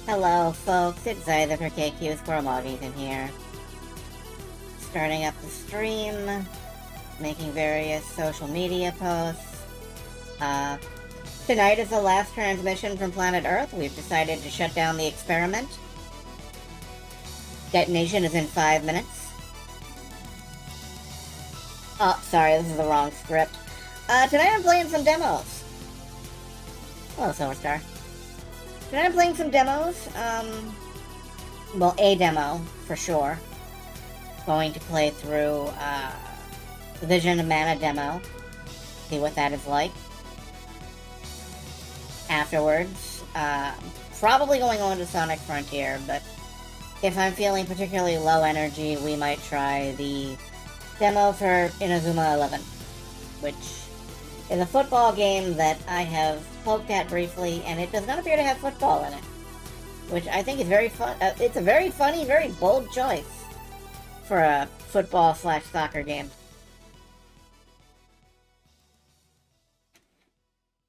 Hello, folks. It's Zyther for KQ Squirrel Moggington here. Starting up the stream, making various social media posts. Tonight is the last transmission from planet Earth. We've decided to shut down the experiment. Detonation is in 5 minutes. Oh, sorry, this is the wrong script. Tonight I'm playing some demos. Hello, Silver Star. Tonight I'm playing some demos. Well, a demo, for sure. Going to play through, the Vision of Mana demo. See what that is like. Afterwards, probably going on to Sonic Frontier, but if I'm feeling particularly low energy, we might try the demo for Inazuma 11, which is a football game that I have poked at briefly, and it does not appear to have football in it, which I think is very fun. It's a very funny, very bold choice for a football/soccer game.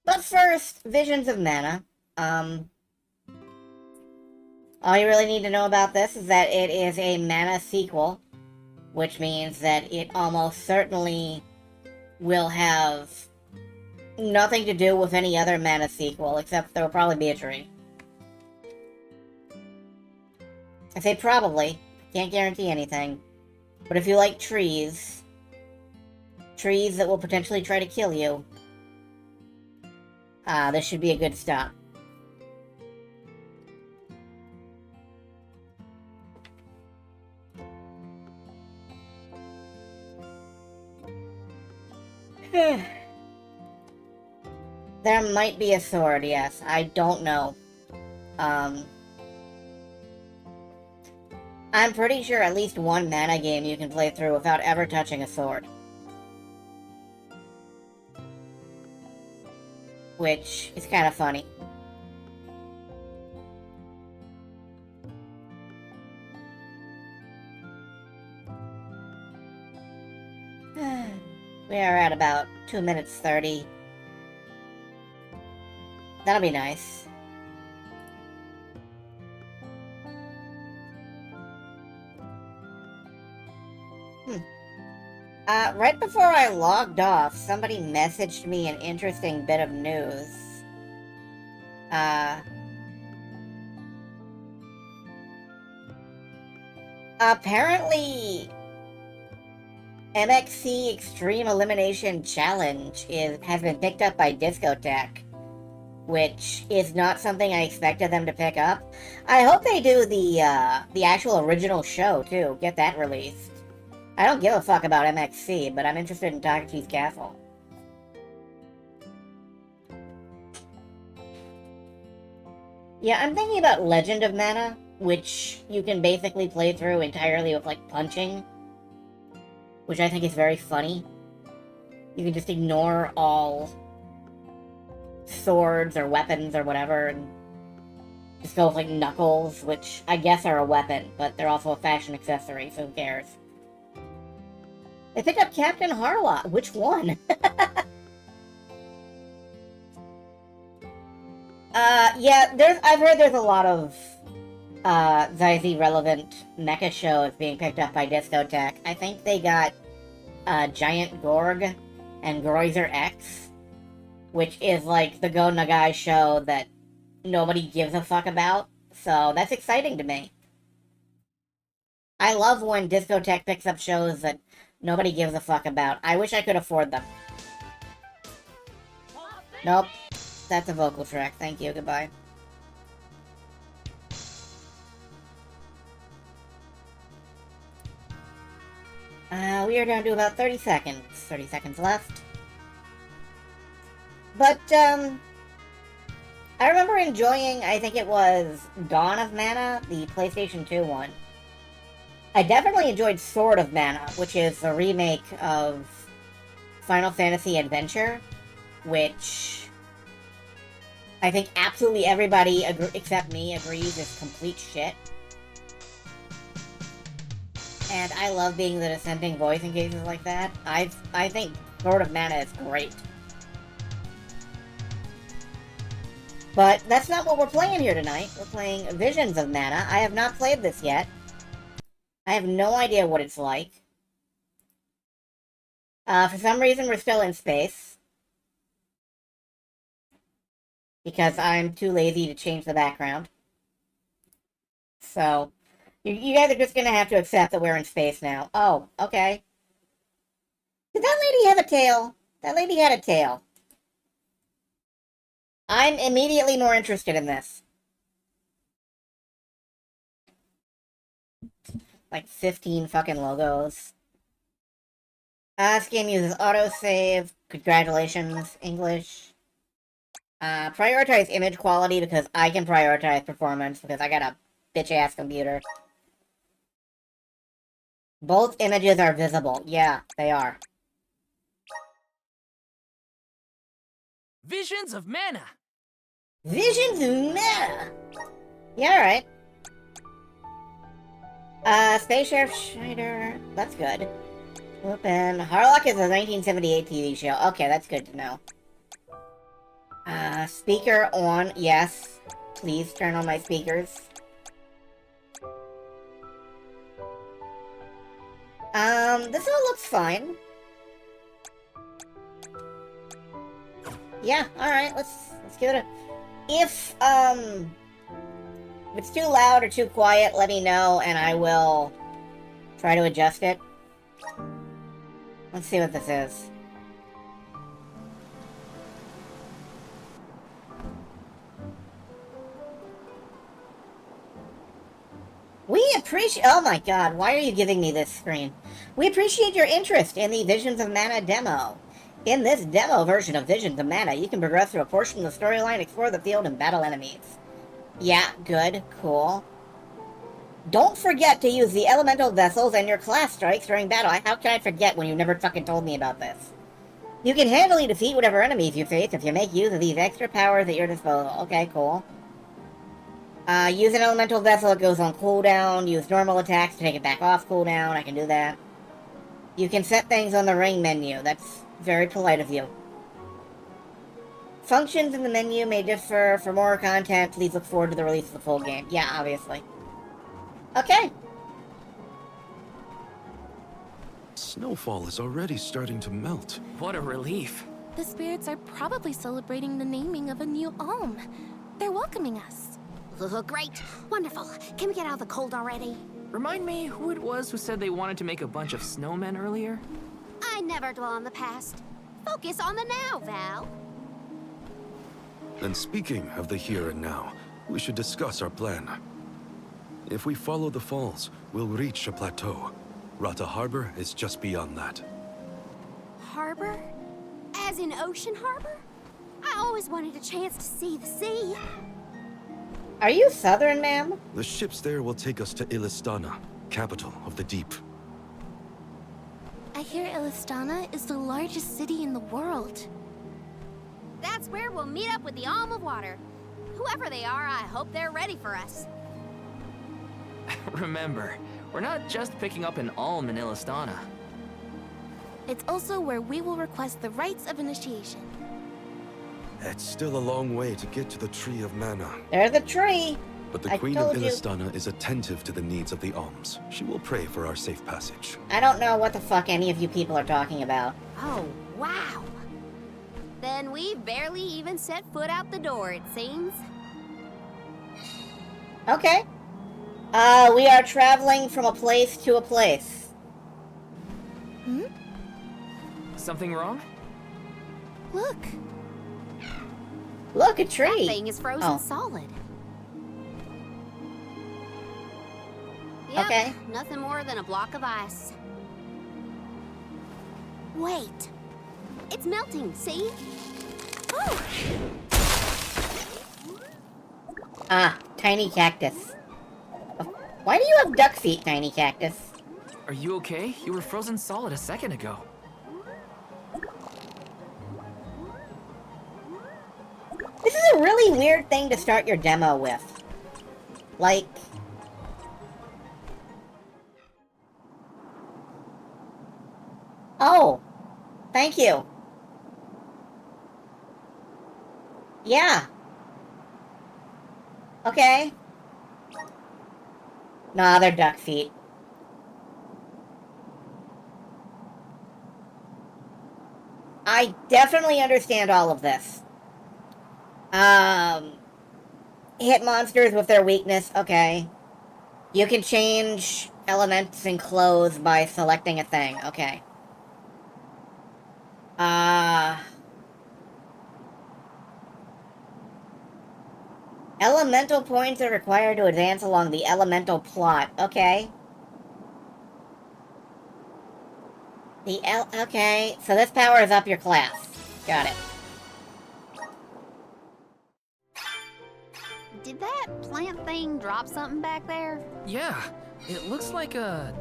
But first, Visions of Mana. All you really need to know about this is that it is a Mana sequel, which means that it almost certainly will have nothing to do with any other Mana sequel, except there will probably be a tree. I say probably, can't guarantee anything, but if you like trees that will potentially try to kill you, this should be a good stop. There might be a sword, yes. I don't know. I'm pretty sure at least one Mana game you can play through without ever touching a sword. Which is kind of funny. We are at about 2 minutes 30. That'll be nice. Right before I logged off, somebody messaged me an interesting bit of news. Apparently, MXC Extreme Elimination Challenge has been picked up by Discotech, which is not something I expected them to pick up. I hope they do the actual original show, too. Get that released. I don't give a fuck about MXC, but I'm interested in Takachi's Castle. Yeah, I'm thinking about Legend of Mana, which you can basically play through entirely with, like, punching, which I think is very funny. You can just ignore all swords or weapons or whatever, and just go with, like, knuckles, which I guess are a weapon, but they're also a fashion accessory, so who cares? They picked up Captain Harlock. Which one? Yeah, I've heard there's a lot of Zyzy relevant mecha shows being picked up by Discotech. I think they got Giant Gorg and Groizer X, which is like the Go Nagai show that nobody gives a fuck about. So that's exciting to me. I love when Discotech picks up shows that nobody gives a fuck about. I wish I could afford them. Nope. That's a vocal track. Thank you. Goodbye. We are down to about 30 seconds. 30 seconds left. But, I remember enjoying, I think it was Dawn of Mana, the PlayStation 2 one. I definitely enjoyed Sword of Mana, which is the remake of Final Fantasy Adventure, which I think absolutely everybody except me agrees is complete shit. And I love being the dissenting voice in cases like that. I think Sword of Mana is great. But that's not what we're playing here tonight. We're playing Visions of Mana. I have not played this yet. I have no idea what it's like. For some reason, we're still in space. Because I'm too lazy to change the background. So, you guys are just gonna have to accept that we're in space now. Oh, okay. Did that lady have a tail? That lady had a tail. I'm immediately more interested in this. Like 15 fucking logos. This game uses autosave. Congratulations, English. Prioritize image quality because I can prioritize performance because I got a bitch-ass computer. Both images are visible. Yeah, they are. Visions of Mana! Visions of Mana! Yeah, alright. Space Sheriff Schneider. That's good. Open. Harlock is a 1978 TV show. Okay, that's good to know. Speaker on. Yes. Please turn on my speakers. This all looks fine. Yeah, alright, let's give it a... If it's too loud or too quiet, let me know, and I will try to adjust it. Let's see what this is. We appreciate... Oh my god, why are you giving me this screen? We appreciate your interest in the Visions of Mana demo. In this demo version of Visions of Mana, you can progress through a portion of the storyline, explore the field, and battle enemies. Yeah, good, cool. Don't forget to use the elemental vessels and your class strikes during battle. How can I forget when you never fucking told me about this? You can handily defeat whatever enemies you face if you make use of these extra powers at your disposal. Okay, cool. Use an elemental vessel, it goes on cooldown. Use normal attacks to take it back off cooldown. I can do that. You can set things on the ring menu. That's very polite of you. Functions in the menu may differ. For more content, please look forward to the release of the full game. Yeah, obviously. Okay. Snowfall is already starting to melt. What a relief. The spirits are probably celebrating the naming of a new Alm. They're welcoming us. Great. Wonderful. Can we get out of the cold already? Remind me who it was who said they wanted to make a bunch of snowmen earlier? I never dwell on the past. Focus on the now, Val. And speaking of the here and now, we should discuss our plan. If we follow the falls, we'll reach a plateau. Rata Harbor is just beyond that. Harbor? As in Ocean Harbor? I always wanted a chance to see the sea. Are you Southern, ma'am? The ships there will take us to Illistana, capital of the deep. I hear Illistana is the largest city in the world. That's where we'll meet up with the Alm of Water. Whoever they are, I hope they're ready for us. Remember, we're not just picking up an Alm in Illistana. It's also where we will request the rites of initiation. It's still a long way to get to the Tree of Mana. There's a tree. But the I Queen of told you. Illistana is attentive to the needs of the Alms. She will pray for our safe passage. I don't know what the fuck any of you people are talking about. Oh, wow. Then we've barely even set foot out the door, it seems. Okay. We are traveling from a place to a place. Hmm? Something wrong? Look, Look, a That tree. thing is frozen Oh. solid. Yep, Okay. nothing more than a block of ice. Wait. It's melting, see? Oh, Ah, tiny cactus. Why do you have duck feet, tiny cactus? Are you okay? You were frozen solid a second ago. This is a really weird thing to start your demo with. Like... Oh. Thank you. Yeah. Okay. Nah, they're duck feet. I definitely understand all of this. Hit monsters with their weakness, okay. You can change elements and clothes by selecting a thing, okay. Elemental points are required to advance along the elemental plot, okay. Okay, so this powers up your class. Got it. Did that plant thing drop something back there? Yeah, it looks like a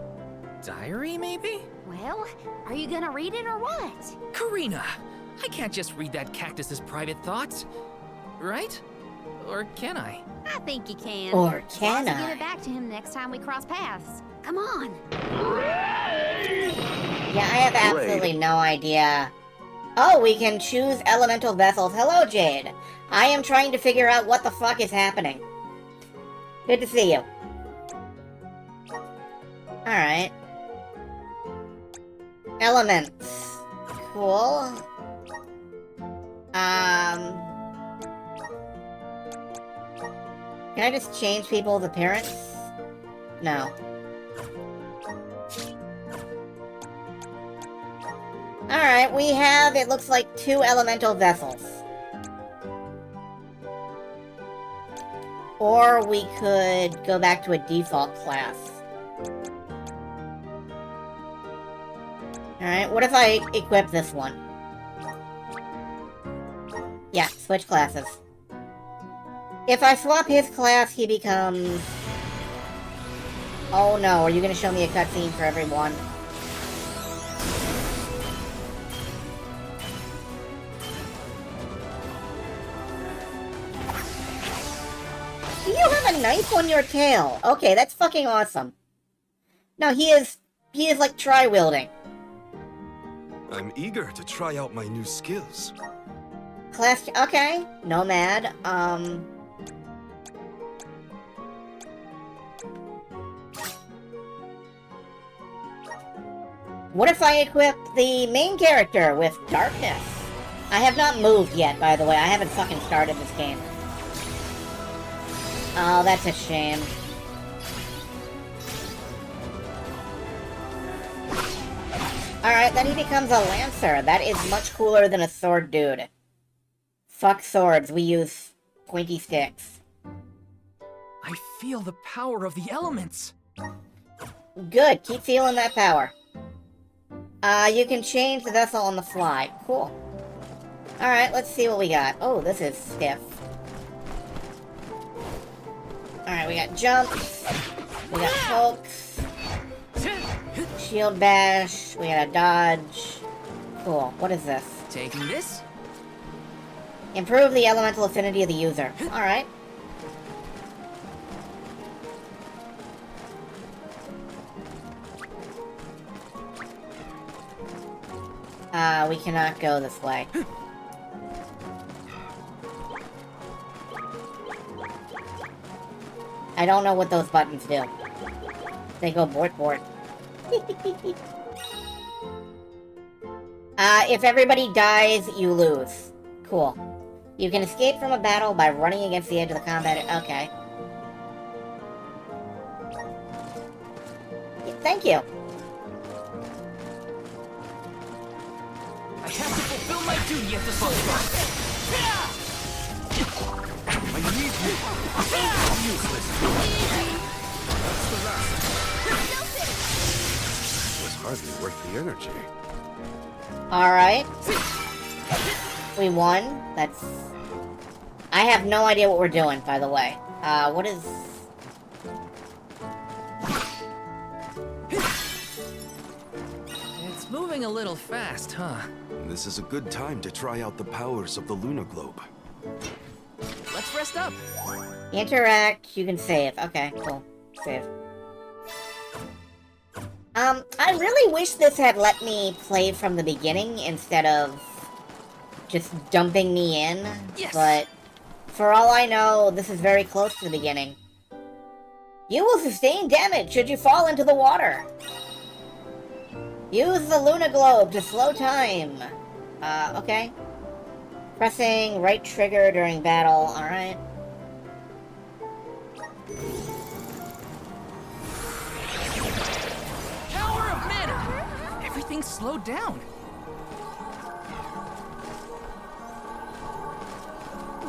diary, maybe? Well, are you gonna read it or what? Karina, I can't just read that cactus's private thoughts, right? Or can I? I think you can. Or As can long as you I? give it back to him next time we cross paths. Come on. Yeah, I have absolutely no idea. Oh, we can choose elemental vessels. Hello, Jade. I am trying to figure out what the fuck is happening. Good to see you. Alright. Elements. Cool. Can I just change people's appearance? No. Alright, we have, it looks like, 2 elemental vessels. Or we could go back to a default class. Alright, what if I equip this one? Yeah, switch classes. If I swap his class, he becomes... Oh no, are you gonna show me a cutscene for everyone? You have a knife on your tail. Okay, that's fucking awesome. No, he is like tri-wielding. I'm eager to try out my new skills. Class, okay. Nomad, What if I equip the main character with darkness? I have not moved yet, by the way. I haven't fucking started this game. Oh, that's a shame. Alright, then he becomes a lancer. That is much cooler than a sword dude. Fuck swords, we use pointy sticks. I feel the power of the elements. Good, keep feeling that power. You can change the vessel on the fly. Cool. Alright, let's see what we got. Oh, this is stiff. Alright, we got jumps. We got pokes. Shield bash. We got a dodge. Cool. What is this? Taking this? Improve the elemental affinity of the user. Alright. We cannot go this way. I don't know what those buttons do. They go board. If everybody dies, you lose. Cool. You can escape from a battle by running against the edge of the combat. Okay. Thank you. I have to fulfill my duty at the soul spot. I need you. I'm useless. That's the last. It was hardly worth the energy. Alright. We won. That's... I have no idea what we're doing, by the way. What is... It's moving a little fast, huh? This is a good time to try out the powers of the Lunar Globe. Let's rest up. Interact, you can save. Okay, cool. Save. I really wish this had let me play from the beginning instead of just dumping me in, Yes. but For all I know, this is very close to the beginning. You will sustain damage should you fall into the water. Use the Luna Globe to slow time. Okay. Pressing right trigger during battle, alright. Power of mana! Everything's slowed down.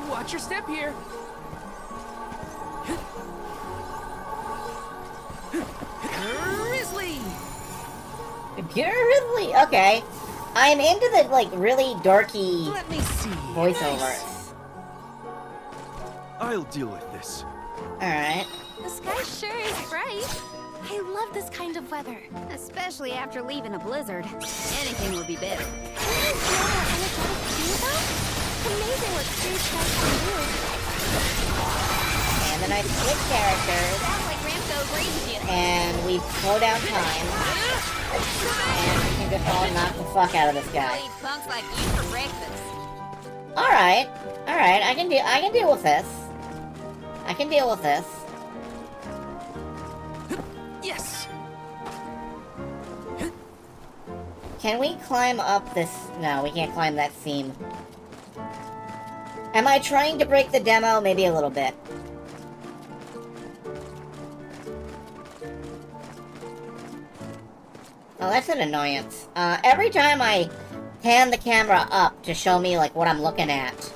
Watch your step here. Grizzly! Grizzly! Okay. I'm into the, like, really dorky Let me see. voiceovers. I'll deal with this. Alright. The sky sure is bright. I love this kind of weather. Especially after leaving a blizzard. Anything would be better. Isn't it more energetic too, though? Amazing what clear skies can do. And then I switch characters, Sounds like Ramco agrees with you. and we slow down time, and we can just all knock the fuck out of this I'll guy. eat punks like you for breakfast. Alright. Alright, I can deal with this. I can deal with this. Yes! Can we climb up this? No, we can't climb that seam. Am I trying to break the demo? Maybe a little bit. Oh, that's an annoyance. Every time I pan the camera up to show me, like, what I'm looking at,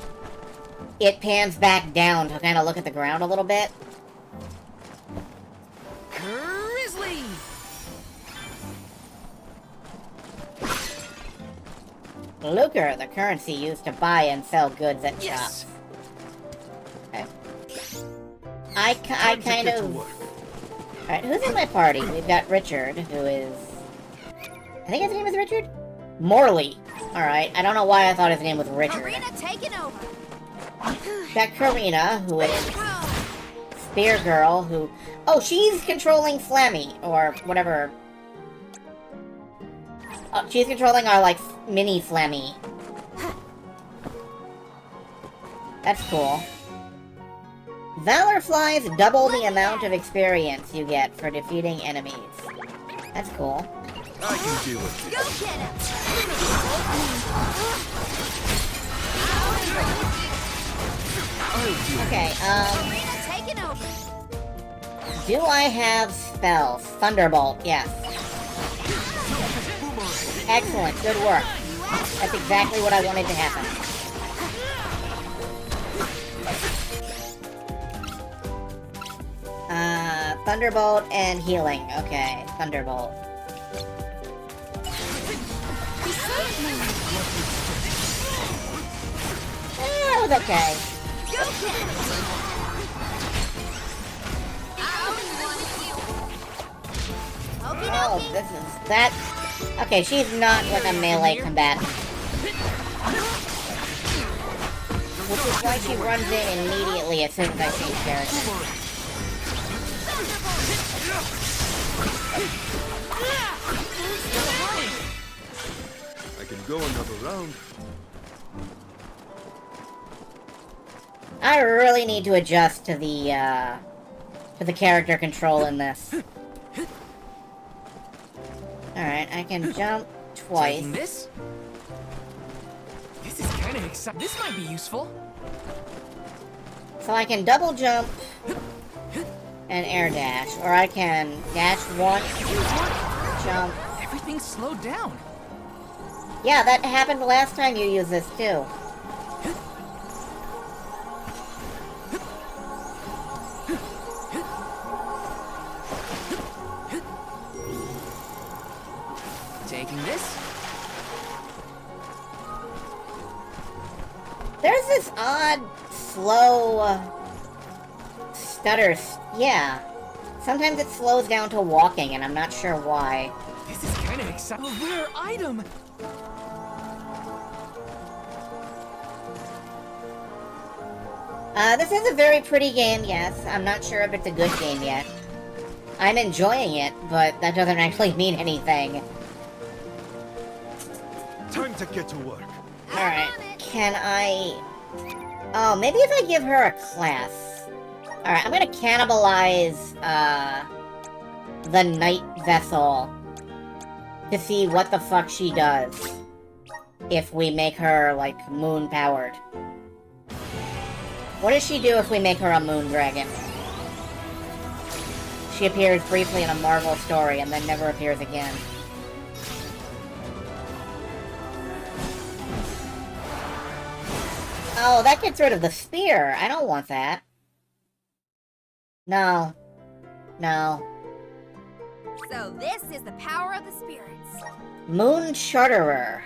it pans back down to kind of look at the ground a little bit. Grizzly! Lucre, the currency used to buy and sell goods at Yes! shops. Okay. I Time to kind get to of... work. Alright, who's in my party? We've got Richard, who is... I think his name is Richard? Morley. Alright, I don't know why I thought his name was Richard. Arena taking over. Got Karina, who is Spear Girl, who... Oh, she's controlling Flammy, or whatever. Oh, she's controlling our, like, mini Flammy. That's cool. Valor Flies double the amount of experience you get for defeating enemies. That's cool. I can deal with Go this. get him. I'll deal Okay, Arena taking over. do I have spells? Thunderbolt, yes. Excellent, good work. That's exactly what I wanted to happen. Thunderbolt and healing. Okay, Thunderbolt. That was okay. Go get him. Okie Oh, dokie. this is that. Okay, she's not like a melee combatant. Which is why she runs in immediately as soon as I change character. I can go another round. I really need to adjust to the character control in this. Alright, I can jump twice. Taking this? This is kind of exciting. This might be useful. So I can double jump and air dash, or I can dash once, jump. Everything's slowed down. Yeah, that happened last time you used this too. Taking this? There's this odd, slow stutter. Yeah. Sometimes it slows down to walking, and I'm not sure why. This is kind of exciting. A rare item. This is a very pretty game, yes. I'm not sure if it's a good game yet. I'm enjoying it, but that doesn't actually mean anything. Time to get to work. Alright, can I... Oh, maybe if I give her a class. Alright, I'm gonna cannibalize, the Night Vessel to see what the fuck she does if we make her, like, moon-powered. What does she do if we make her a moon dragon? She appears briefly in a Marvel story and then never appears again. Oh, that gets rid of the spear. I don't want that. No. No. So this is the power of the spirits. Moon Charterer.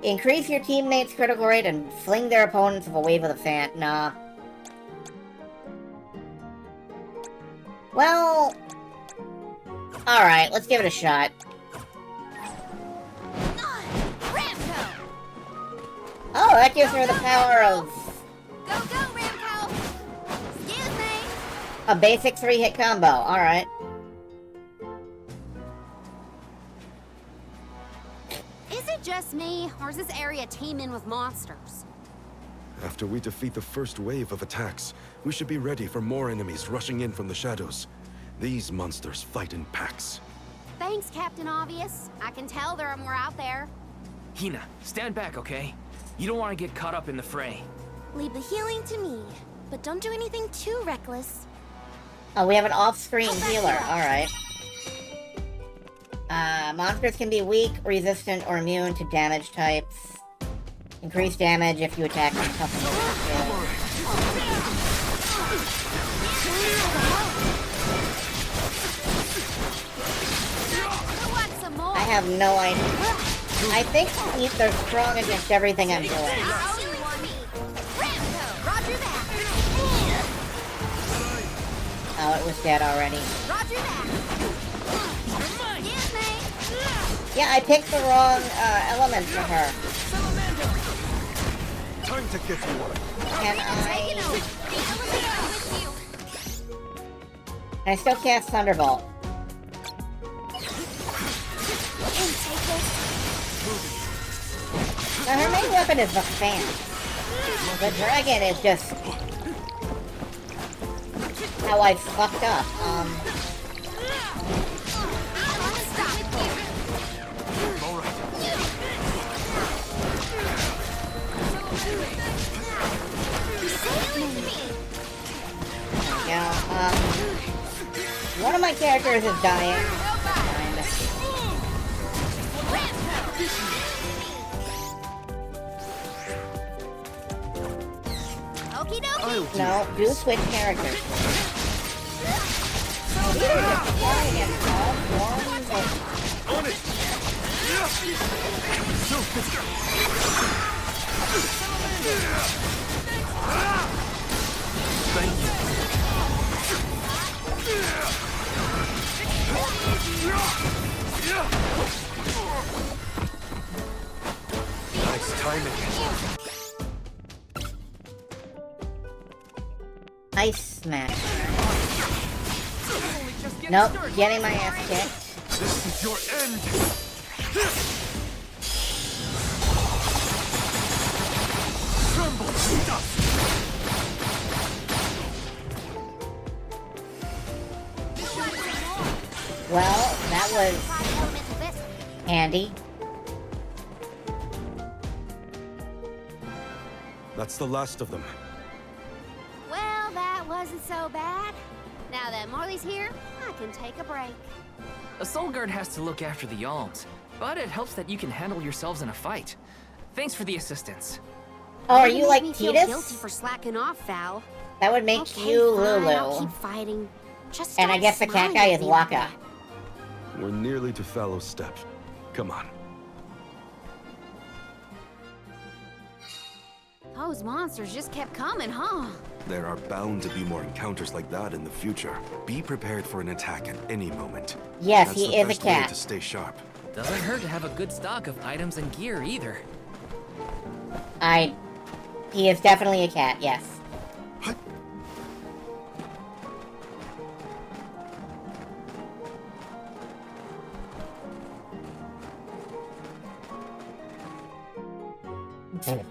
Increase your teammates' critical rate and fling their opponents with a wave of the fan. Nah. Well... Alright, let's give it a shot. Ramco! Oh, that gives her the power of Go, go, Ramco! Excuse me! a basic 3-hit combo. Alright. Is it just me, or is this area teeming with monsters? After we defeat the first wave of attacks, we should be ready for more enemies rushing in from the shadows. These monsters fight in packs. Thanks, Captain Obvious. I can tell there are more out there. Hina, stand back, okay? You don't want to get caught up in the fray. Leave the healing to me, but don't do anything too reckless. Oh, we have an off-screen healer. Alright. Monsters can be weak, resistant, or immune to damage types. Increase damage if you attack them. Who wants some more? I have no idea. I think they're strong against everything I'm doing. I owe you one. Ramco! Roger that! Oh, it was dead already. Roger that! Excuse me! Yeah, I picked the wrong element for her. Time to get to work. Can Taking I... over! The elevator with you! Can I still cast Thunderbolt? Intake this! Now, her main weapon is the fan. The dragon is just... how I fucked up. Yeah, one of my characters is dying. Okie dokie! No, do switch characters. These are just flying in all forms of... On it! Thank you. Nice timing. Ice Smash. Nope, getting my ass kicked. This is your end. Tremble to dust. Well, that was handy. That's the last of them. Well, that wasn't so bad. Now that Morley's here, I can take a break. A Soul Guard has to look after the alms, but it helps that you can handle yourselves in a fight. Thanks for the assistance. Oh, are Don't you make like me feel guilty Tidus? for slacking off, Val. That would make Okay, you fine, I'll keep Lulu. fighting. Just And I stop guess the cat smiling guy at is me like Waka. that. We're nearly to Fallow's Step. Come on. Those monsters just kept coming, huh? There are bound to be more encounters like that in the future. Be prepared for an attack at any moment. Yes, That's he the is a best way cat. to stay sharp. Doesn't hurt to have a good stock of items and gear either. He is definitely a cat, yes.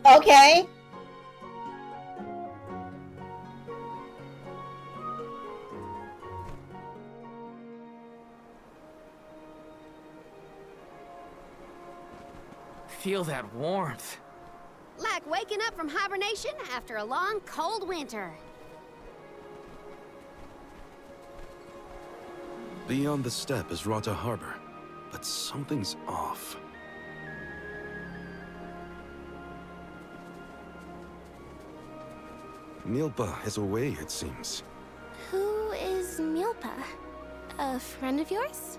Okay. feel that warmth. Like waking up from hibernation after a long, cold winter. Beyond the steppe is Rata Harbor, but something's off. Milpa is away, it seems. Who is Milpa? A friend of yours?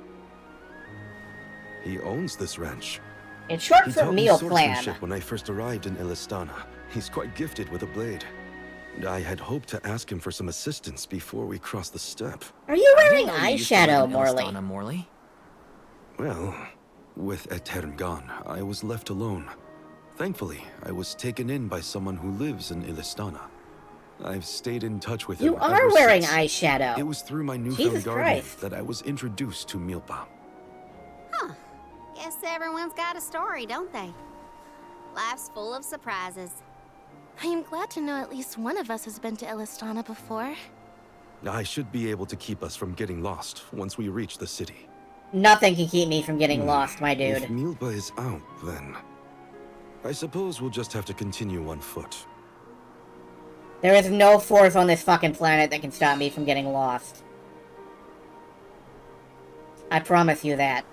He owns this ranch. It's short He for taught me Meal swordsmanship Plan. when I first arrived in Illistana. He's quite gifted with a blade. And I had hoped to ask him for some assistance before we crossed the steppe. Are you I wearing didn't know you used to live eyeshadow, in Morley? Illistana, Morley. Well, with Etern gone, I was left alone. Thankfully, I was taken in by someone who lives in Illistana. I've stayed in touch with him You are ever wearing since. eyeshadow. It was through my Jesus newfound guardian Christ. that I was introduced to Milpa. Huh. Guess everyone's got a story, don't they? Life's full of surprises. I am glad to know at least one of us has been to Illistana before. I should be able to keep us from getting lost once we reach the city. Nothing can keep me from getting lost, my If dude. Milpa is out, then I suppose we'll just have to continue on foot. There is no force on this fucking planet that can stop me from getting lost. I promise you that.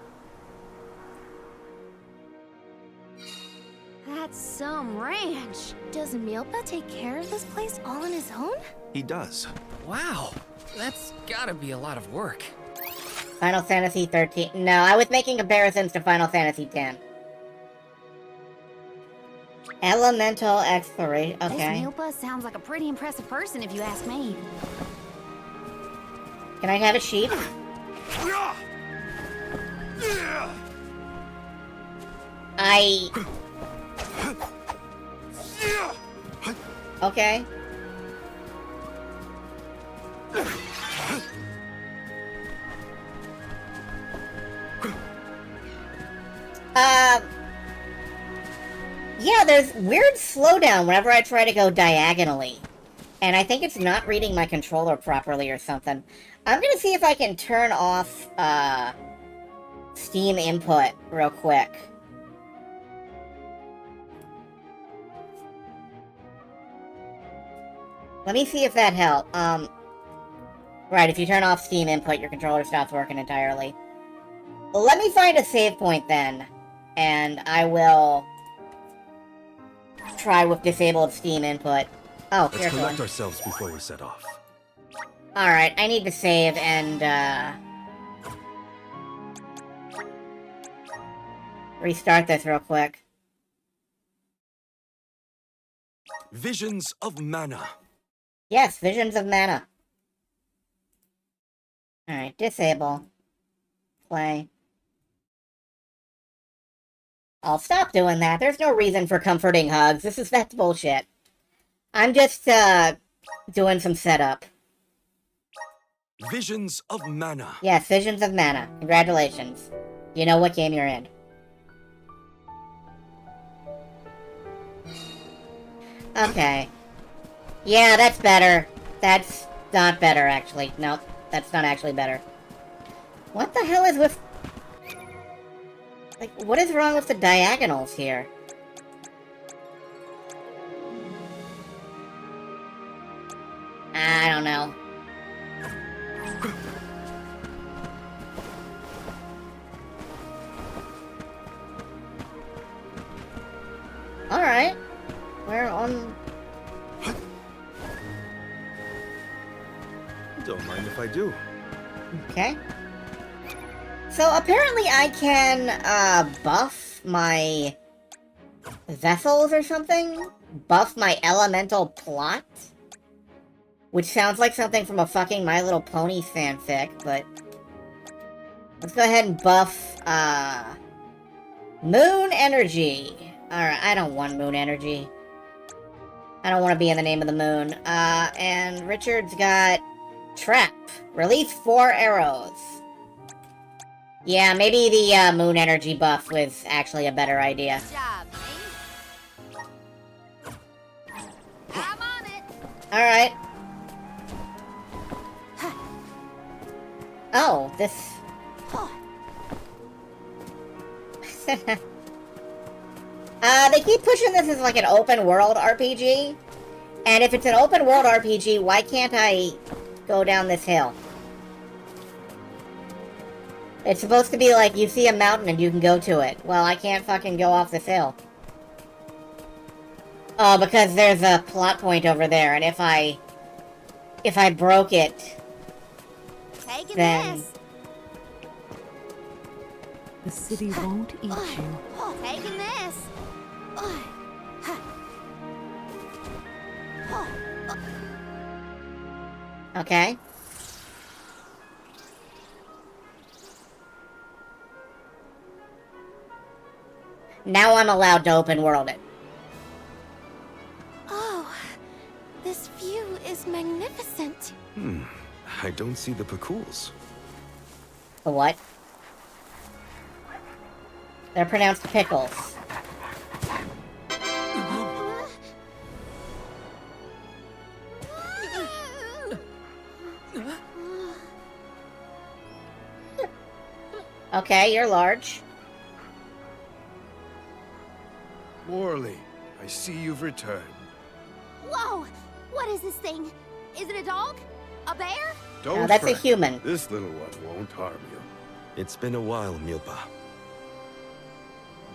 That's some ranch. Does Milpa take care of this place all on his own? He does. Wow, that's gotta be a lot of work. Final Fantasy 13. No, I was making comparisons to Final Fantasy 10. Elemental exploration. This Okay. Milpa sounds like a pretty impressive person if you ask me. Can I have a sheep? Okay. Yeah, there's weird slowdown whenever I try to go diagonally. And I think it's not reading my controller properly or something. I'm gonna see if I can turn off, Steam input real quick. Let me see if that helped. Right, if you turn off Steam input, your controller stops working entirely. Let me find a save point then, and I will try with disabled Steam input. Oh, Let's here's one. collect ourselves before we set off. Alright, I need to save and, restart this real quick. Visions of Mana. Yes, Visions of Mana. Alright, disable. Play. I'll stop doing that. There's no reason for comforting hugs. That's bullshit. I'm just, doing some setup. Visions of Mana. Yes, Visions of Mana. Congratulations. You know what game you're in. Okay. Yeah, that's better. That's not better, actually. Nope, that's not actually better. What the hell is with... Like, what is wrong with the diagonals here? I don't know. Alright. We're on... Don't mind if I do. Okay. So apparently I can, buff my vessels or something? Buff my elemental plot? Which sounds like something from a fucking My Little Pony fanfic, but... Let's go ahead and buff, Moon Energy. Alright, I don't want Moon Energy. I don't want to be in the name of the moon. And Richard's got... Trap. Release 4 arrows. Yeah, maybe the moon energy buff was actually a better idea. Good job, mate. I'm on it. Alright. Oh, this... They keep pushing this as like an open world RPG. And if it's an open world RPG, why can't I go down this hill? It's supposed to be like you see a mountain and you can go to it. Well, I can't fucking go off this hill. Oh, because there's a plot point over there, and if I broke it, Taking then... this. The city won't eat you. Taking this. Okay. Now I'm allowed to open world it. Oh, this view is magnificent. I don't see the Pacools. The what? They're pronounced pickles. Okay, you're large. Morley, I see you've returned. Whoa! What is this thing? Is it a dog? A bear? Don't No, that's a fret. human. This little one won't harm you. It's been a while, Milpa.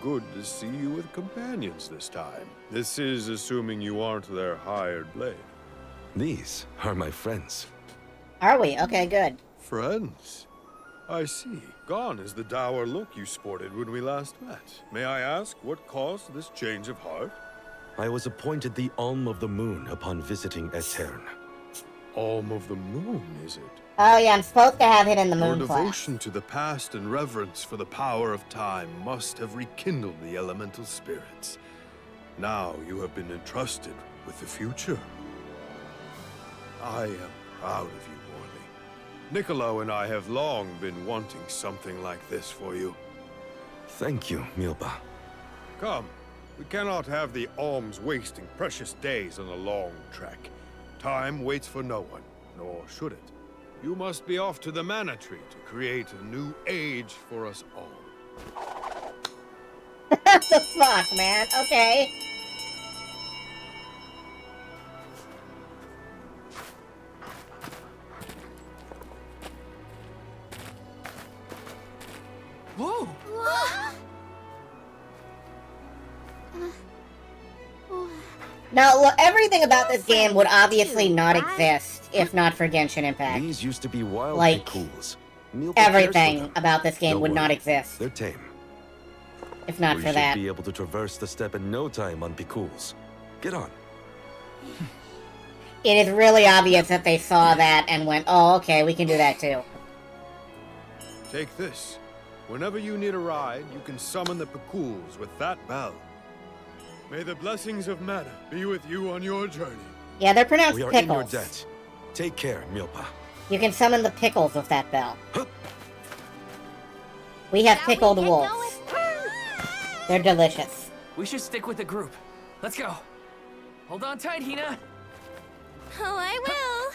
Good to see you with companions this time. This is assuming you aren't their hired blade. These are my friends. Are we? Okay, good. Friends? I see. Gone is the dour look you sported when we last met. May I ask what caused this change of heart? I was appointed the Alm of the Moon upon visiting Aetern. Alm of the Moon, is it? Oh yeah, I'm supposed to have it in the Your moon class. devotion to the past and reverence for the power of time must have rekindled the elemental spirits. Now you have been entrusted with the future. I am proud of you, Morley. Niccolo and I have long been wanting something like this for you. Thank you, Milpa. Come, we cannot have the alms wasting precious days on a long trek. Time waits for no one, nor should it. You must be off to the Mana Tree to create a new age for us all. What the fuck, man? Okay. Whoa! Now, look, everything about this game would obviously not Right? exist if not for Genshin Impact. These used to be wild Like, Pacools. Milpa cares for Everything them. about this game Don't would not worry. exist They're tame. if not we for should that. be able to traverse the steppe in no time on Pacools. Get on. It is really obvious that they saw that and went, oh, okay, we can do that too. Take this. Whenever you need a ride, you can summon the Pacools with that bell. May the blessings of Mana be with you on your journey. Yeah, they're pronounced We are in your pickles. debt. Take care, Milpa. You can summon the pickles with that bell. We have Shall we pickled get wolves. going? They're delicious. We should stick with the group. Let's go. Hold on tight, Hina. Oh, I will.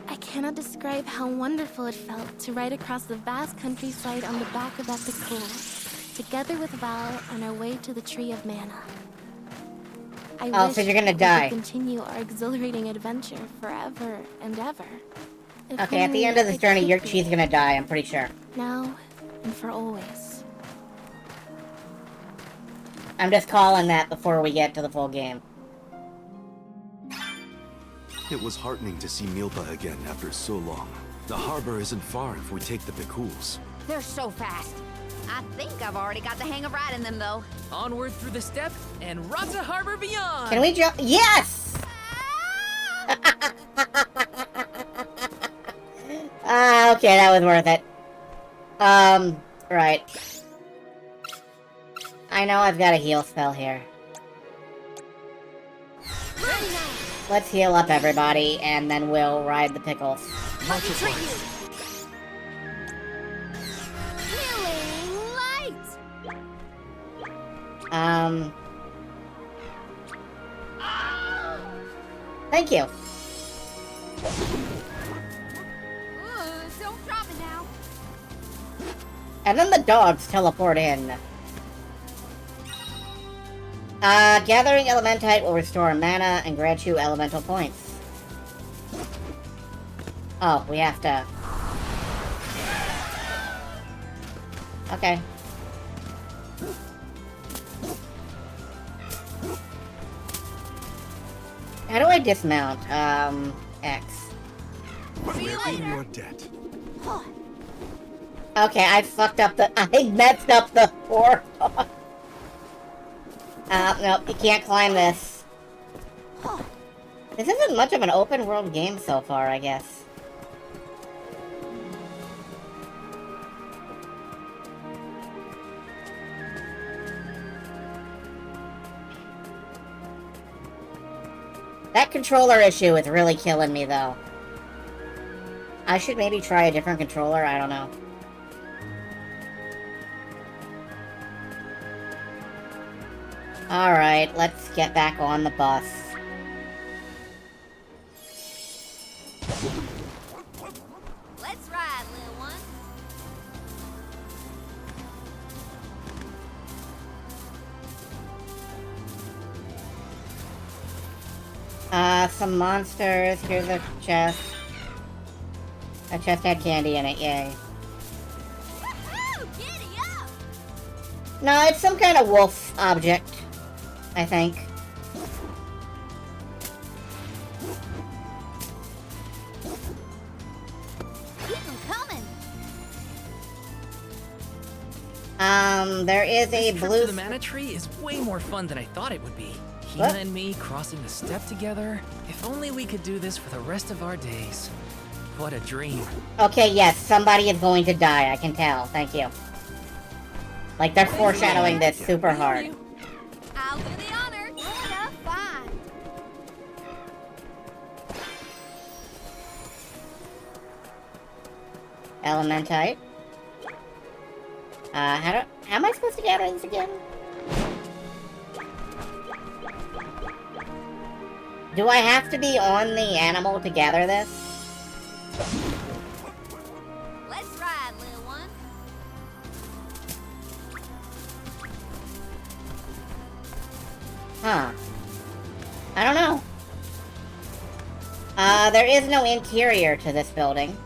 I cannot describe how wonderful it felt to ride across the vast countryside on the back of that Pacool, together with Val on our way to the Tree of Mana. I Oh, wish so you're gonna we die. could continue our exhilarating adventure forever and ever. If Okay, at the only end of this it journey, could your be. cheese gonna die, I'm pretty sure. Now and for always. I'm just calling that before we get to the full game. It was heartening to see Milpa again after so long. The harbor isn't far if we take the Pacools. They're so fast. I think I've already got the hang of riding them, though. Onward through the steppe and Rasa Harbor beyond. Can we jump? Yes! Okay, that was worth it. Right. I know I've got a heal spell here. Let's heal up everybody, and then we'll ride the pickles. Much Treat obliged. you. Healing light. Thank you. Don't drop it now. And then the dogs teleport in. Gathering Elementite will restore mana and grant you elemental points. Oh, we have to... Okay. How do I dismount? X. We're in your debt. Okay, I fucked up the... I messed up the portal. Nope, you can't climb this. This isn't much of an open world game so far, I guess. That controller issue is really killing me, though. I should maybe try a different controller, I don't know. Alright, let's get back on the bus. Let's ride, little one. Some monsters. Here's a chest. A chest had candy in it, yay. Woo-hoo! Giddy up! No, it's some kind of wolf object, I think. Keep 'em coming. There is a This trip blue... to the mana tree is way more fun than I thought it would be. Hina What? and me crossing the step together. If only we could do this for the rest of our days. What a dream. Okay, yes, somebody is going to die, I can tell. Thank you. Like, they're foreshadowing this super hard. I'll do the honor. Good enough, fine. Elementite. How am I supposed to gather these again? Do I have to be on the animal to gather this? Let's ride, little one. Huh. I don't know. There is no interior to this building.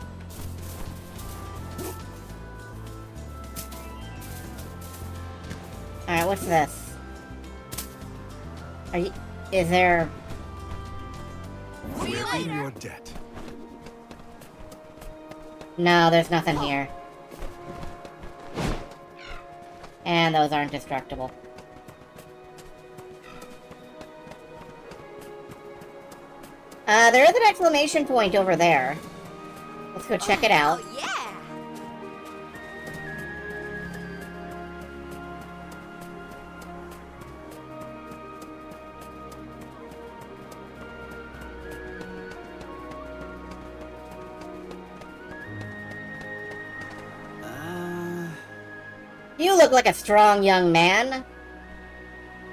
Alright, what's this? Is there... We're in your debt. No, there's nothing here. And those aren't destructible. There is an exclamation point over there. Let's go check it out. Oh, yeah. You look like a strong young man.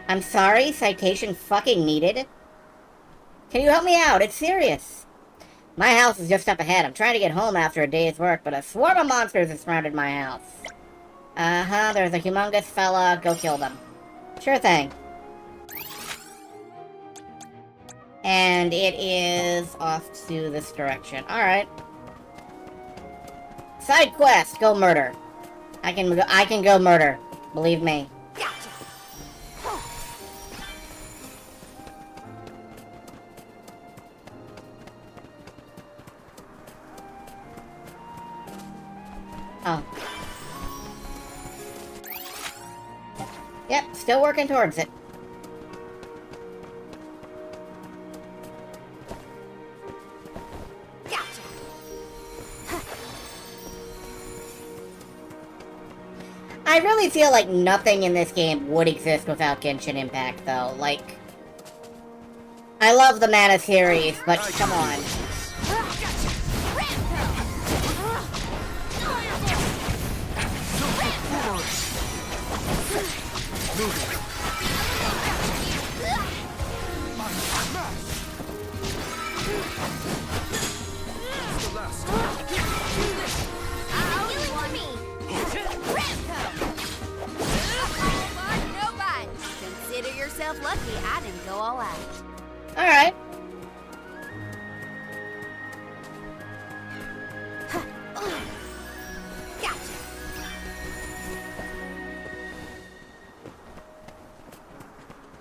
I'm sorry, citation fucking needed. Can you help me out? It's serious. My house is just up ahead. I'm trying to get home after a day's work, but a swarm of monsters has surrounded my house. Uh-huh, there's a humongous fella. Go kill them. Sure thing. And it is off to this direction. Alright. Side quest, go murder. I can go murder. Believe me. Gotcha. Oh. Yep, still working towards it. Gotcha. I really feel like nothing in this game would exist without Genshin Impact, though. Like, I love the Mana series, but come on. Consider yourself lucky I didn't go all out. Alright. Gotcha.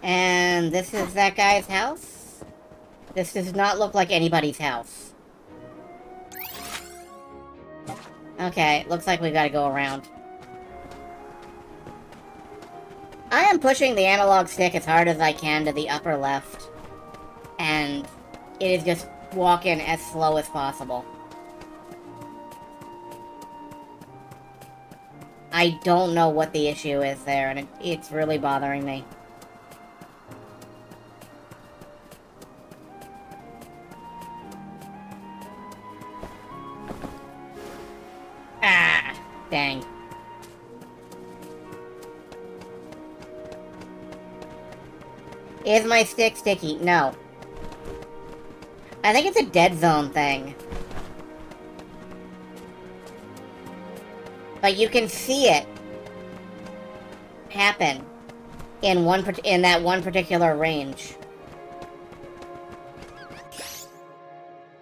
And this is that guy's house? This does not look like anybody's house. Okay, looks like we gotta go around. I am pushing the analog stick as hard as I can to the upper left. And it is just walking as slow as possible. I don't know what the issue is there, and it's really bothering me. Ah, dang. Is my stick sticky? No. I think it's a dead zone thing. But you can see it happen in that one particular range.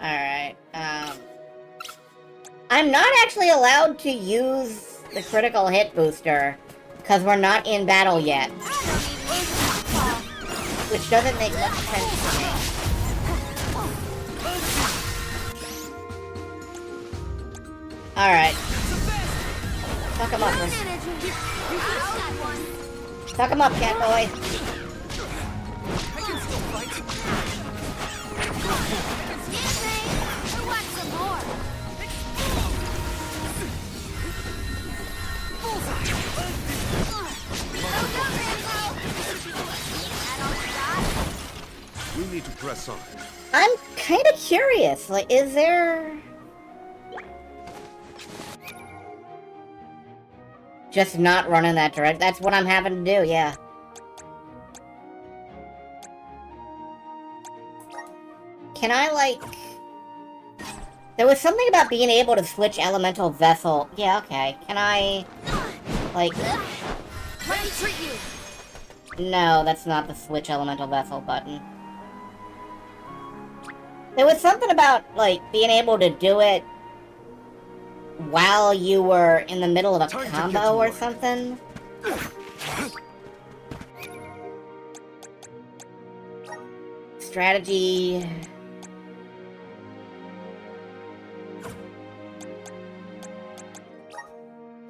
Alright, I'm not actually allowed to use the critical hit booster, because we're not in battle yet. Which doesn't make much sense to me. Alright. Fuck him up, Rick. Fuck him up, cat boy. We need to press on. I'm kind of curious. Like, is there... Just not running that direction. That's what I'm having to do, yeah. Can I, like... There was something about being able to switch elemental vessel. Yeah, okay. Can I... Like... Let me treat you. No, that's not the switch elemental vessel button. There was something about, like, being able to do it while you were in the middle of a combo or something. Strategy...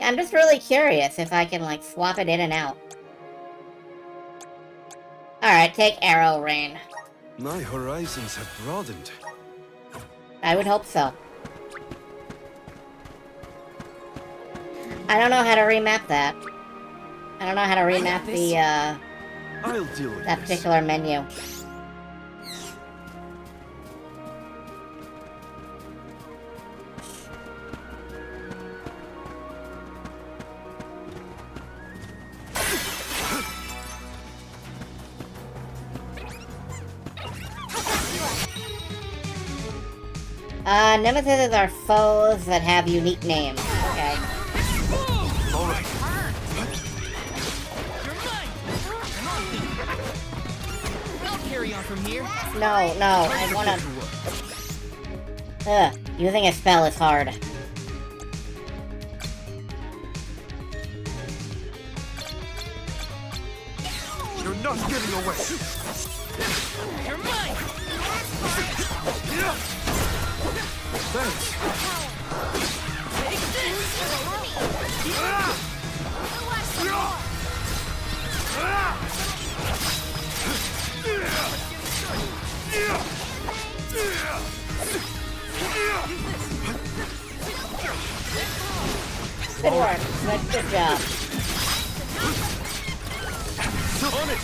I'm just really curious if I can, like, swap it in and out. Alright, take Arrow Rain. My horizons have broadened. I would hope so. I don't know how to remap that. I don't know how to remap the, I'll deal with that this. particular menu. Nemesis are foes that have unique names. Okay. All right. I'll carry on from here. No, I wanna... Ugh, using a spell is hard. You're not getting away. You're mine! Thanks. Take this! Good work. Good job. On it.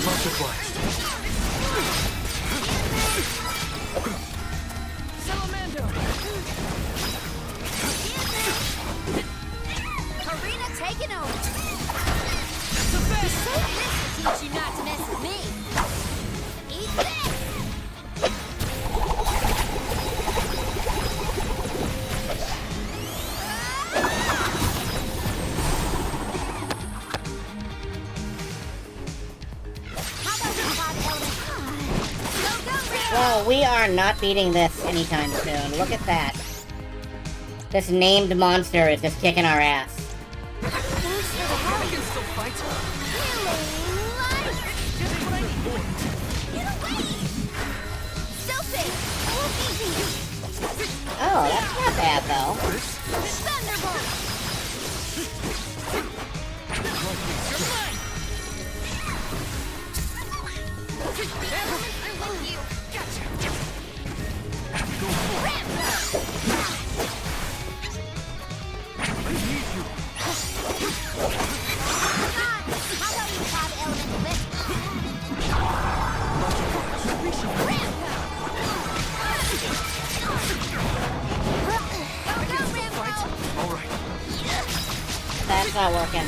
Much obliged. Salamando! Karina taking over. The best! This will teach you not to mess with me. Eat this. Well, we are not beating this anytime soon. Look at that. This named monster is just kicking our ass. I can still fight. Oh, that's not bad though. That's not working.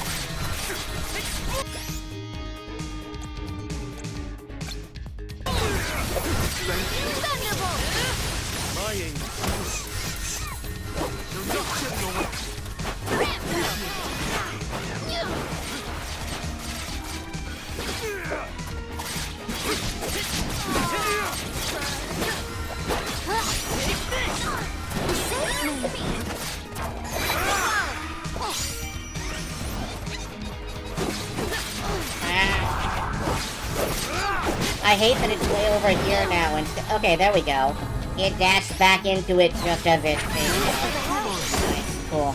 I hate that it's way over here now. Okay, there we go. It dashed back into it just as it faded out. Nice, cool.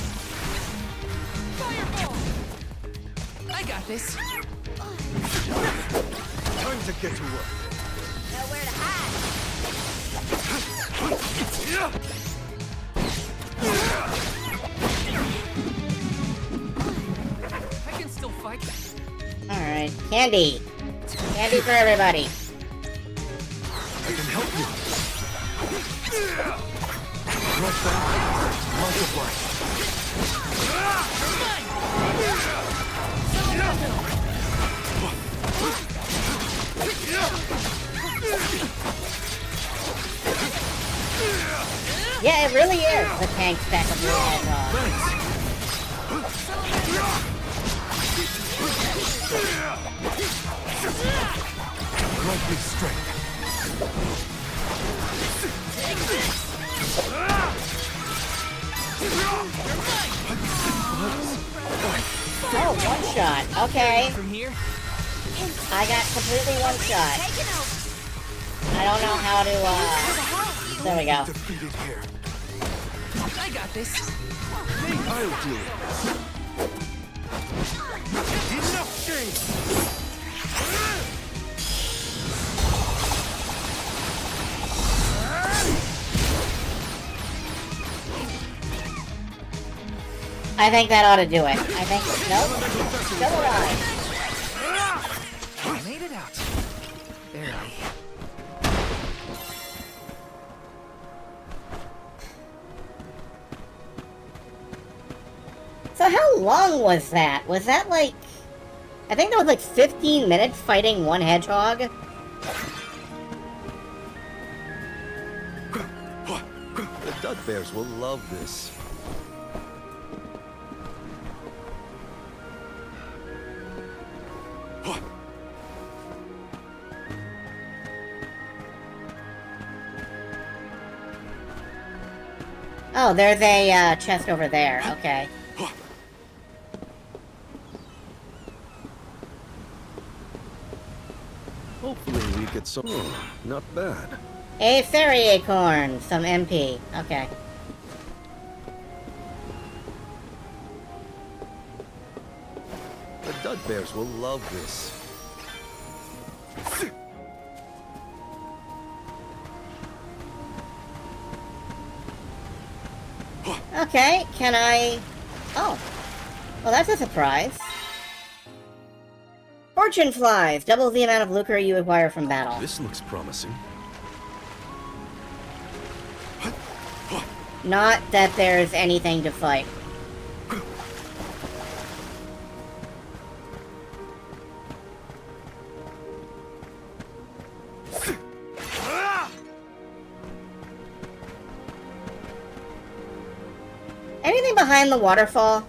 I got this. Time to get to work. Nowhere to hide. I can still fight. Alright, candy. Candy for everybody. I can help you. Drop back. Multiply. Yeah, it really is the tank stack of blue hedgehog. Grant me strength. Oh, one shot. Okay. From here. I got completely one shot. I don't know how to, there we go. Defeated here. I got this. I'll do it. Enough games. I think that ought to do it. I think, nope. Still alive. I made it out. Barely. So how long was that? Was that like... I think that was like 15 minutes fighting one hedgehog? The Dud Bears will love this. Oh, there's a chest over there. Okay. Hopefully we get some... Oh, not bad. A fairy acorn. Some MP. Okay. The Dud Bears will love this. Okay, can I... Oh. Well, that's a surprise. Fortune flies. Double the amount of lucre you acquire from battle. This looks promising. Not that there's anything to fight. Anything behind the waterfall?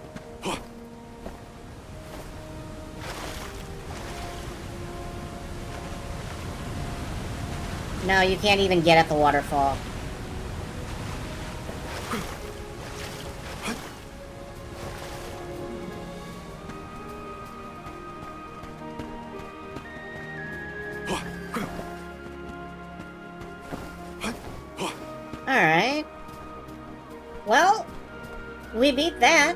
No, you can't even get at the waterfall. Alright. Well, we beat that.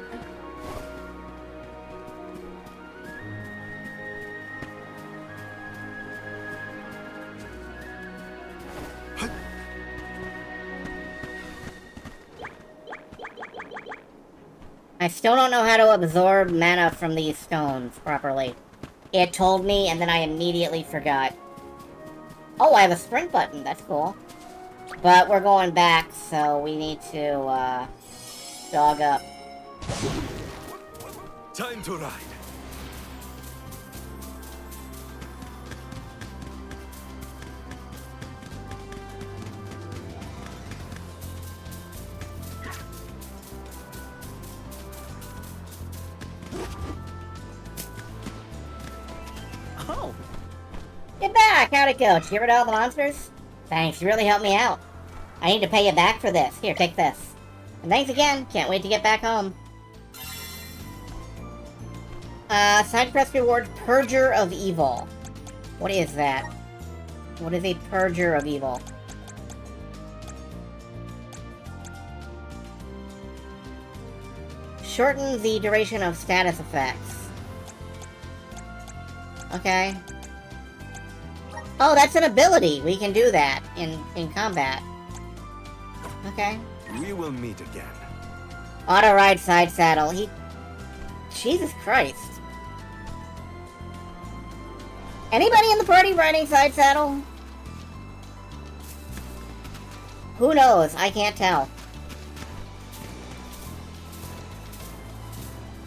I still don't know how to absorb mana from these stones properly. It told me, and then I immediately forgot. Oh, I have a sprint button. That's cool. But we're going back, so we need to, dog up. Time to ride. Oh, Get back! How'd it go? Did you get rid of all the monsters? Thanks, you really helped me out. I need to pay you back for this. Here, take this. And thanks again. Can't wait to get back home. Side quest reward, Purger of Evil. What is that? What is a Purger of Evil? Shorten the duration of status effects. Okay. Oh, that's an ability. We can do that in combat. Okay. We will meet again. Auto ride side saddle. Jesus Christ. Anybody in the party riding side saddle? Who knows? I can't tell.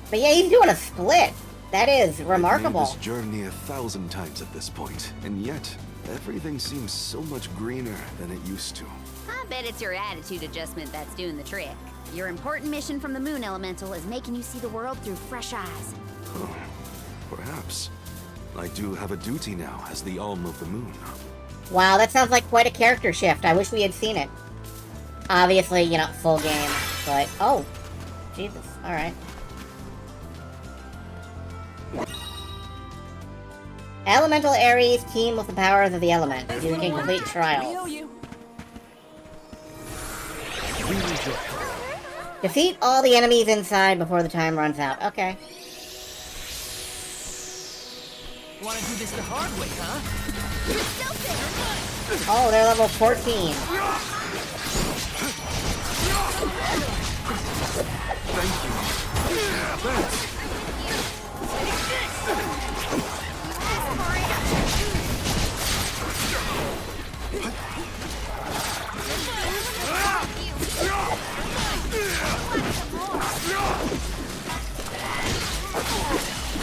But yeah, he's doing a split. That is remarkable. I've made this journey 1,000 times at this point, and yet everything seems so much greener than it used to. I bet it's your attitude adjustment that's doing the trick. Your important mission from the Moon Elemental is making you see the world through fresh eyes. Oh, perhaps. I do have a duty now as the Alm of the Moon. Wow, that sounds like quite a character shift. I wish we had seen it. Obviously, you know, full game, but... Oh! Jesus, alright. Elemental Ares team with the powers of the element. You can complete trials. Defeat all the enemies inside before the time runs out. Okay. wanna do this the hard way, huh? Oh, they're level 14. Thank you. Thanks.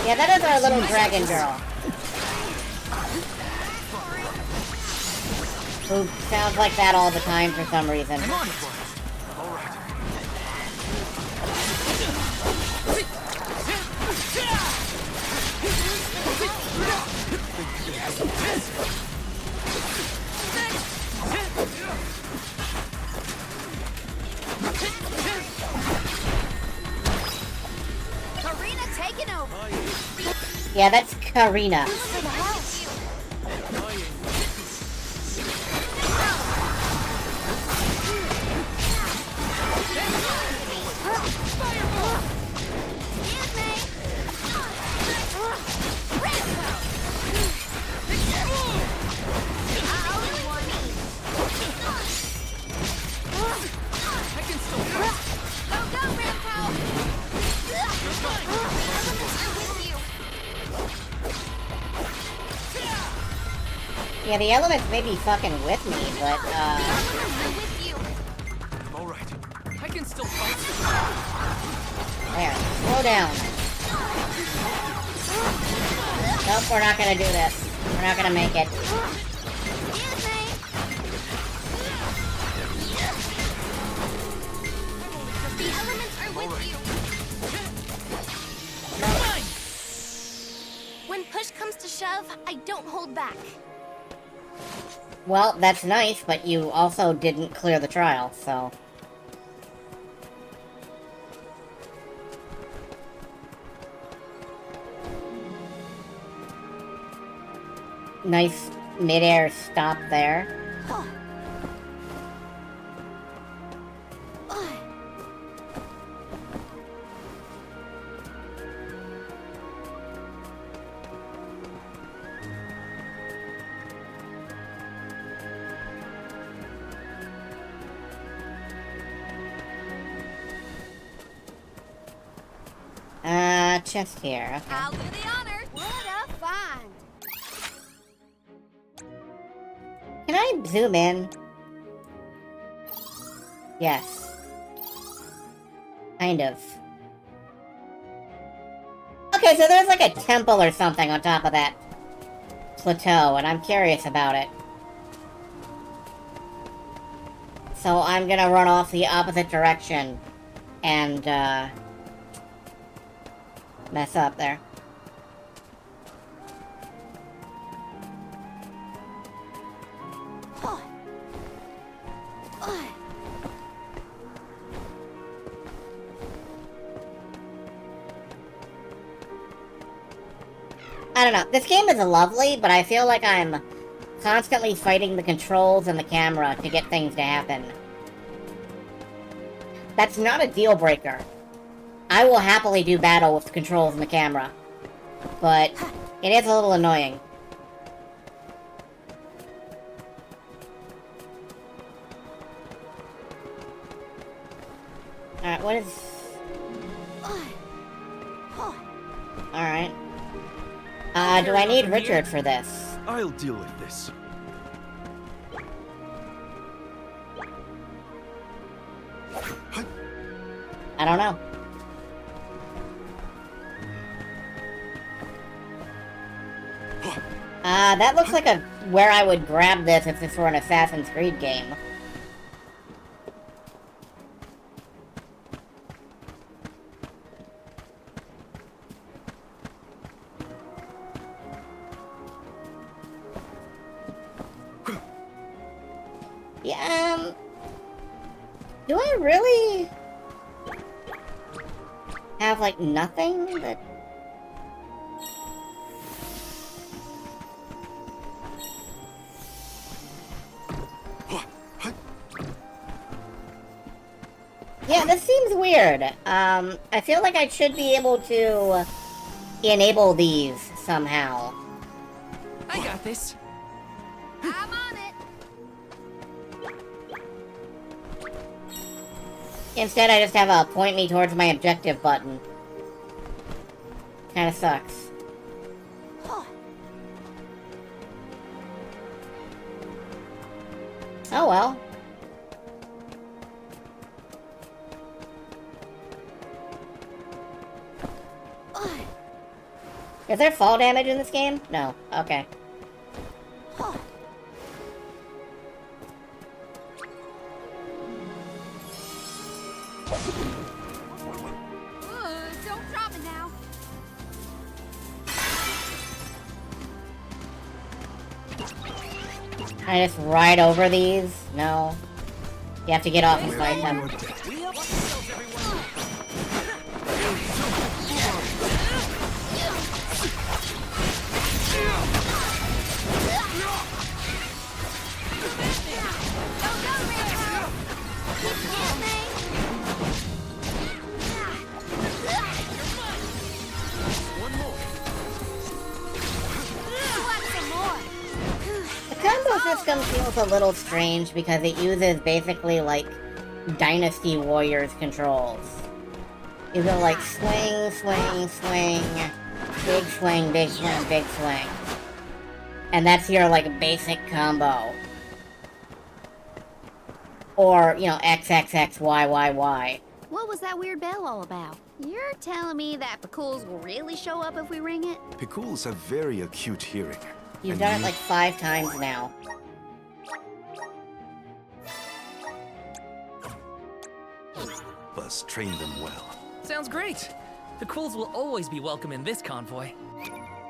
Yeah, that is our little dragon girl. Who sounds like that all the time for some reason. I'm on it. Karina taking over. Yeah, that's Karina. Yeah, the elements may be fucking with me, but, Alright. I can still fight. there. Slow down. Nope, we're not gonna do this. We're not gonna make it. The elements are with you. When push comes to shove, I don't hold back. Well, that's nice, but you also didn't clear the trial, so... Nice mid-air stop there. Chest here. Okay. I'll do the honor. What a find. Can I zoom in? Yes. Kind of. Okay, so there's like a temple or something on top of that plateau, and I'm curious about it. So I'm gonna run off the opposite direction and, mess up there. I don't know. This game is lovely, but I feel like I'm constantly fighting the controls and the camera to get things to happen. That's not a deal breaker. I will happily do battle with the controls and the camera, but it is a little annoying. Alright, what is... Alright. Do I need Richard for this? I'll deal with this. I don't know. That looks like where I would grab this if this were an Assassin's Creed game. Yeah, do I really have, like, nothing that... Yeah, this seems weird. I feel like I should be able to enable these somehow. I got this. I'm on it. Instead, I just have a point me towards my objective button. Kinda sucks. Oh well. Is there fall damage in this game? No. Okay. Don't drop it now. Can I just ride over these? No. You have to get off and fight them. The combo system feels a little strange because it uses basically like Dynasty Warriors controls. You go like swing, swing, swing, big swing, big swing, big swing. And that's your like basic combo. Or, you know, X, X, X, Y, Y, Y. What was that weird bell all about? You're telling me that Picools will really show up if we ring it? Picools have very acute hearing. You've and done it you- like 5 times now. Must train them well. Sounds great. The Quills will always be welcome in this convoy.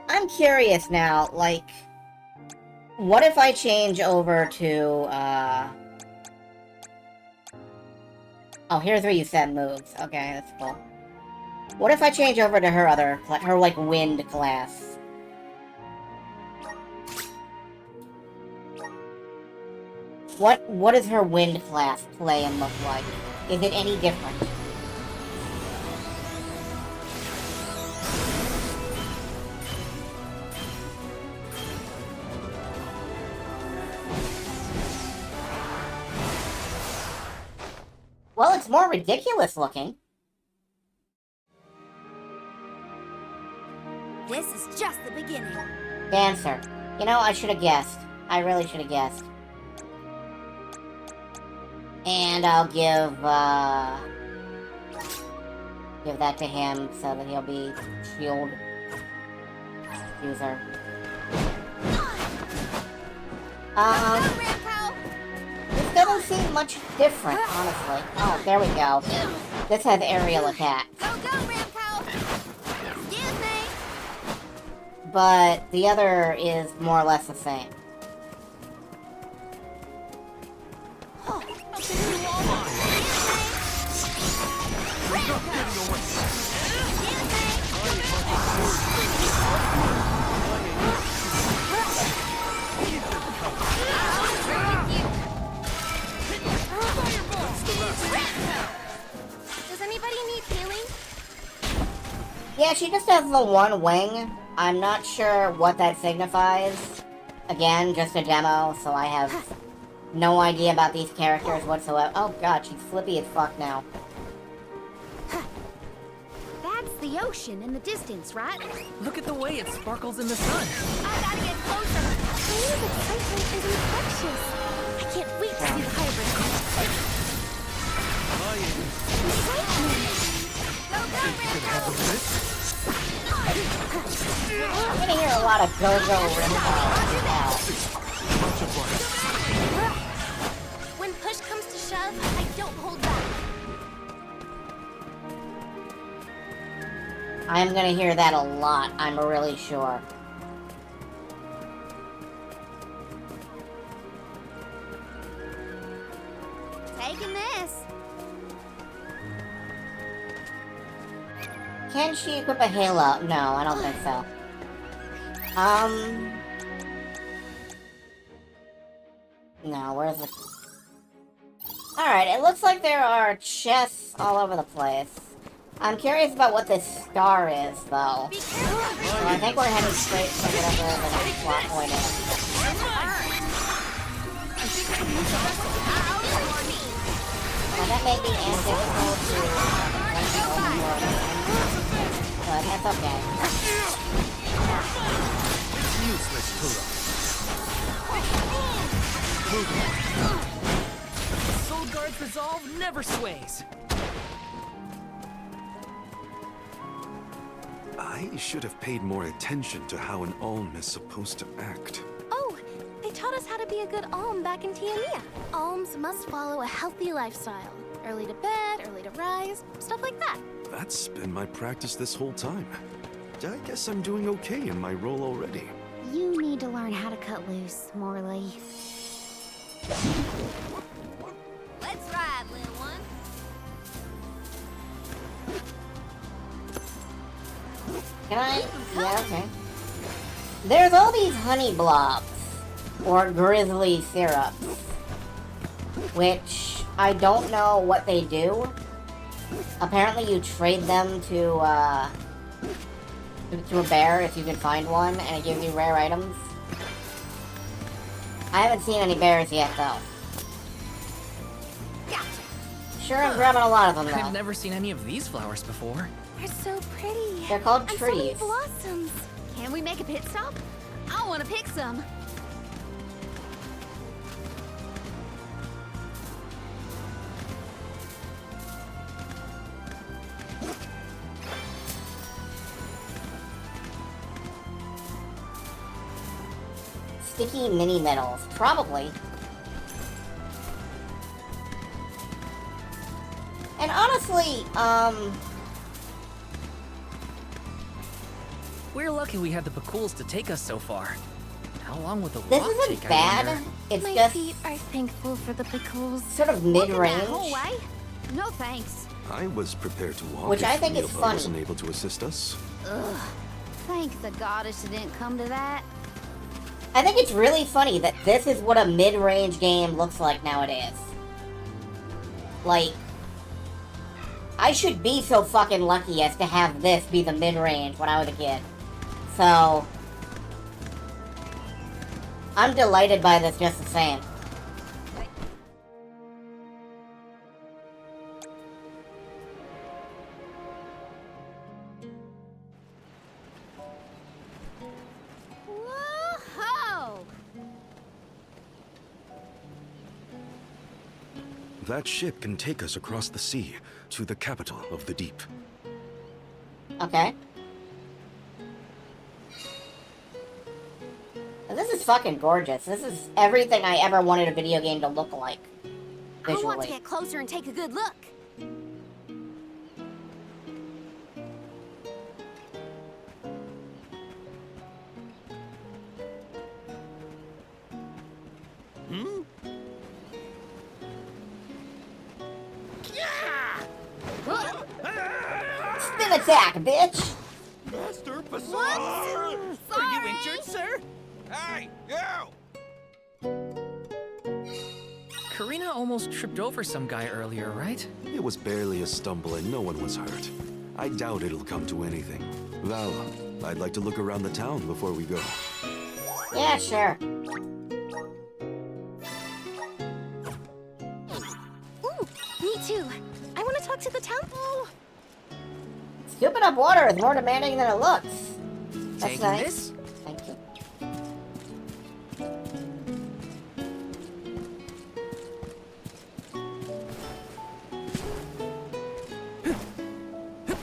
I'm curious now, like... What if I change over to, Oh, here's where you said moves. Okay, that's cool. What if I change over to her, like, wind class? What does her wind class play and look like? Is it any different? Well, it's more ridiculous looking. This is just the beginning. Dancer. You know, I should have guessed. I really should have guessed. And I'll give that to him so that he'll be shield user. This doesn't seem much different, honestly. Oh, there we go. This has aerial attack. Go, Ramco! Excuse me! But the other is more or less the same. Does anybody need healing? Yeah, she just has the one wing. I'm not sure what that signifies. Again, just a demo, so I have no idea about these characters whatsoever. Oh god, she's flippy as fuck now. That's the ocean in the distance, right? Look at the way it sparkles in the sun. I gotta get closer. This excitement is infectious. I can't wait to see the hybrid. Go, Ramco! I'm gonna hear a lot of go-go now. When push comes to shove, I don't hold back. I'm gonna hear that a lot, I'm really sure. Taking this. Can she equip a halo? No, I don't think so. No, where's the... Alright, it looks like there are chests all over the place. I'm curious about what this star is, though. So I think we're heading straight to whatever the next plot point is. Well, that may be antithetical to... but that's okay. Useless, Kuro. Soul Guard's resolve never sways. I should have paid more attention to how an Alm is supposed to act. Oh, they taught us how to be a good alm back in Tiamia. Alms must follow a healthy lifestyle. Early to bed, early to rise, stuff like that. That's been my practice this whole time. I guess I'm doing okay in my role already. You need to learn how to cut loose, Morley. Let's ride, little one. Can I? Yeah, okay. There's all these honey blobs, or grizzly syrups, which I don't know what they do. Apparently you trade them to a bear if you can find one, and it gives you rare items. I haven't seen any bears yet, though. Sure, I'm grabbing a lot of them, I've though. never seen any of these flowers before. They're so pretty. They're called And so many trees. blossoms. Can we make a pit stop? I want to pick some. Sticky mini metals, probably. And honestly, We're lucky we had the Bakuls to take us so far. How long will the This walk isn't take, I bad. wonder? It's My just feet are thankful for the pickles. sort of Walking that mid-range. whole way? No thanks. I was prepared to walk Which if I think is Miopa funny. wasn't able to assist us. Ugh. Thank the goddess it didn't come to that. I think it's really funny that this is what a mid-range game looks like nowadays. Like, I should be so fucking lucky as to have this be the mid-range when I was a kid. So, I'm delighted by this just the same. Whoa! That ship can take us across the sea to the capital of the deep. Okay. This is fucking gorgeous. This is everything I ever wanted a video game to look like. I want to Visually. get closer and take a good look. Spin attack, bitch! Master Sorry. Are you injured, sir? Hey, you! Karina almost tripped over some guy earlier, right? It was barely a stumble and no one was hurt. I doubt it'll come to anything. Val, I'd like to look around the town before we go. Yeah, sure. Ooh, me too. I want to talk to the temple. Scooping up water is more demanding than it looks. That's Taking nice. this? Thank you.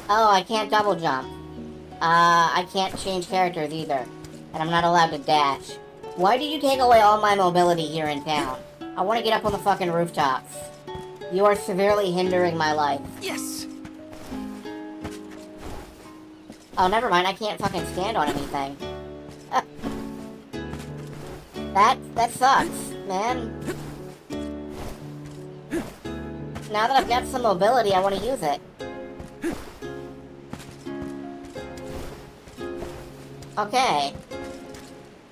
Oh, I can't double jump. I can't change characters either. And I'm not allowed to dash. Why did you take away all my mobility here in town? I want to get up on the fucking rooftops. You are severely hindering my life. Yes! Oh, never mind. I can't fucking stand on anything. That sucks, man. Now that I've got some mobility, I want to use it. Okay.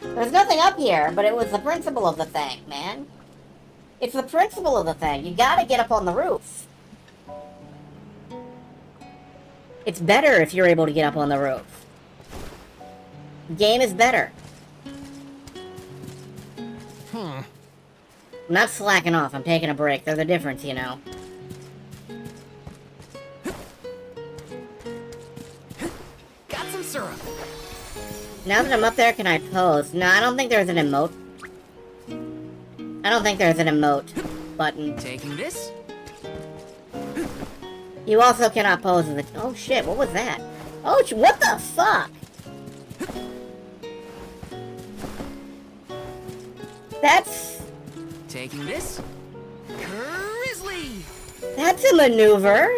There's nothing up here, but it was the principle of the thing, man. It's the principle of the thing. You gotta get up on the roof. It's better if you're able to get up on the roof. Game is better. I'm not slacking off. I'm taking a break. There's a difference, you know. Got some syrup. Now that I'm up there, can I pose? No, I don't think there's an emote. I don't think there's an emote button. Taking this? You also cannot pose as a... Oh shit, what was that? Oh, what the fuck? That's... Taking this? Grizzly! That's a maneuver.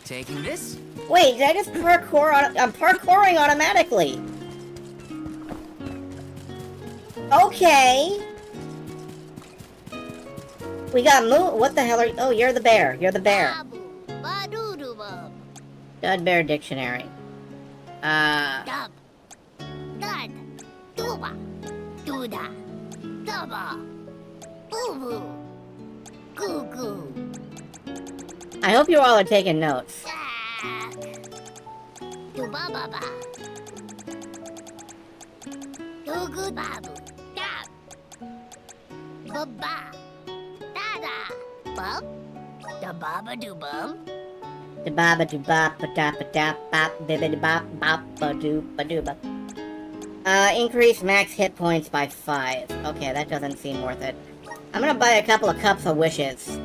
Taking this? Wait, did I just parkour on... I'm parkouring automatically. Okay. We got move. What the hell are you? Oh, you're the bear. You're the bear. Dud Bear Dictionary. Dub. Dud. Duba. Duda. Dubba. Boo boo. Goo goo. I hope you all are taking notes. Dak. Duba baba. Dugu babu. Dab. Baba. Dada. Bub. Da baba do bum. Da ba ba do ba ba da ba da ba ba ba ba ba ba do ba do ba. Increase max hit points by 5. Okay, that doesn't seem worth it. I'm gonna buy a couple of cups of wishes.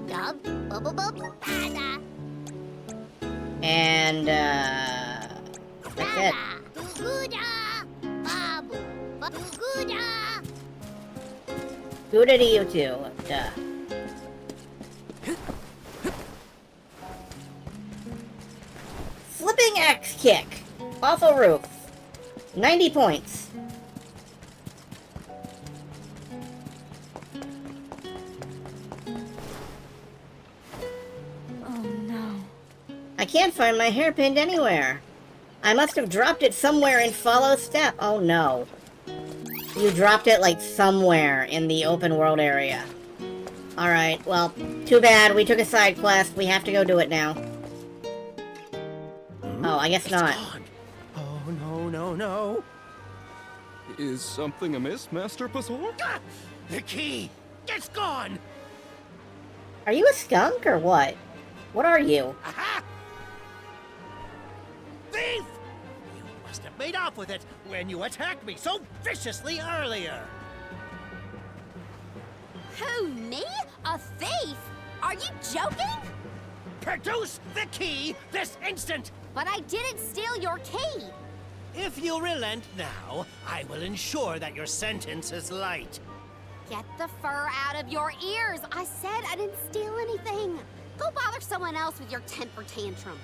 Dub. Bub bub bub. Dada. And, that's it. Duguda. Babu. Duguda. Good to you too. Duh. Flipping axe kick. Off a roof. 90 points. Oh no. I can't find my hairpin anywhere. I must have dropped it somewhere in follow step. Oh no. You dropped it like somewhere in the open world area. Alright, well, too bad. We took a side quest. We have to go do it now. Oh, I guess not. Gone. Oh, no, no, no. Is something amiss, Master Pasor? Ah! The key! It's gone! Are you a skunk or what? What are you? Aha! Thief! You must have made off with it when you attacked me so viciously earlier. Who, me? A thief? Are you joking? Produce the key this instant! But I didn't steal your key. If you relent now, I will ensure that your sentence is light. Get the fur out of your ears. I said I didn't steal anything. Go bother someone else with your temper tantrum.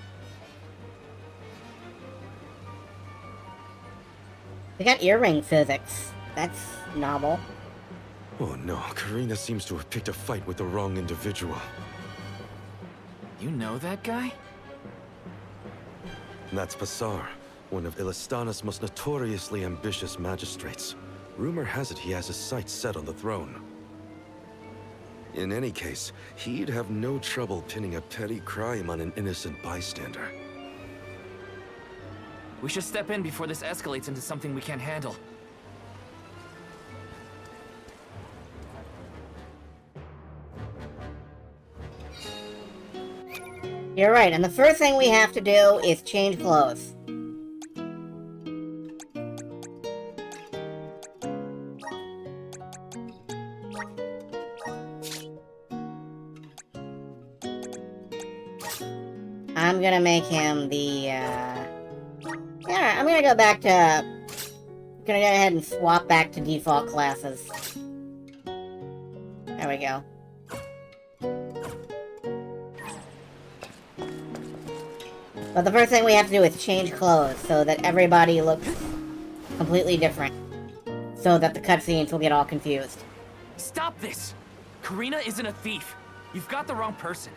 We got earring physics. That's novel. Oh no, Karina seems to have picked a fight with the wrong individual. You know that guy? That's Pasar, one of Illistana's most notoriously ambitious magistrates. Rumor has it he has his sights set on the throne. In any case, he'd have no trouble pinning a petty crime on an innocent bystander. We should step in before this escalates into something we can't handle. You're right, and the first thing we have to do is change clothes. I'm gonna make him the, yeah, I'm gonna go back to... Gonna go ahead and swap back to default classes. There we go. But the first thing we have to do is change clothes so that everybody looks completely different. So that the cutscenes will get all confused. Stop this! Karina isn't a thief. You've got the wrong person.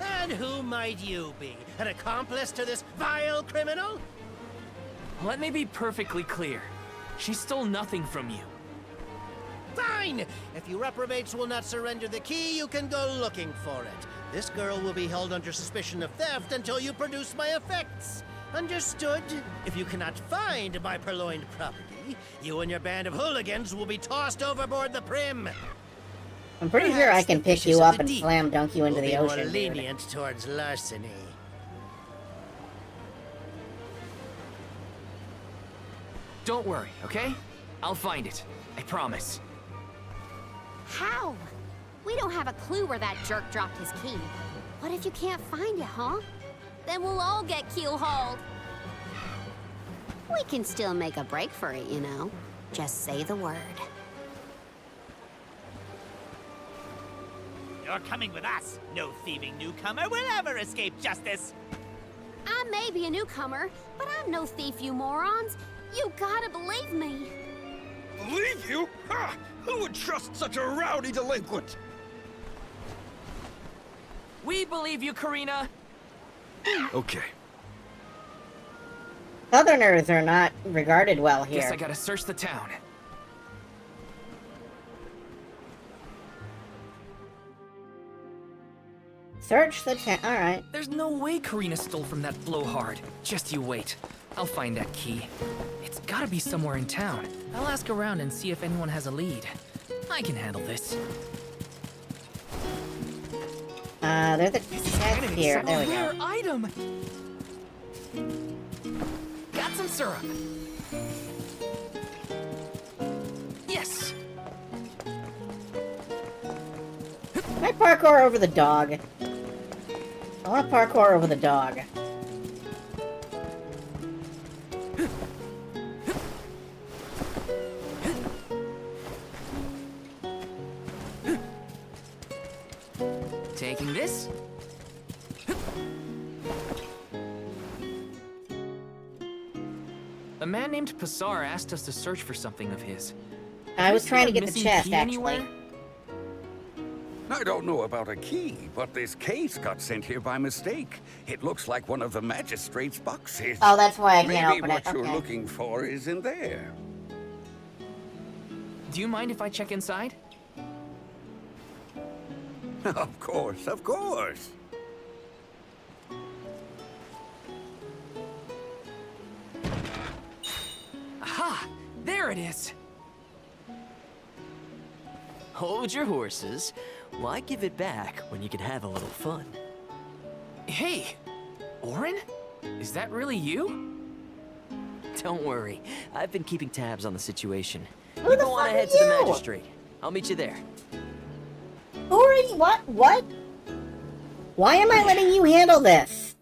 And who might you be? An accomplice to this vile criminal? Let me be perfectly clear. She stole nothing from you. Fine! If you reprobates will not surrender the key, you can go looking for it. This girl will be held under suspicion of theft until you produce my effects. Understood? If you cannot find my purloined property, you and your band of hooligans will be tossed overboard the Prim. I'm pretty sure I can pick you up and slam dunk you into the ocean. More Dude. lenient towards larceny. Don't worry, okay? I'll find it. I promise. How? We don't have a clue where that jerk dropped his key. What if you can't find it, huh? Then we'll all get keel-hauled. We can still make a break for it, you know. Just say the word. You're coming with us. No thieving newcomer will ever escape justice. I may be a newcomer, but I'm no thief, you morons. You gotta believe me. Believe you? Ha! Who would trust such a rowdy delinquent? We believe you, Karina! Okay. Southerners are not regarded well here. Guess I gotta search the town. Search the town. Alright. There's no way Karina stole from that blowhard. Just you wait. I'll find that key. It's gotta be somewhere in town. I'll ask around and see if anyone has a lead. I can handle this. There's a chest here. There we go. Rare item! Got some syrup. Yes! Can I parkour over the dog? I want to parkour over the dog. Taking this. A man named Passar asked us to search for something of his. I was Is trying to there a get the missing chest, key actually. anywhere? I don't know about a key, but this case got sent here by mistake. It looks like one of the magistrate's boxes. Oh, that's why I can't Maybe open it. what you're Okay. looking for is in there. Do you mind if I check inside? Of course, of course. Aha! There it is! Hold your horses. Why give it back when you can have a little fun? Hey! Orin? Is that really you? Don't worry. I've been keeping tabs on the situation. Who You the go on fuck ahead are to the you? magistrate. I'll meet you there. Who are you? What? What? Why am I letting you handle this?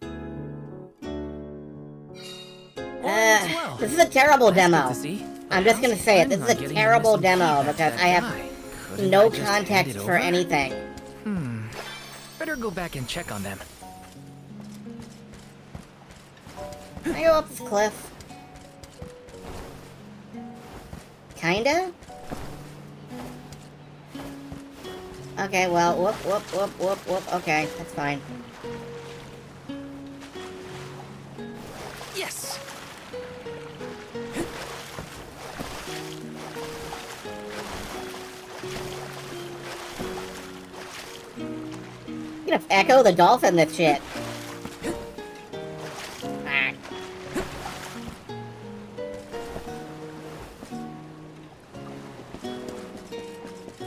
well. This is a terrible That's good demo. to see. I'm just gonna say it. This I'm is not a getting terrible missing key demo back to because that I have guy. Couldn't no I just hand context it for over? anything. Better go back and check on them. Can I go up this cliff? Kinda? Okay, well, whoop. Okay, that's fine. Yes! I'm gonna echo the dolphin this shit. Ah.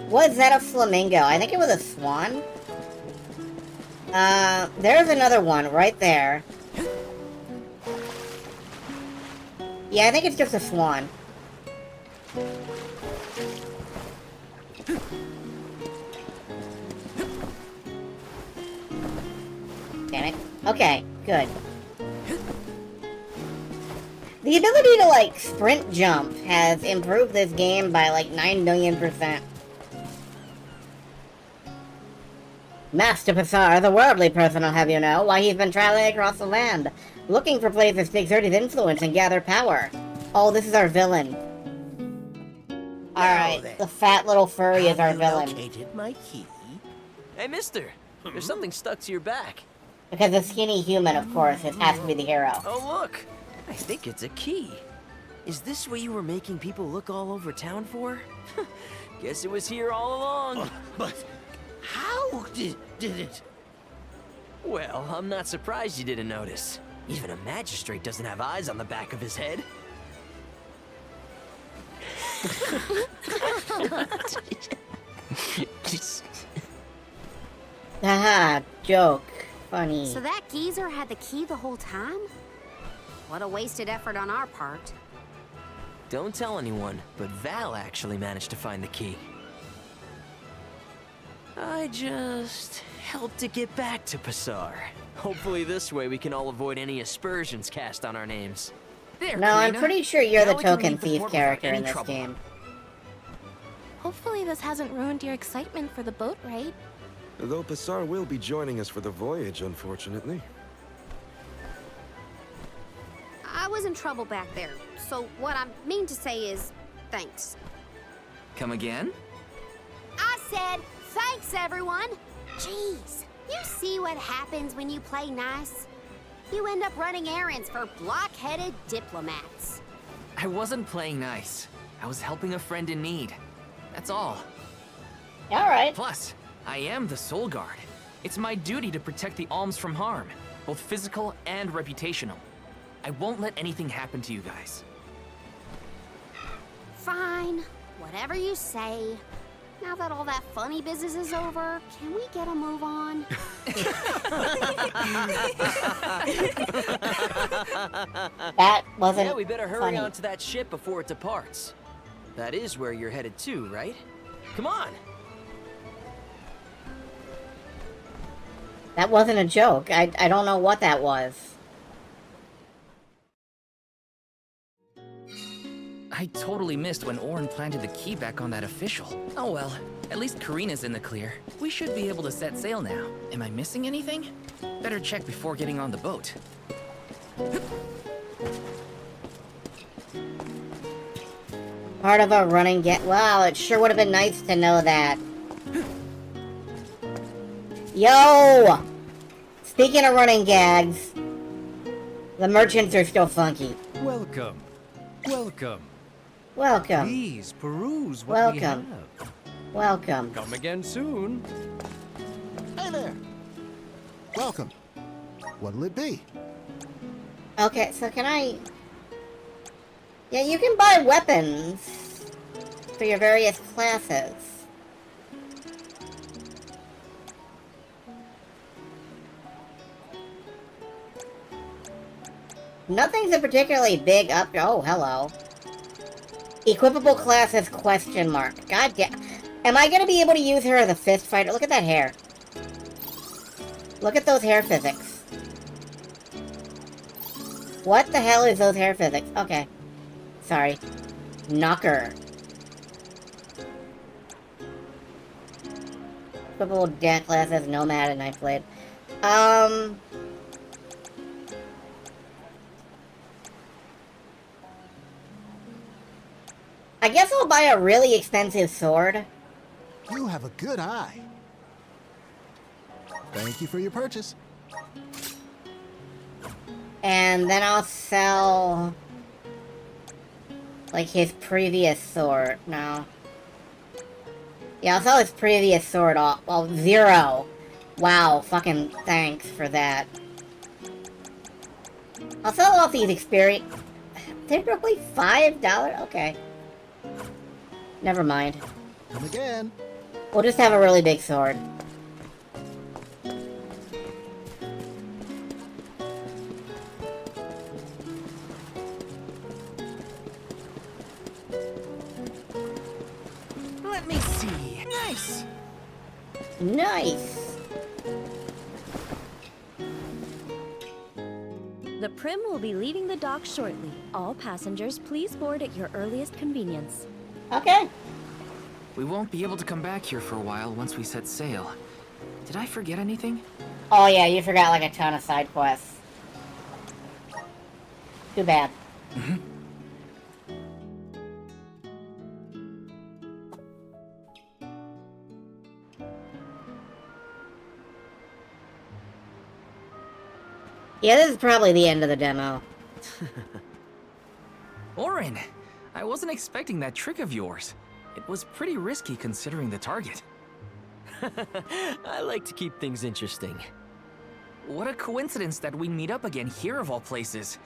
Was that a flamingo? I think it was a swan. There's another one right there. Yeah, I think it's just a swan. Damn it. Okay, good. The ability to, like, sprint jump has improved this game by, like, 9,000,000%. Master Passar, the worldly person will have you know, why he's been traveling across the land, looking for places to exert his influence and gather power. Oh, this is our villain. Alright, then. the fat little furry is our Have you villain. located my key? Hey, mister. There's something stuck to your back. Because the skinny human, of course, has to be the hero. Oh, look. I think it's a key. Is this what you were making people look all over town for? Guess it was here all along. But how did it? Well, I'm not surprised you didn't notice. Even a magistrate doesn't have eyes on the back of his head. Haha, joke. Funny. So that geezer had the key the whole time? What a wasted effort on our part. Don't tell anyone, but Val actually managed to find the key. I just helped to get back to Passar. Hopefully this way we can all avoid any aspersions cast on our names. There, No, I'm Karina. pretty sure you're Now the we can token leave the thief fort without character any in this trouble. game. Hopefully this hasn't ruined your excitement for the boat ride. Though Passar will be joining us for the voyage, unfortunately. I was in trouble back there, so what I mean to say is thanks. Come again? I said thanks, everyone! Jeez, you see what happens when you play nice? You end up running errands for block-headed diplomats. I wasn't playing nice. I was helping a friend in need. That's all. Alright. Plus, I am the Soul Guard. It's my duty to protect the alms from harm, both physical and reputational. I won't let anything happen to you guys. Fine, whatever you say. Now that all that funny business is over, can we get a move on? That wasn't Yeah, we better hurry funny. on to that ship before it departs. That is where you're headed to, right? Come on! That wasn't a joke. I don't know what that was. I totally missed when Orin planted the key back on that official. Oh well, at least Karina's in the clear. We should be able to set sail now. Am I missing anything? Better check before getting on the boat. Part of a running gag. Wow, it sure would have been nice to know that. Yo! Speaking of running gags, the merchants are still funky. Welcome. Welcome. Welcome. Please peruse what we Welcome. have. Welcome. Come again soon. Hey there. Welcome. What'll it be? Okay, so can I... Yeah, you can buy weapons for your various classes. Nothing's a particularly big up... Oh, hello. Equipable classes, question mark. God damn. Am I gonna be able to use her as a fist fighter? Look at that hair. Look at those hair physics. What the hell is those hair physics? Okay. Sorry. Knocker. Equipable deck classes, Nomad, and Nightblade. I guess I'll buy a really expensive sword. You have a good eye. Thank you for your purchase. And then I'll sell... like his previous sword. No. Yeah, I'll sell his previous sword off. Well, 0. Wow, fucking thanks for that. I'll sell off these experience... They're probably $5? Okay. Never mind. Come again. We'll just have a really big sword. Let me see. Nice. Nice. The Prim will be leaving the dock shortly. All passengers, please board at your earliest convenience. Okay. We won't be able to come back here for a while once we set sail. Did I forget anything? Oh yeah, you forgot like a ton of side quests. Too bad. Yeah, this is probably the end of the demo. Orin, I wasn't expecting that trick of yours. It was pretty risky considering the target. I like to keep things interesting. What a coincidence that we meet up again here of all places.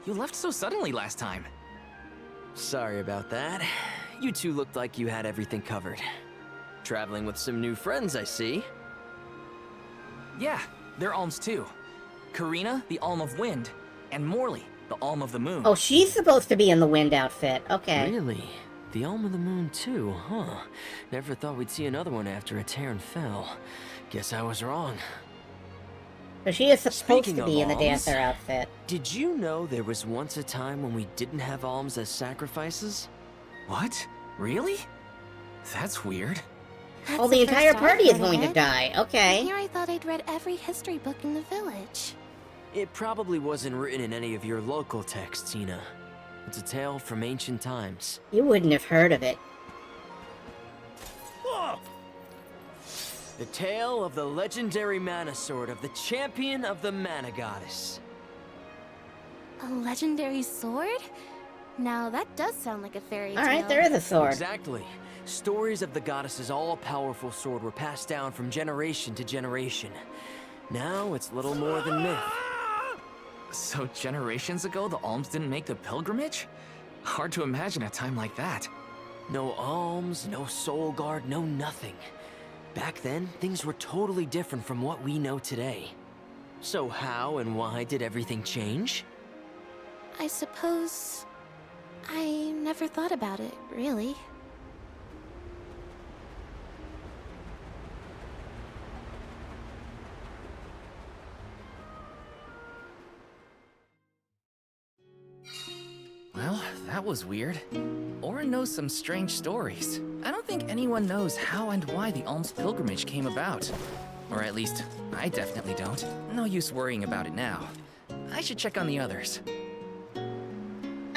You left so suddenly last time. Sorry about that. You two looked like you had everything covered. Traveling with some new friends, I see. Yeah, they're Alms too. Karina, the Alm of Wind, and Morley, the Alm of the Moon. Oh, she's supposed to be in the wind outfit. Okay. Really? The Alm of the Moon too, huh? Never thought we'd see another one after a Terran fell. Guess I was wrong. So she is supposed Speaking to be in the of alms, dancer outfit. Did you know there was once a time when we didn't have alms as sacrifices? What? Really? That's weird. That's Oh, the first entire I've party is heard going of to it. die. Okay. Here I thought I'd read every history book in the village. It probably wasn't written in any of your local texts, Ina. It's a tale from ancient times. You wouldn't have heard of it. The tale of the legendary mana sword of the champion of the mana goddess. A legendary sword? Now that does sound like a fairy tale. Alright, there is a sword. Exactly. Stories of the goddess's all-powerful sword were passed down from generation to generation. Now it's little more than myth. So generations ago, the Alms didn't make the pilgrimage? Hard to imagine a time like that. No alms, no soul guard, no nothing. Back then, things were totally different from what we know today. So how and why did everything change? I suppose... I never thought about it, really. Well, that was weird. Orin knows some strange stories. I don't think anyone knows how and why the Alms pilgrimage came about. Or at least, I definitely don't. No use worrying about it now. I should check on the others.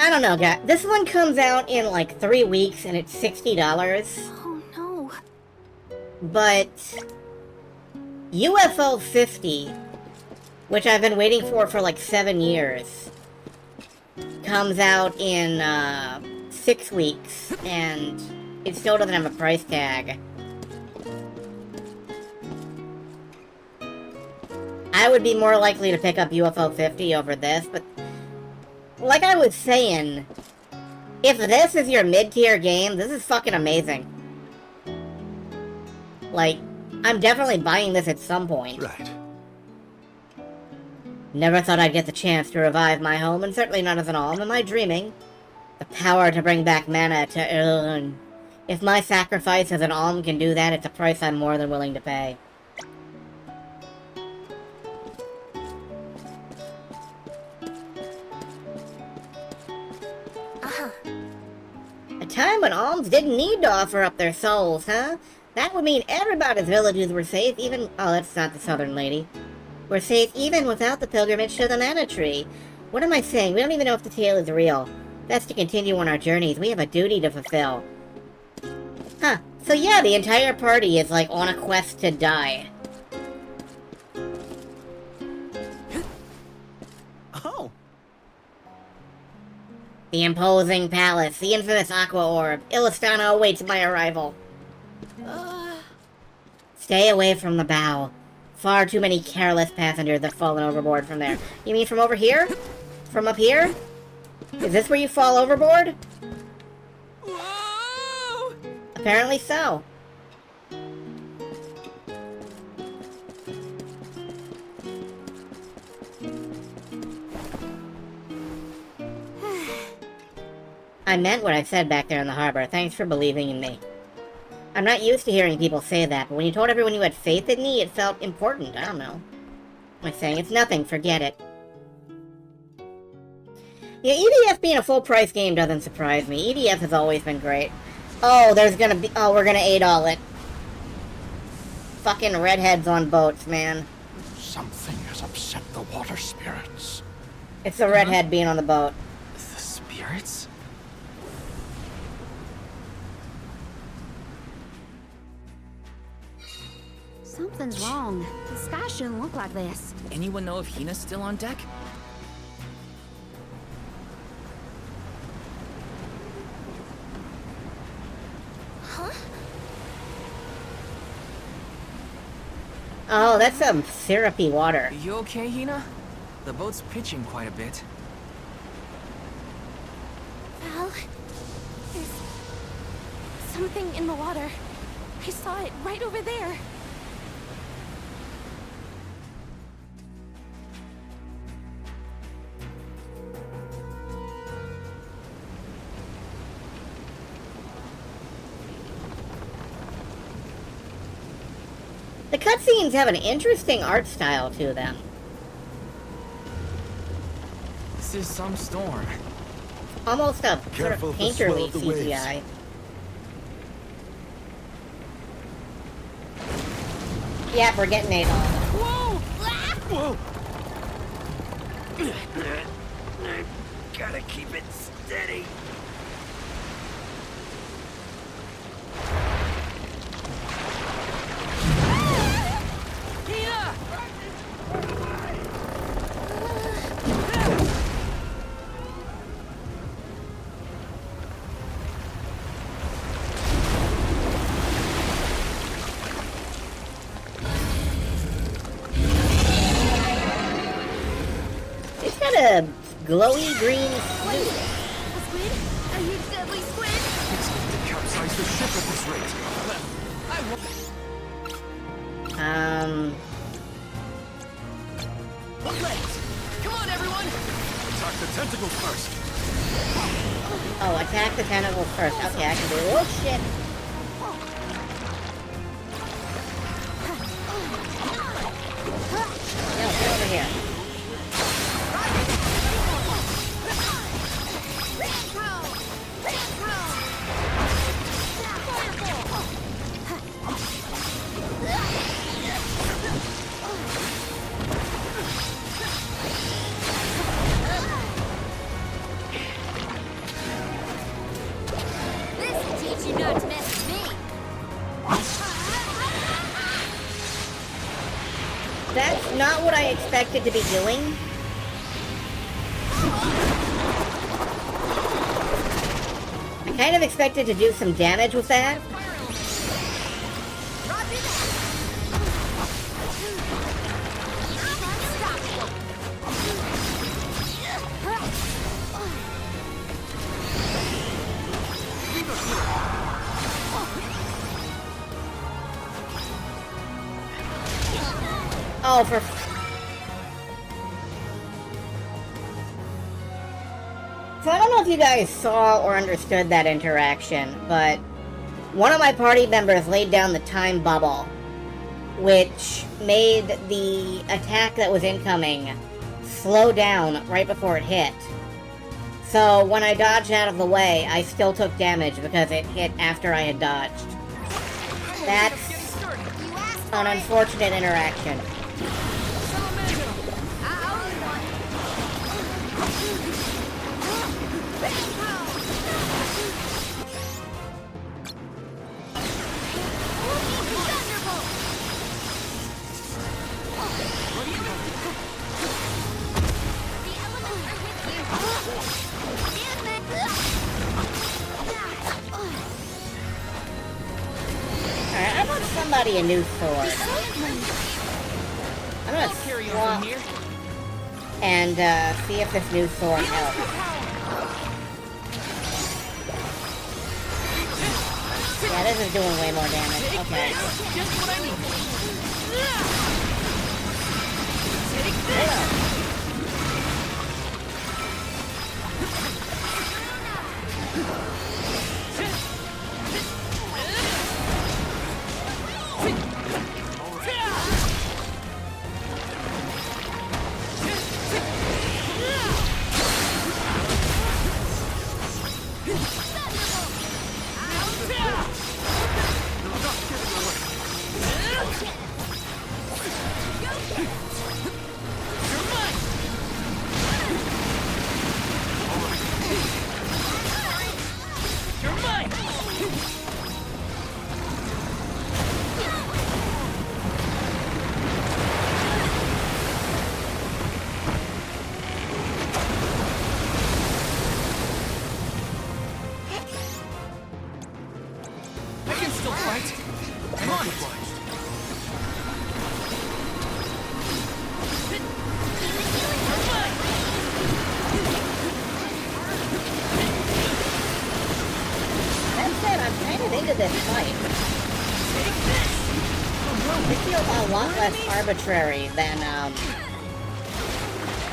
I don't know, guys. This one comes out in like 3 weeks and it's $60. Oh no. But UFO 50, which I've been waiting for like 7 years, comes out in 6 weeks, and it still doesn't have a price tag. I would be more likely to pick up UFO 50 over this, but like I was saying, if this is your mid-tier game, this is fucking amazing. Like, I'm definitely buying this at some point. Right. Never thought I'd get the chance to revive my home, and certainly not as an alm. Am I dreaming? The power to bring back mana to Irlun. If my sacrifice as an alm can do that, it's a price I'm more than willing to pay. A time when alms didn't need to offer up their souls, huh? That would mean everybody's villages were safe, even... Oh, that's not the southern lady. We're safe even without the pilgrimage to the Mana Tree. What am I saying? We don't even know if the tale is real. That's to continue on our journeys. We have a duty to fulfill. Huh. So yeah, the entire party is like on a quest to die. Oh. The imposing palace, the infamous Aqua Orb. Illistana awaits my arrival. Stay away from the bow. Far too many careless passengers have fallen overboard from there. You mean from over here? From up here? Is this where you fall overboard? Whoa! Apparently so. I meant what I said back there in the harbor. Thanks for believing in me. I'm not used to hearing people say that, but when you told everyone you had faith in me, it felt important. I don't know. I'm saying it's nothing, forget it. Yeah, EDF being a full-price game doesn't surprise me. EDF has always been great. Oh, there's gonna be... Oh, we're gonna 8-all it. Fucking redheads on boats, man. Something has upset the water spirits. It's the redhead being on the boat. The spirits? Something's wrong. The sky shouldn't look like this. Anyone know if Hina's still on deck? Huh? Oh, that's some syrupy water. You okay, Hina? The boat's pitching quite a bit. Val, there's something in the water. I saw it right over there. The cutscenes have an interesting art style to them. This is some storm. Almost a sort Careful of of the swell painterly of the waves. CGI. Yeah, we're getting 8-all. Whoa! Gotta keep it steady. It's got a glowy green Wait, a squid? A huge deadly squid? To capsize the ship at this rate. Legs! Come on, everyone! Attack the tentacles first. Oh, attack the tentacles first. Okay, I can do it. Oh, shit. No, get over here. expected to be doing. I kind of expected to do some damage with that. Oh, for... So I don't know if you guys saw or understood that interaction, but one of my party members laid down the time bubble, which made the attack that was incoming slow down right before it hit. So when I dodged out of the way, I still took damage because it hit after I had dodged. That's an unfortunate interaction. Alright, I bought somebody a new sword. I'm gonna swap and see if this new sword helps. Yeah, this is doing way more damage. Okay. Just what I need. Arbitrary than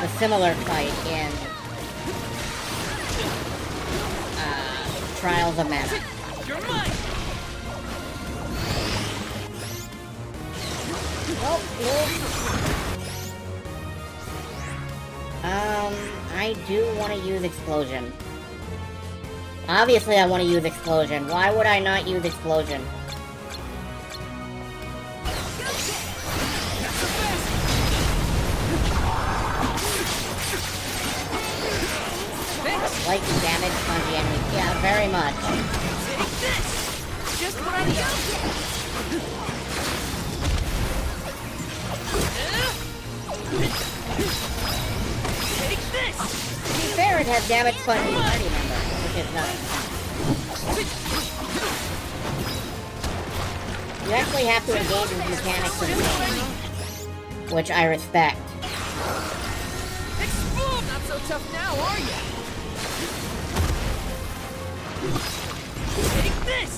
a similar fight in Trials of Mana. I do want to use Explosion. Obviously I want to use Explosion. Why would I not use Explosion? Like the damage on the enemy. Yeah, very much. Take this! Just what I need. Take this! To be fair, it has damage punching party members, which is nice. You actually have to engage with mechanics of the game, which I respect. Explode! Not so tough now, are you? Take this!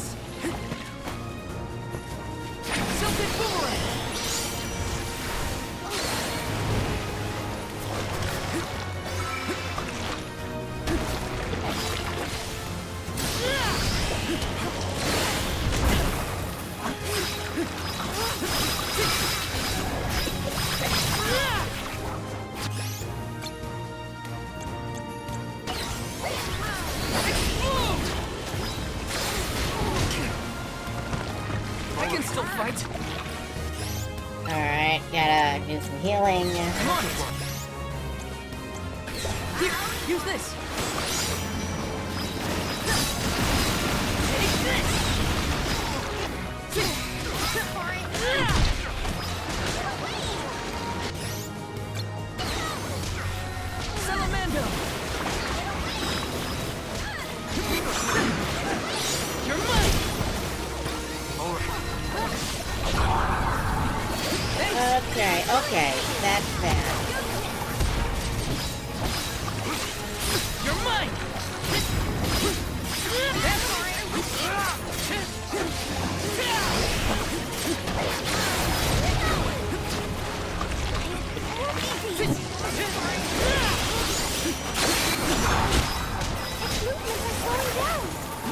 Something boomerang! Alright, gotta do some healing. Come on. Here, use this. Take this. Okay, that's bad. You're mine!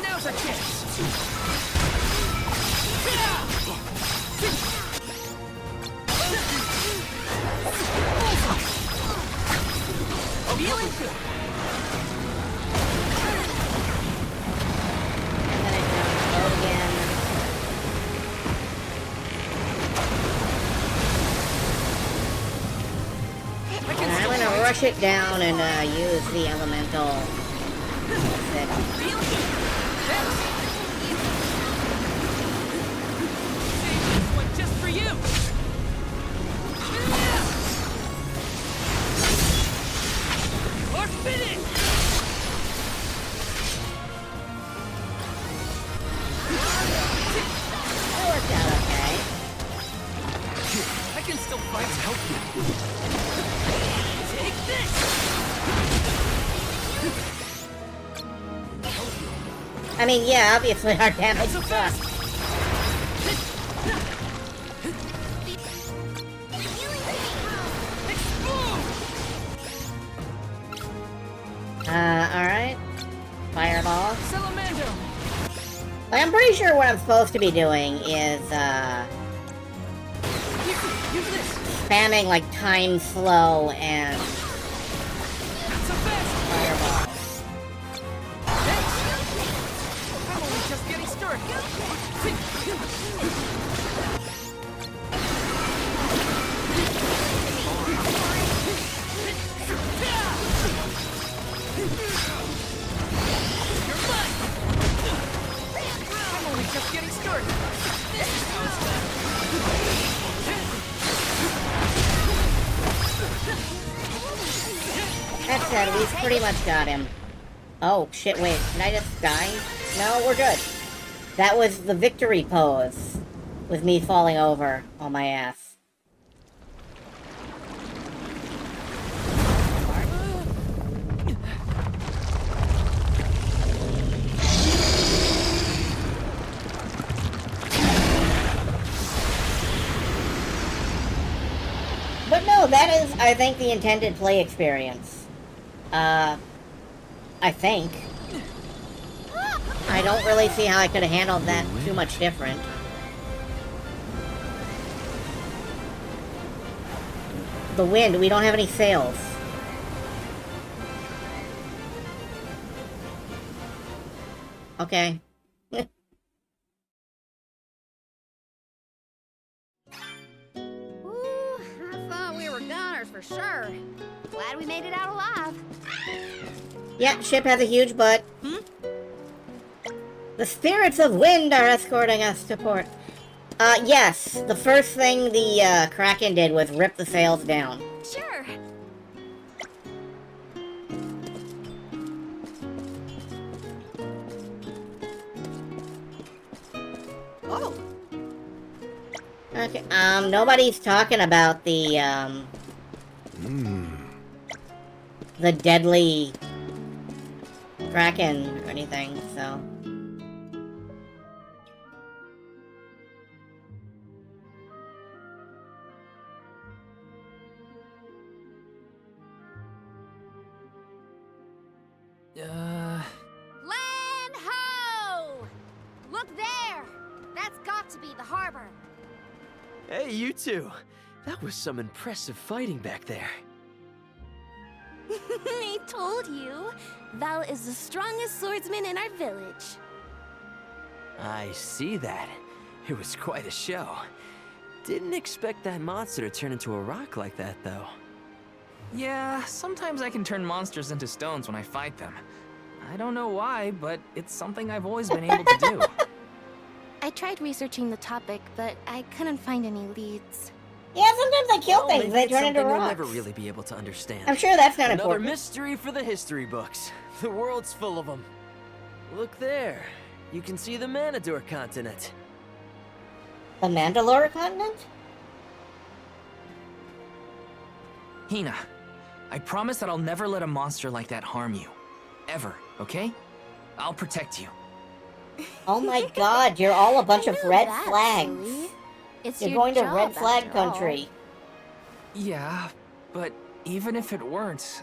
Now's our chance! Feeling good! And I'm gonna rush it down and use the elemental. Just for you! Or finish! That worked out okay. I can still fight to help you. Take this! I mean, yeah, obviously our damage sucks. Alright. Fireball. Salamander! Like, I'm pretty sure what I'm supposed to be doing is, spamming, like, time slow and fireball. I'm only just getting started. I'm only just getting started. This is how it's done. That said, we've pretty much got him. Oh, shit, wait. Can I just die? No, we're good. That was the victory pose. With me falling over on my ass. But no, that is, I think, the intended play experience. I think. I don't really see how I could have handled that too much different. The wind, we don't have any sails. Okay. Ooh, I thought we were goners for sure. Glad we made it out alive. Yeah, ship has a huge butt. The spirits of wind are escorting us to port. Yes. The first thing the Kraken did was rip the sails down. Sure. Oh. Okay, nobody's talking about the, the deadly Kraken or anything, so... Land ho! Look there! That's got to be the harbor. Hey, you two. That was some impressive fighting back there. I told you. Val is the strongest swordsman in our village. I see that. It was quite a show. Didn't expect that monster to turn into a rock like that, though. Yeah, sometimes I can turn monsters into stones when I fight them. I don't know why, but it's something I've always been able to do. I tried researching the topic, but I couldn't find any leads. Yeah, sometimes I kill things, maybe they it's turn into something rocks. We'll never really be able to understand. I'm sure that's not Another important. mystery for the history books. The world's full of them. Look there. You can see the Manador continent. The Mandalore continent? Hina, I promise that I'll never let a monster like that harm you. Ever, okay? I'll protect you. Oh my god, you're all a bunch of red That's flags. silly. It's You're your going to job, red flag after all. country. Yeah, but even if it weren't...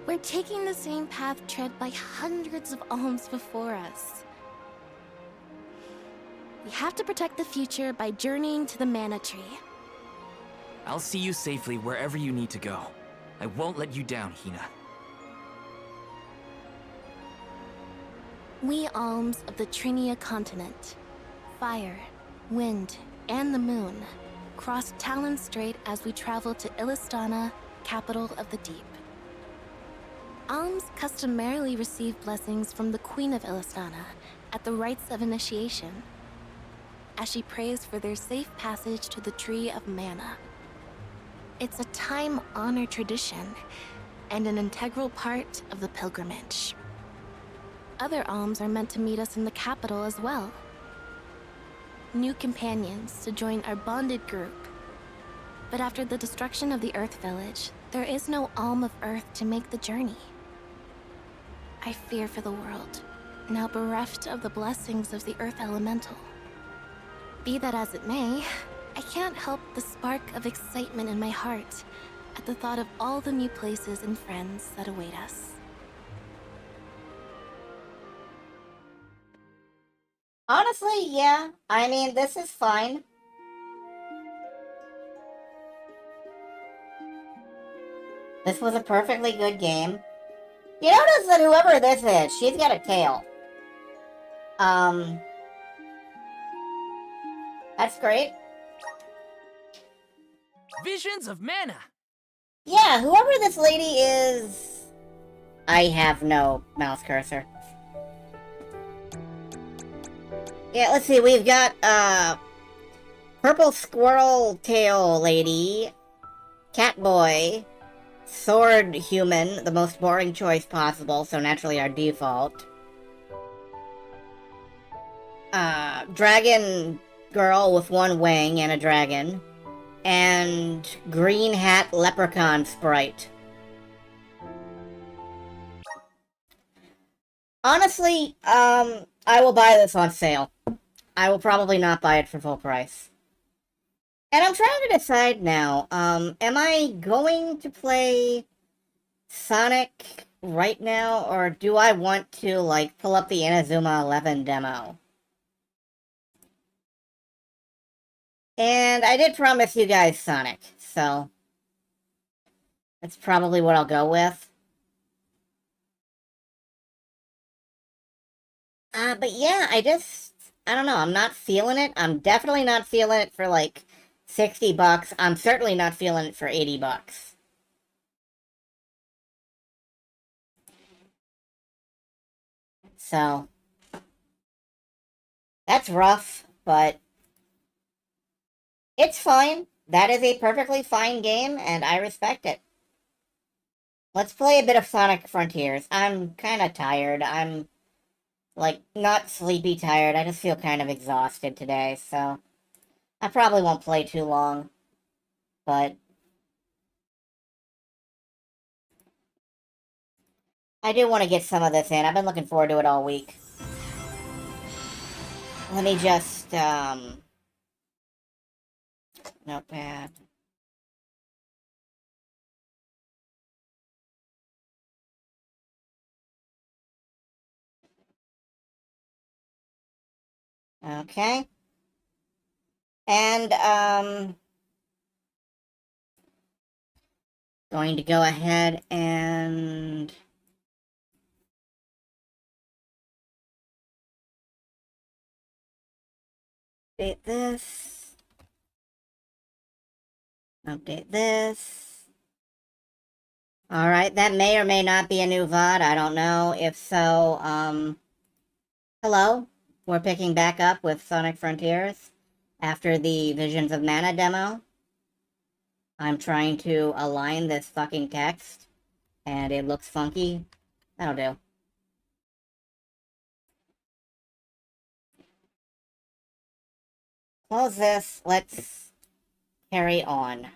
We're taking the same path tread by hundreds of alms before us. We have to protect the future by journeying to the Mana Tree. I'll see you safely wherever you need to go. I won't let you down, Hina. We alms of the Trinia continent, fire, wind, and the moon, cross Talon Strait as we travel to Illistana, capital of the deep. Alms customarily receive blessings from the Queen of Illistana at the rites of initiation, as she prays for their safe passage to the Tree of Mana. It's a time-honored tradition and an integral part of the pilgrimage. Other alms are meant to meet us in the capital as well. New companions to join our bonded group. But after the destruction of the Earth Village, there is no alm of Earth to make the journey. I fear for the world, now bereft of the blessings of the Earth Elemental. Be that as it may, I can't help the spark of excitement in my heart at the thought of all the new places and friends that await us. Honestly, yeah. I mean, this is fine. This was a perfectly good game. You notice that whoever this is, she's got a tail. That's great. Visions of Mana! Yeah, whoever this lady is... I have no mouse cursor. Yeah, let's see, we've got, Purple Squirrel Tail Lady, Catboy, Sword Human, the most boring choice possible, so naturally our default. Dragon Girl with one wing and a dragon. And Green Hat Leprechaun Sprite. Honestly, I will buy this on sale. I will probably not buy it for full price. And I'm trying to decide now, am I going to play Sonic right now, or do I want to, like, pull up the Inazuma 11 demo? And I did promise you guys Sonic, so that's probably what I'll go with. But yeah, I don't know, I'm not feeling it. I'm definitely not feeling it for, like, 60 bucks. I'm certainly not feeling it for 80 bucks. So, that's rough, but it's fine. That is a perfectly fine game, and I respect it. Let's play a bit of Sonic Frontiers. I'm kind of tired. I'm, like, not sleepy tired. I just feel kind of exhausted today, so I probably won't play too long. But I do want to get some of this in. I've been looking forward to it all week. Let me just, notepad. Okay. And, going to go ahead and update this. Update this. Alright, that may or may not be a new VOD, I don't know. If so, hello. We're picking back up with Sonic Frontiers after the Visions of Mana demo. I'm trying to align this fucking text, and it looks funky. That'll do. Close this. Let's carry on.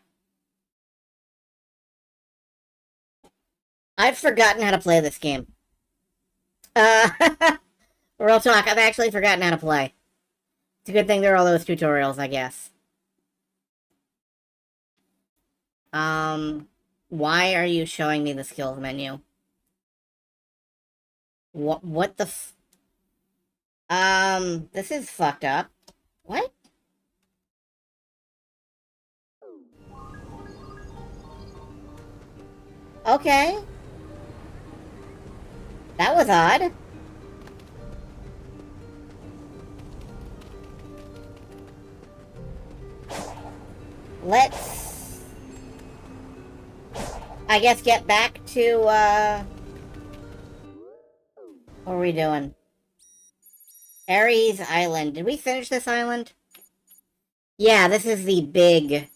I've forgotten how to play this game. Real talk, I've actually forgotten how to play. It's a good thing there are all those tutorials, I guess. Why are you showing me the skills menu? What the this is fucked up. What? Okay. That was odd. Let's, I guess, get back to, what are we doing? Ares Island. Did we finish this island? Yeah, this is the big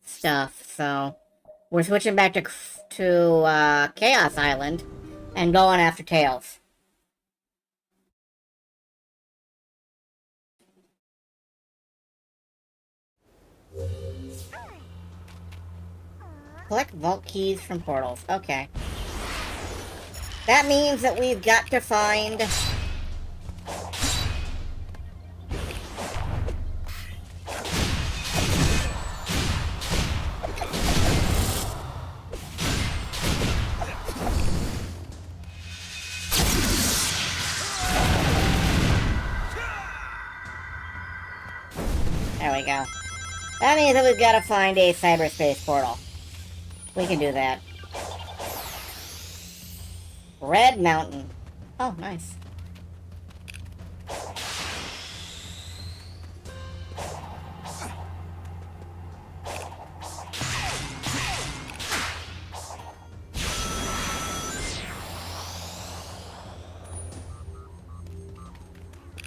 stuff, so we're switching back to Chaos Island and going after Tails. Collect vault keys from portals. Okay. That means that we've got to find... There we go. That means that we've got to find a cyberspace portal. We can do that. Red Mountain. Oh, nice.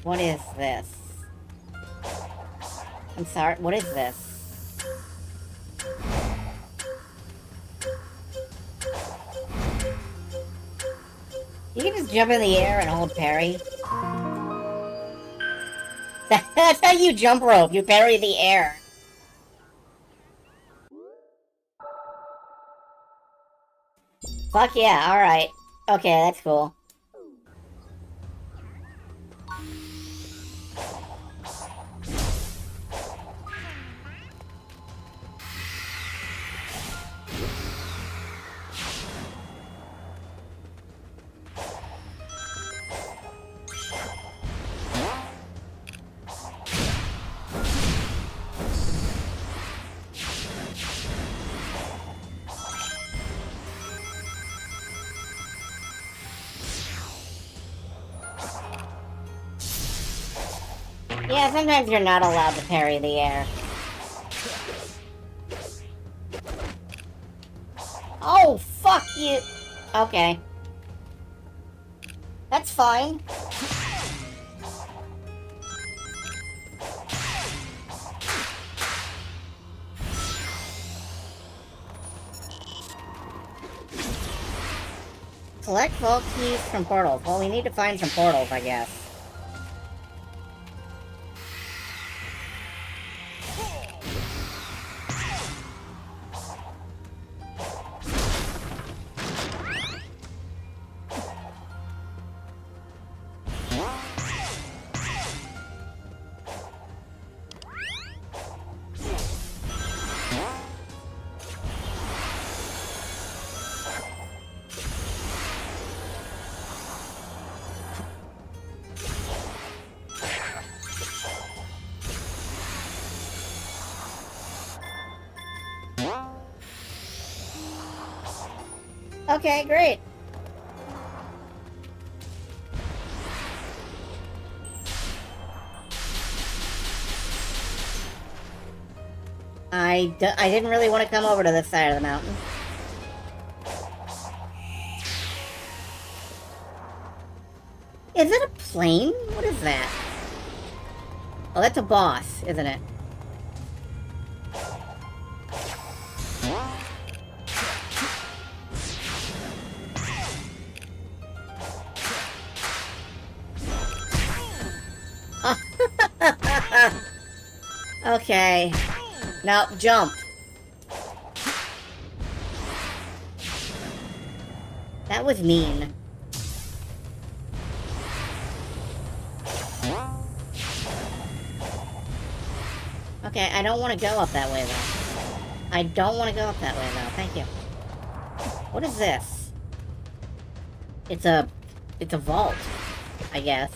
What is this? I'm sorry, what is this? You can just jump in the air and hold parry. That's how you jump rope. You parry the air. Fuck yeah, alright. Okay, that's cool. Yeah, sometimes you're not allowed to parry the air. Oh, fuck you! Okay. That's fine. Collect vault keys from portals. Well, we need to find some portals, I guess. Okay, great. I didn't really want to come over to this side of the mountain. Is it a plane? What is that? Oh, that's a boss, isn't it? Okay. Now, jump. That was mean. Okay, I don't want to go up that way, though. I don't want to go up that way, though. Thank you. What is this? It's a vault, I guess.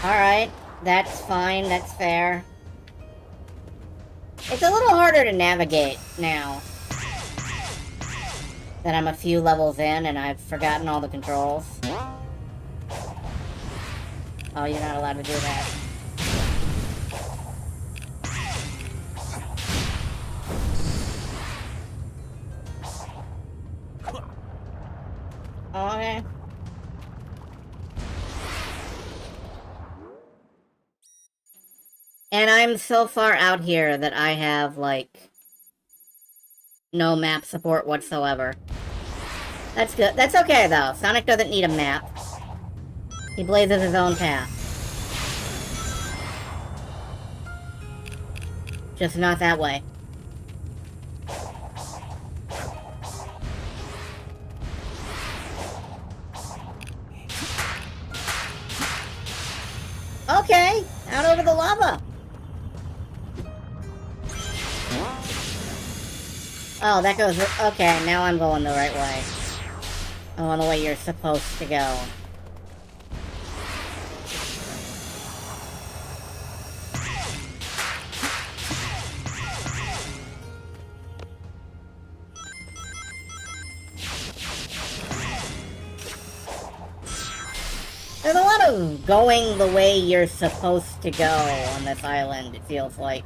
Alright, that's fine, that's fair. It's a little harder to navigate now that I'm a few levels in and I've forgotten all the controls. Oh, you're not allowed to do that. Okay. And I'm so far out here that I have, like, no map support whatsoever. That's good. That's okay, though. Sonic doesn't need a map. He blazes his own path. Just not that way. Okay, out over the lava. Oh, that goes... Okay, now I'm going the right way. I'm going the way you're supposed to go. There's a lot of going the way you're supposed to go on this island, it feels like.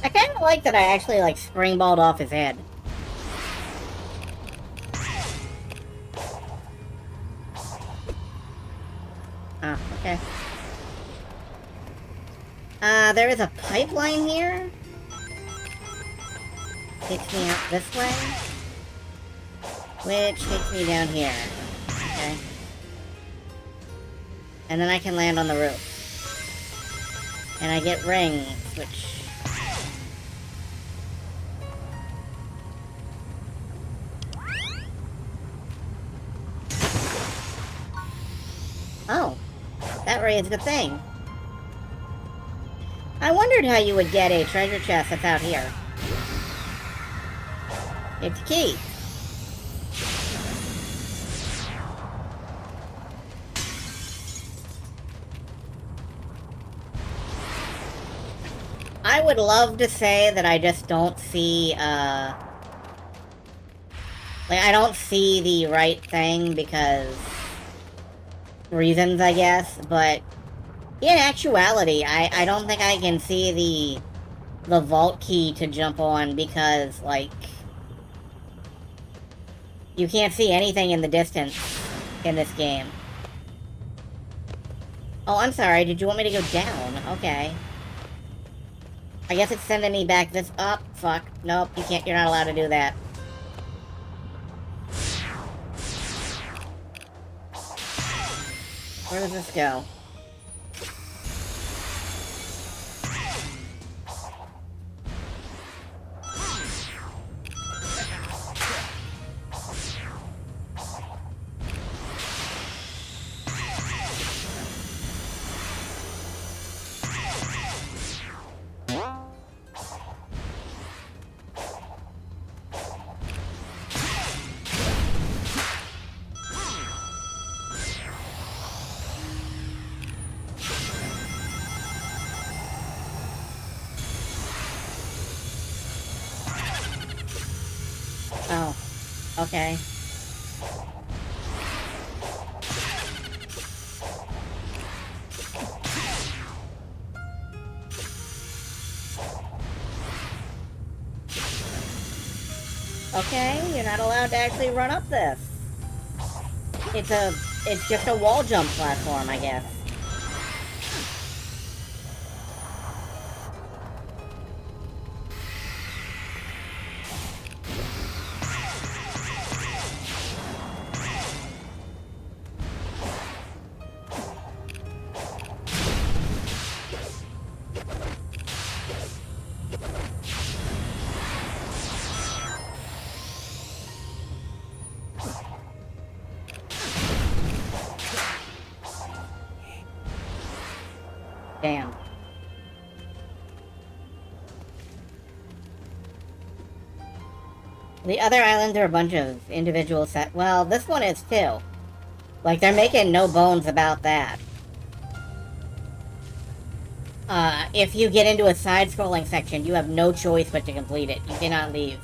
I kind of like that I actually, like, springballed off his head. Oh, okay. There is a pipeline here. Takes me out this way. Which takes me down here. Okay. And then I can land on the roof. And I get rings, which... Oh, that raised a thing. I wondered how you would get a treasure chest that's out here. It's a key. I would love to say that I just don't see, like, I don't see the right thing because... reasons, I guess, but in actuality, I don't think I can see the vault key to jump on because, like, you can't see anything in the distance in this game. Oh, I'm sorry, did you want me to go down? Okay. I guess it's sending me back this up. Fuck. Nope, you can't, you're not allowed to do that. Where does this go? Oh. Okay. Okay, you're not allowed to actually run up this. It's just a wall jump platform, I guess. Damn. The other islands are a bunch of individual set. Well, this one is too. Like, they're making no bones about that. If you get into a side-scrolling section, you have no choice but to complete it. You cannot leave.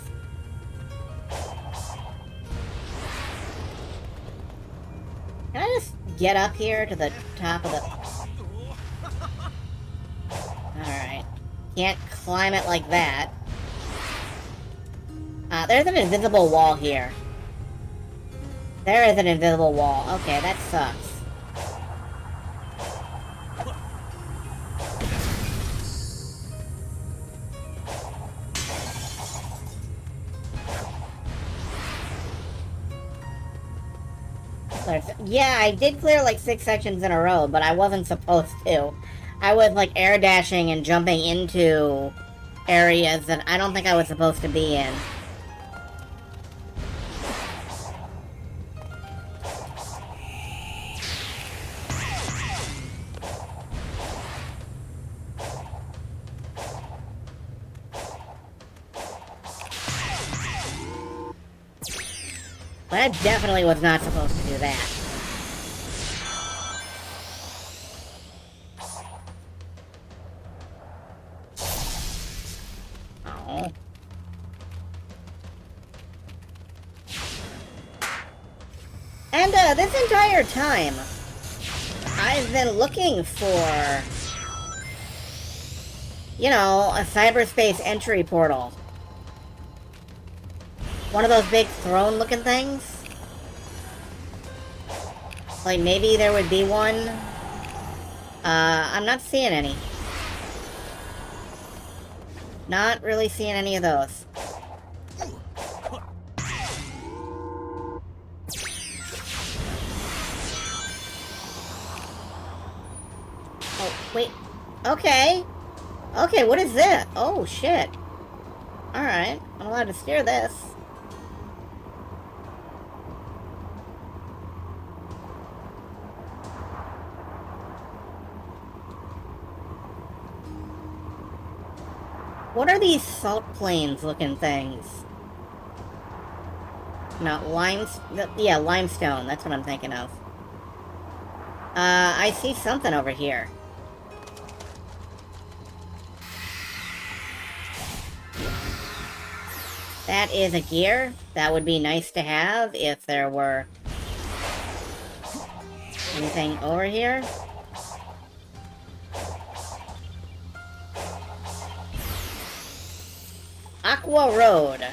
Can I just get up here to the top of the... Alright. Can't climb it like that. There's an invisible wall here. There is an invisible wall. Okay, that sucks. Yeah, I did clear like 6 sections in a row, but I wasn't supposed to. I was like air dashing and jumping into areas that I don't think I was supposed to be in. But I definitely was not supposed to do that. Oh. And this entire time, I've been looking for, you know, a cyberspace entry portal. One of those big throne-looking things? Like, maybe there would be one? I'm not seeing any. Not really seeing any of those. Oh, wait. Okay. Okay, what is that? Oh, shit. Alright, I'm allowed to steer this. What are these salt plains looking things? No, yeah, limestone, that's what I'm thinking of. I see something over here. That is a gear. That would be nice to have if there were anything over here. Aqua Road.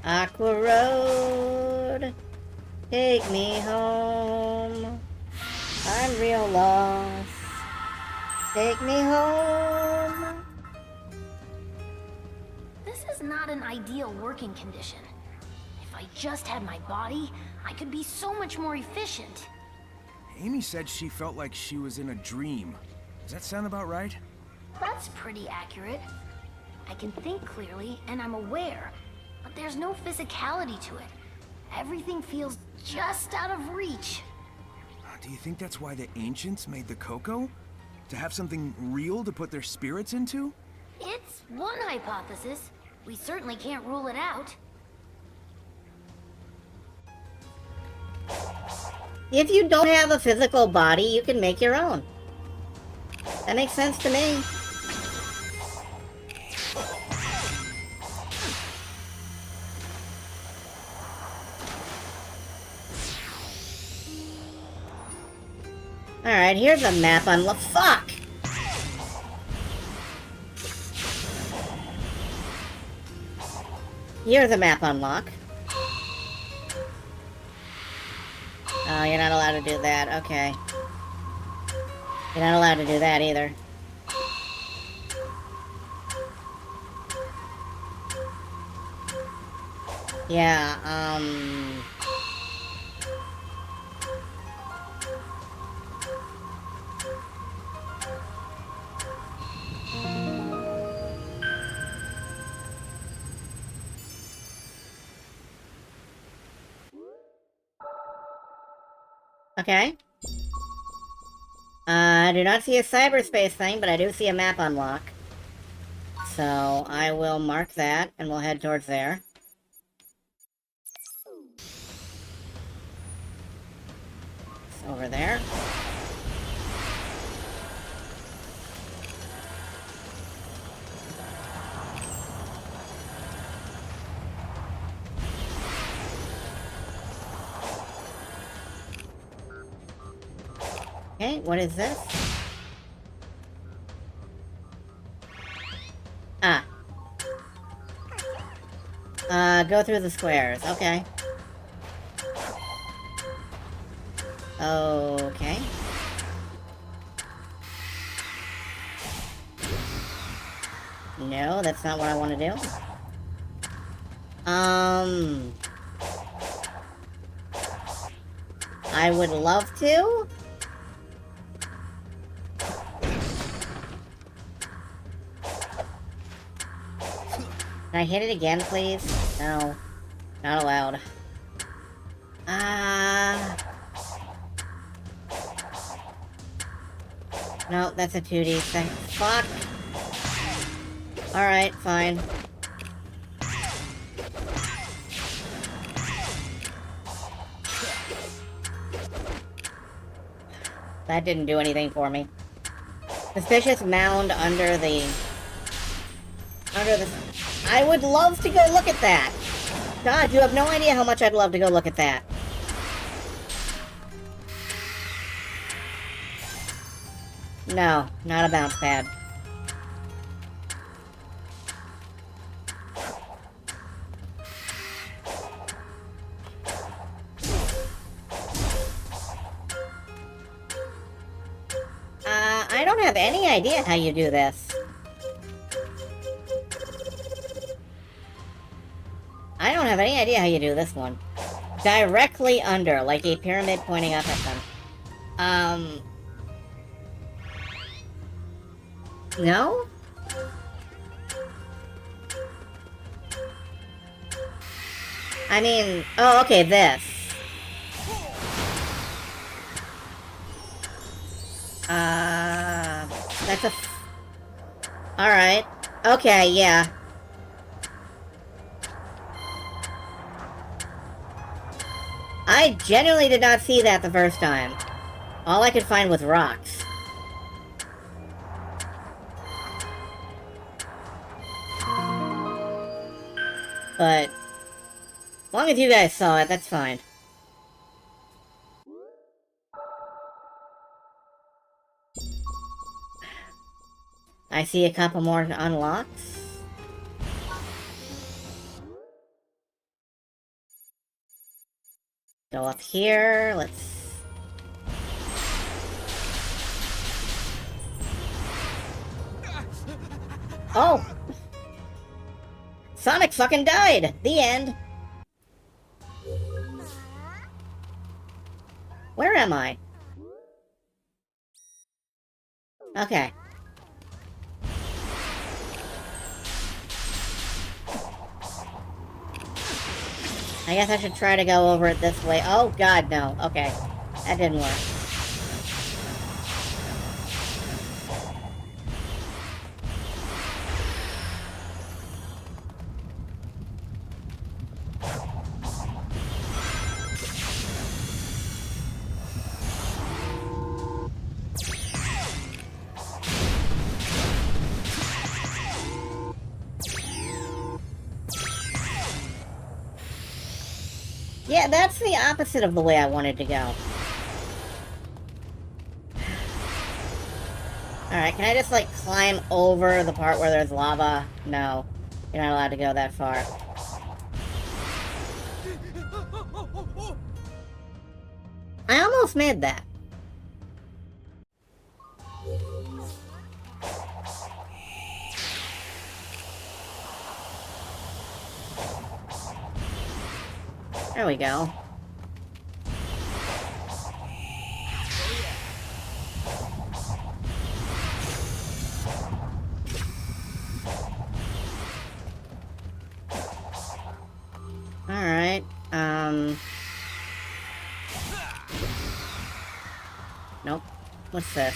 Aqua Road. Take me home. I'm real lost. Take me home. This is not an ideal working condition. If I just had my body, I could be so much more efficient. Amy said she felt like she was in a dream. Does that sound about right? That's pretty accurate. I can think clearly, and I'm aware, but there's no physicality to it. Everything feels just out of reach. Do you think that's why the ancients made the cocoa? To have something real to put their spirits into? It's one hypothesis. We certainly can't rule it out. If you don't have a physical body, you can make your own. That makes sense to me. Alright, here's a map on fuck! Here's a map unlock. Oh, you're not allowed to do that. Okay. You're not allowed to do that either. Yeah, okay. I do not see a cyberspace thing, but I do see a map unlock. So, I will mark that, and we'll head towards there. It's over there. Okay, what is this? Ah. Go through the squares. Okay. Okay. No, that's not what I want to do. I would love to. Can I hit it again, please? No. Not allowed. No, that's a 2D thing. Fuck! Alright, fine. That didn't do anything for me. Suspicious mound under the... I would love to go look at that! God, you have no idea how much I'd love to go look at that. No, not a bounce pad. I don't have any idea how you do this. I don't have any idea how you do this one. Directly under, like a pyramid pointing up at them. No? I mean, oh, okay, this. That's a... Alright. Okay, yeah. I genuinely did not see that the first time. All I could find was rocks. But, as long as you guys saw it, that's fine. I see a couple more unlocks. Go up here, let's... Oh! Sonic fucking died! The end! Where am I? Okay. I guess I should try to go over it this way. Oh, God, no. Okay. That didn't work. Yeah, that's the opposite of the way I wanted to go. Alright, can I just, like, climb over the part where there's lava? No. You're not allowed to go that far. I almost made that. There we go. Alright, nope. What's this?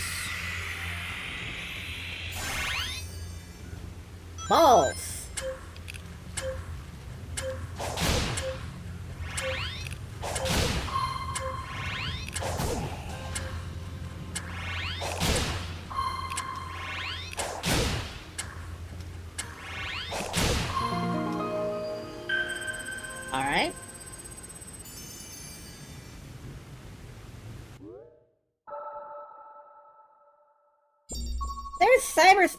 Balls! Alright.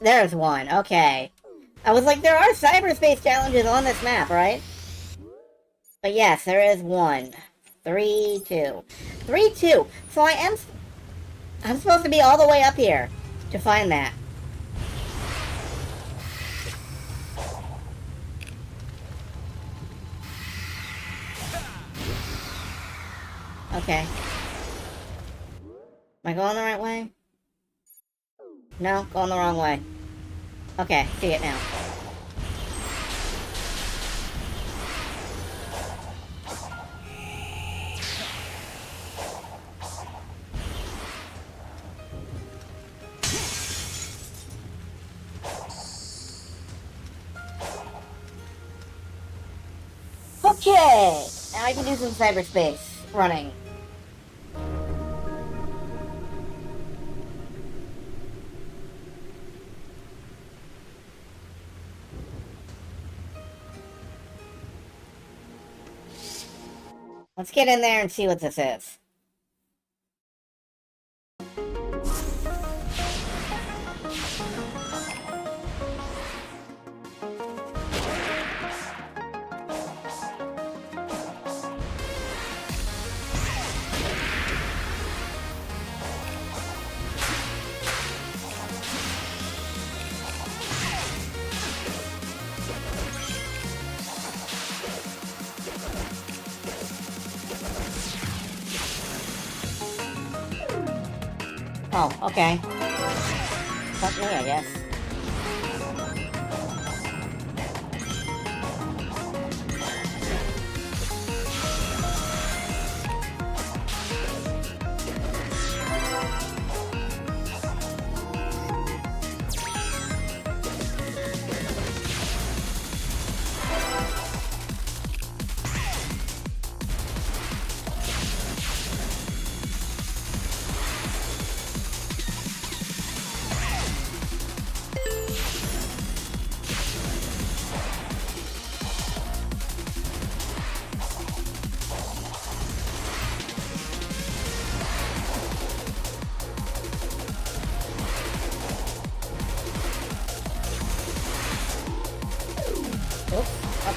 There's one, okay. I was like, there are cyberspace challenges on this map, right? But yes, there is one. 3-2. 3-2. So I'm supposed to be all the way up here to find that. Okay. Am I going the right way? No, going the wrong way. Okay, see it now. Okay! Now I can do some cyberspace running. Let's get in there and see what this is. Oh, okay. Fuck me, I guess.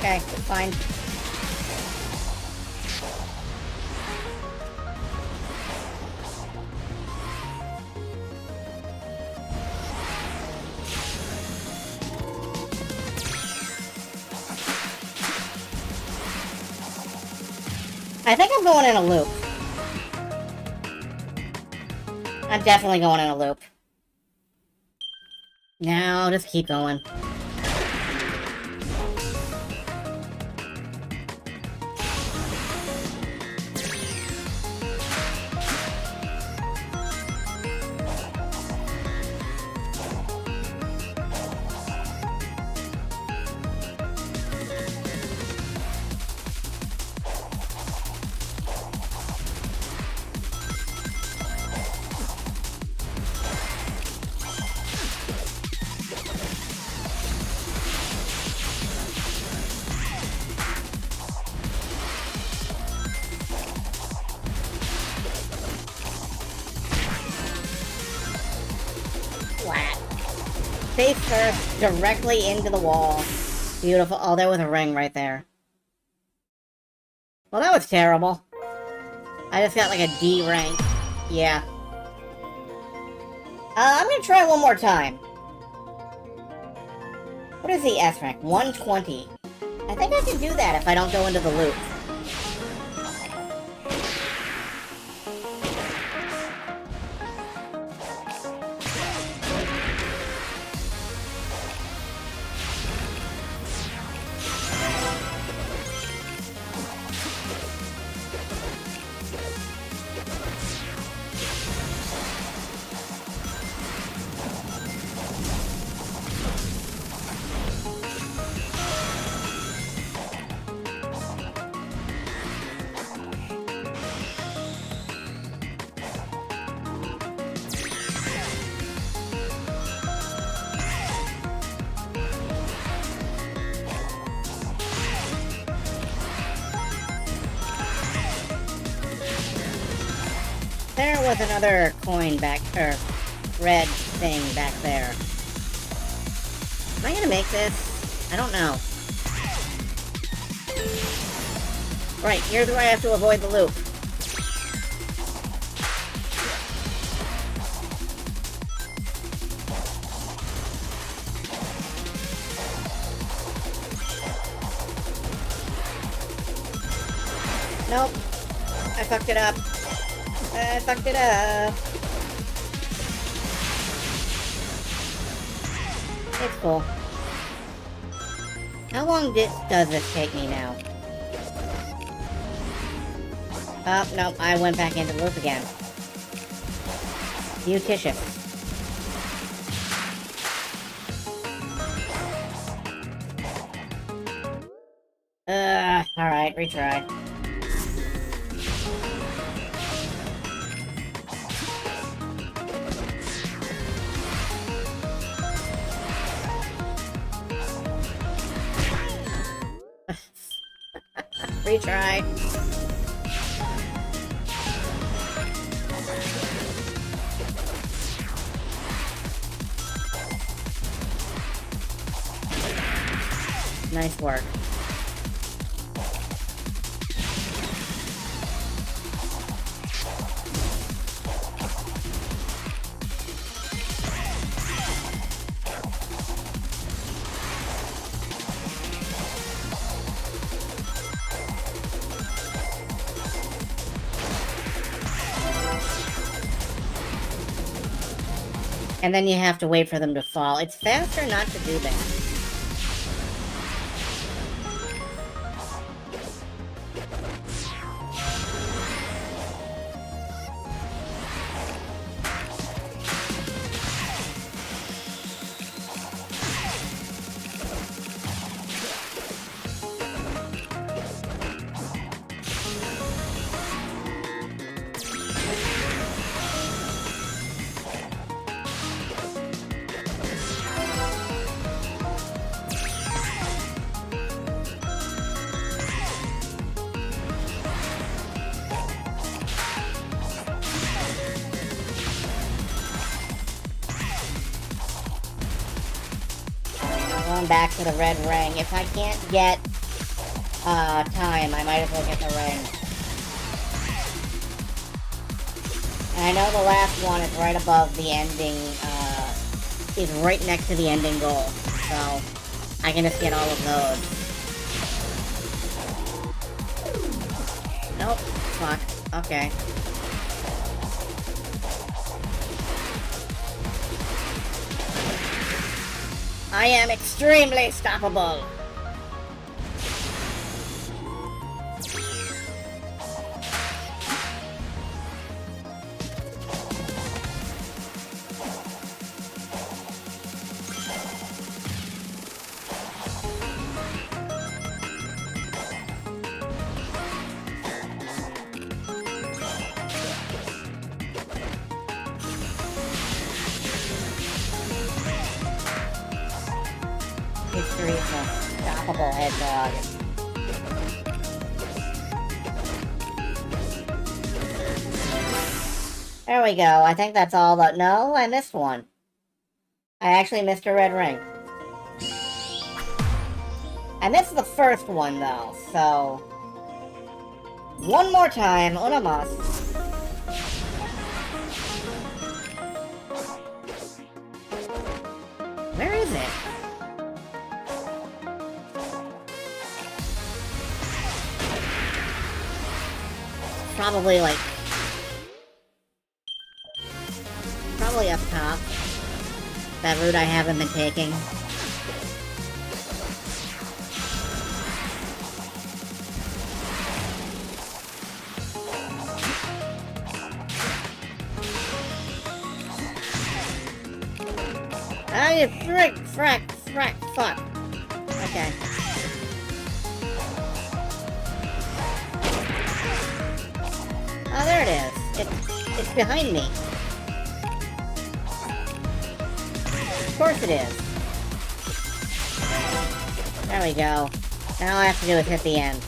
Okay, fine. I think I'm going in a loop. I'm definitely going in a loop. No, just keep going. Face first, directly into the wall. Beautiful. Oh, there was a ring right there. Well, that was terrible. I just got like a D rank. Yeah. I'm gonna try one more time. What is the S rank? 120. I think I can do that if I don't go into the loop. There was another coin back, or red thing back there. Am I gonna make this? I don't know. Right, here's where I have to avoid the loop. Nope. I fucked it up. I fucked it up. It's cool. How long does this take me now? Oh, no, I went back into the loop again. Beauticious. Alright, retry. Retry. Nice work. And then you have to wait for them to fall. It's faster not to do that. Going back to the red ring. If I can't get time, I might as well get the ring. And I know the last one is right above the ending, is right next to the ending goal. So I can just get all of those. Nope. Fuck. Okay. I am extremely stoppable. History is a stoppable hedgehog. There we go. I think that's all that. No, I missed one. I actually missed a red ring. I missed the first one, though, so... One more time, una mas. Where is it? Probably, like... Probably up top. That route I haven't been taking. Ah, you frack, fuck. Okay. Oh, there it is. It's behind me. Of course it is. There we go. Now all I have to do is hit the end.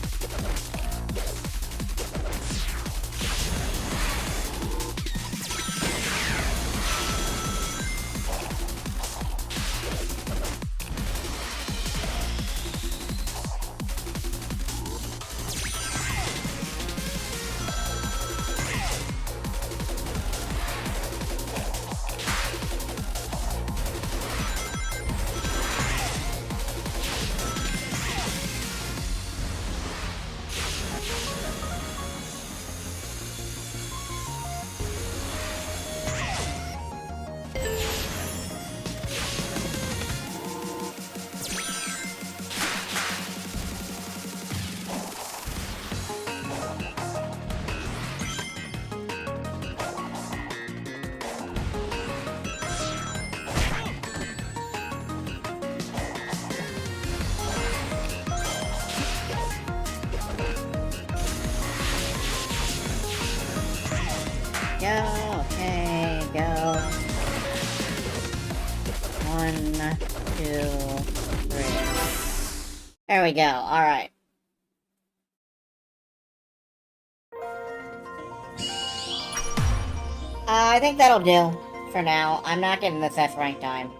Go, okay, go. 1, 2, 3. There we go, alright. I think that'll do for now. I'm not getting this S rank time.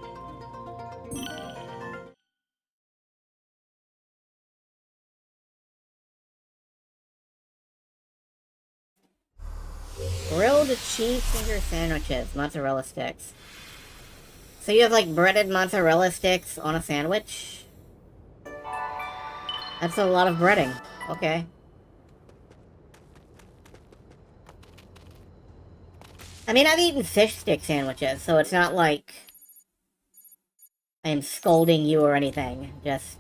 Grilled cheese finger sandwiches, mozzarella sticks. So you have like breaded mozzarella sticks on a sandwich? That's a lot of breading. Okay. I mean, I've eaten fish stick sandwiches, so it's not like I am scolding you or anything. Just,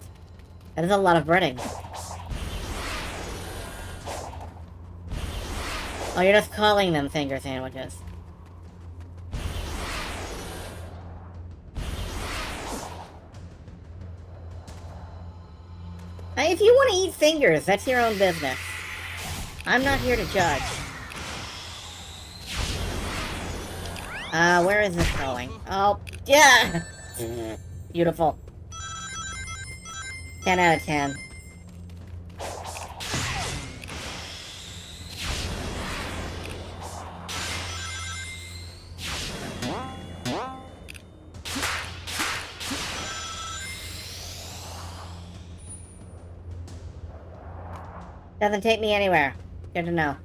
that is a lot of breading. Oh, you're just calling them finger sandwiches. If you want to eat fingers, that's your own business. I'm not here to judge. Where is this going? Oh, yeah! Beautiful. 10 out of 10. Doesn't take me anywhere. Good to know.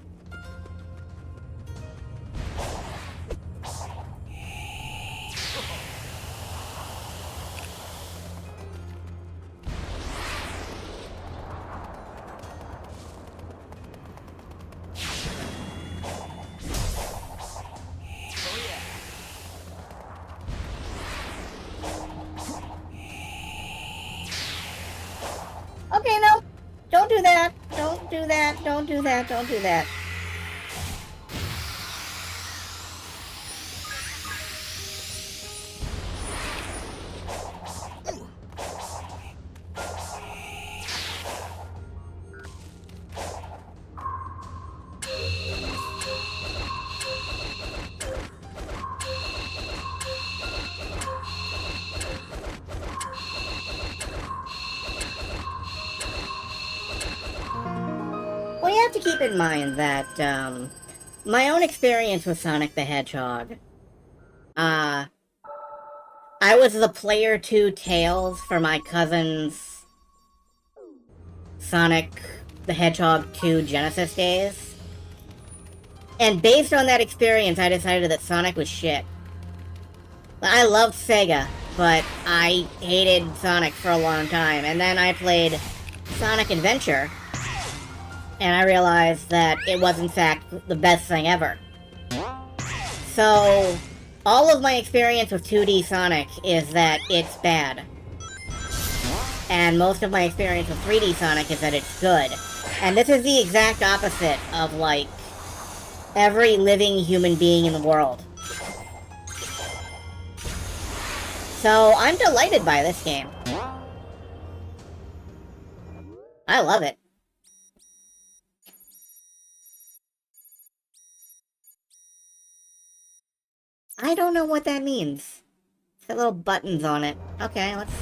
Okay, no. Don't do that. Don't do that. Don't do that. Don't do that. Well, you have to keep in mind that, my own experience with Sonic the Hedgehog, I I was the player 2 Tails for my cousin's Sonic the Hedgehog 2 Genesis days. And based on that experience, I decided that Sonic was shit. I loved Sega, but I hated Sonic for a long time. And then I played Sonic Adventure, and I realized that it was in fact the best thing ever. So, all of my experience with 2D Sonic is that it's bad. And most of my experience with 3D Sonic is that it's good. And this is the exact opposite of, like, every living human being in the world. So, I'm delighted by this game. I love it. I don't know what that means. It's got little buttons on it. Okay, let's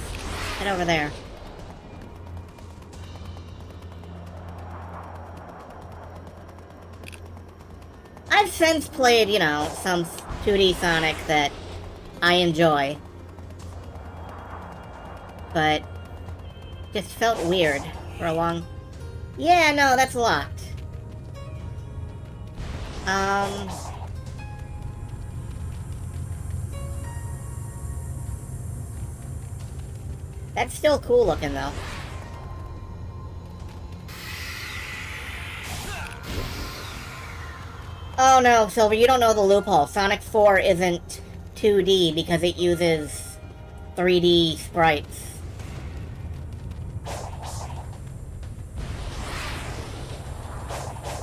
head over there. I've since played, you know, some 2D Sonic that I enjoy. But just felt weird for a long... Yeah, no, that's locked. That's still cool looking, though. Oh no, Silver, you don't know the loophole. Sonic 4 isn't 2D because it uses 3D sprites.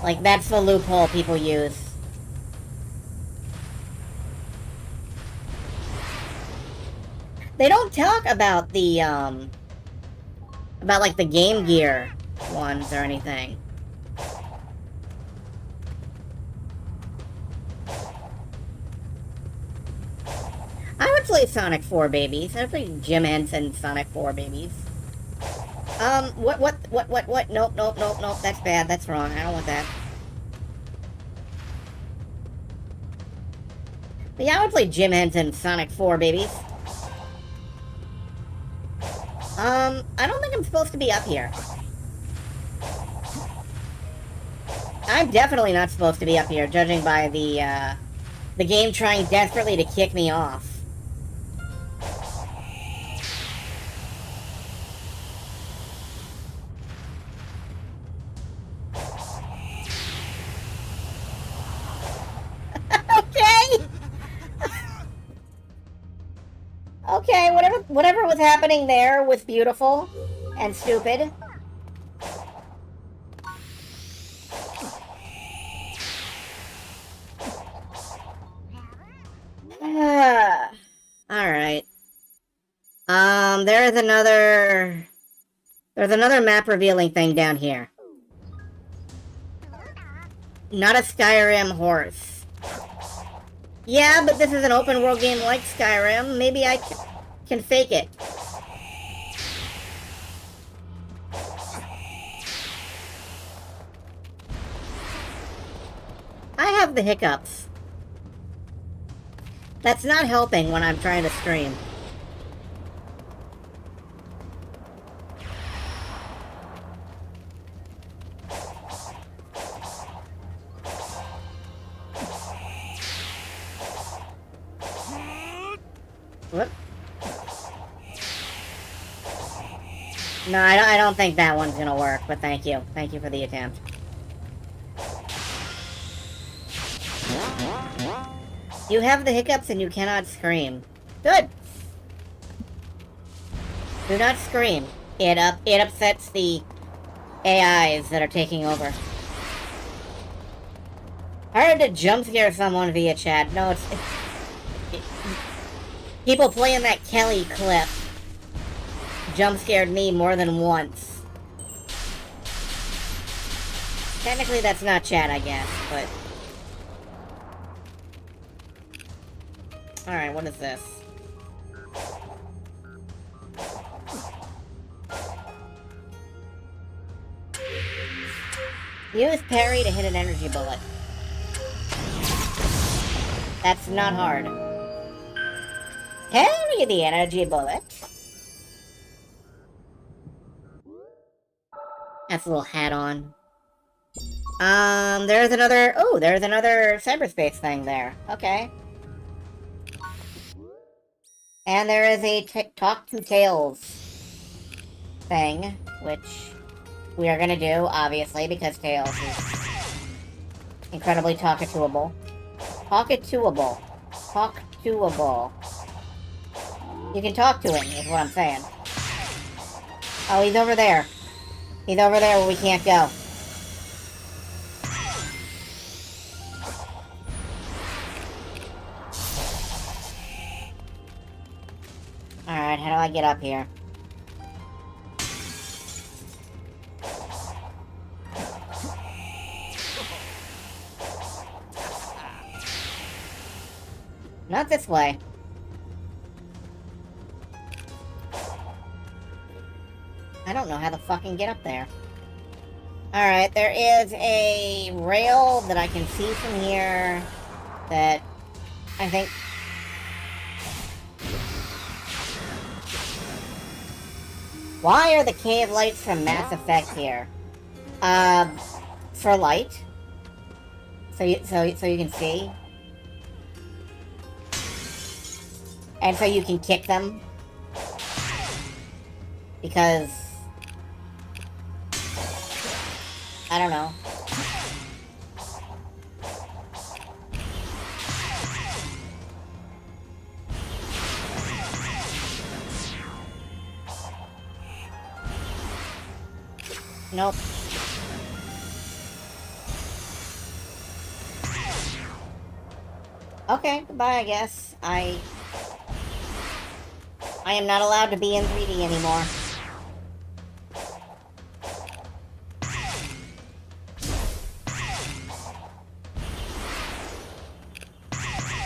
Like, that's the loophole people use. They don't talk about the, like, the Game Gear ones or anything. I would play Sonic 4 Babies. I would play Jim Henson Sonic 4 Babies. What? Nope, that's bad, that's wrong, I don't want that. But yeah, I would play Jim Henson Sonic 4 Babies. I don't think I'm supposed to be up here. I'm definitely not supposed to be up here, judging by the game trying desperately to kick me off. Okay, whatever was happening there was beautiful and stupid. Alright. There's another map revealing thing down here. Not a Skyrim horse. Yeah, but this is an open world game like Skyrim. Maybe I can fake it. I have the hiccups. That's not helping when I'm trying to stream. What? No, I don't think that one's gonna work, but thank you. Thank you for the attempt. You have the hiccups and you cannot scream. Good! Do not scream. It upsets the AIs that are taking over. Hard to jump scare someone via chat. No, it's people playing that Kelly clip jump scared me more than once. Technically that's not chat, I guess, but... Alright, what is this? Use parry to hit an energy bullet. That's not hard. Carry the energy bullet. That's a little hat on. There's another... Oh, there's another cyberspace thing there. Okay. And there is a Talk to Tails thing, which we are gonna do, obviously, because Tails is incredibly talkatoable. Talkatoable. Talk-to-able. You can talk to him, is what I'm saying. Oh, he's over there. He's over there where we can't go. Alright, how do I get up here? Not this way. I don't know how to fucking get up there. Alright, there is a rail that I can see from here that I think... Why are the cave lights from Mass Effect here? For light. So you can see. And so you can kick them. Because... I don't know. Nope. Okay, goodbye, I guess. I am not allowed to be in 3D anymore.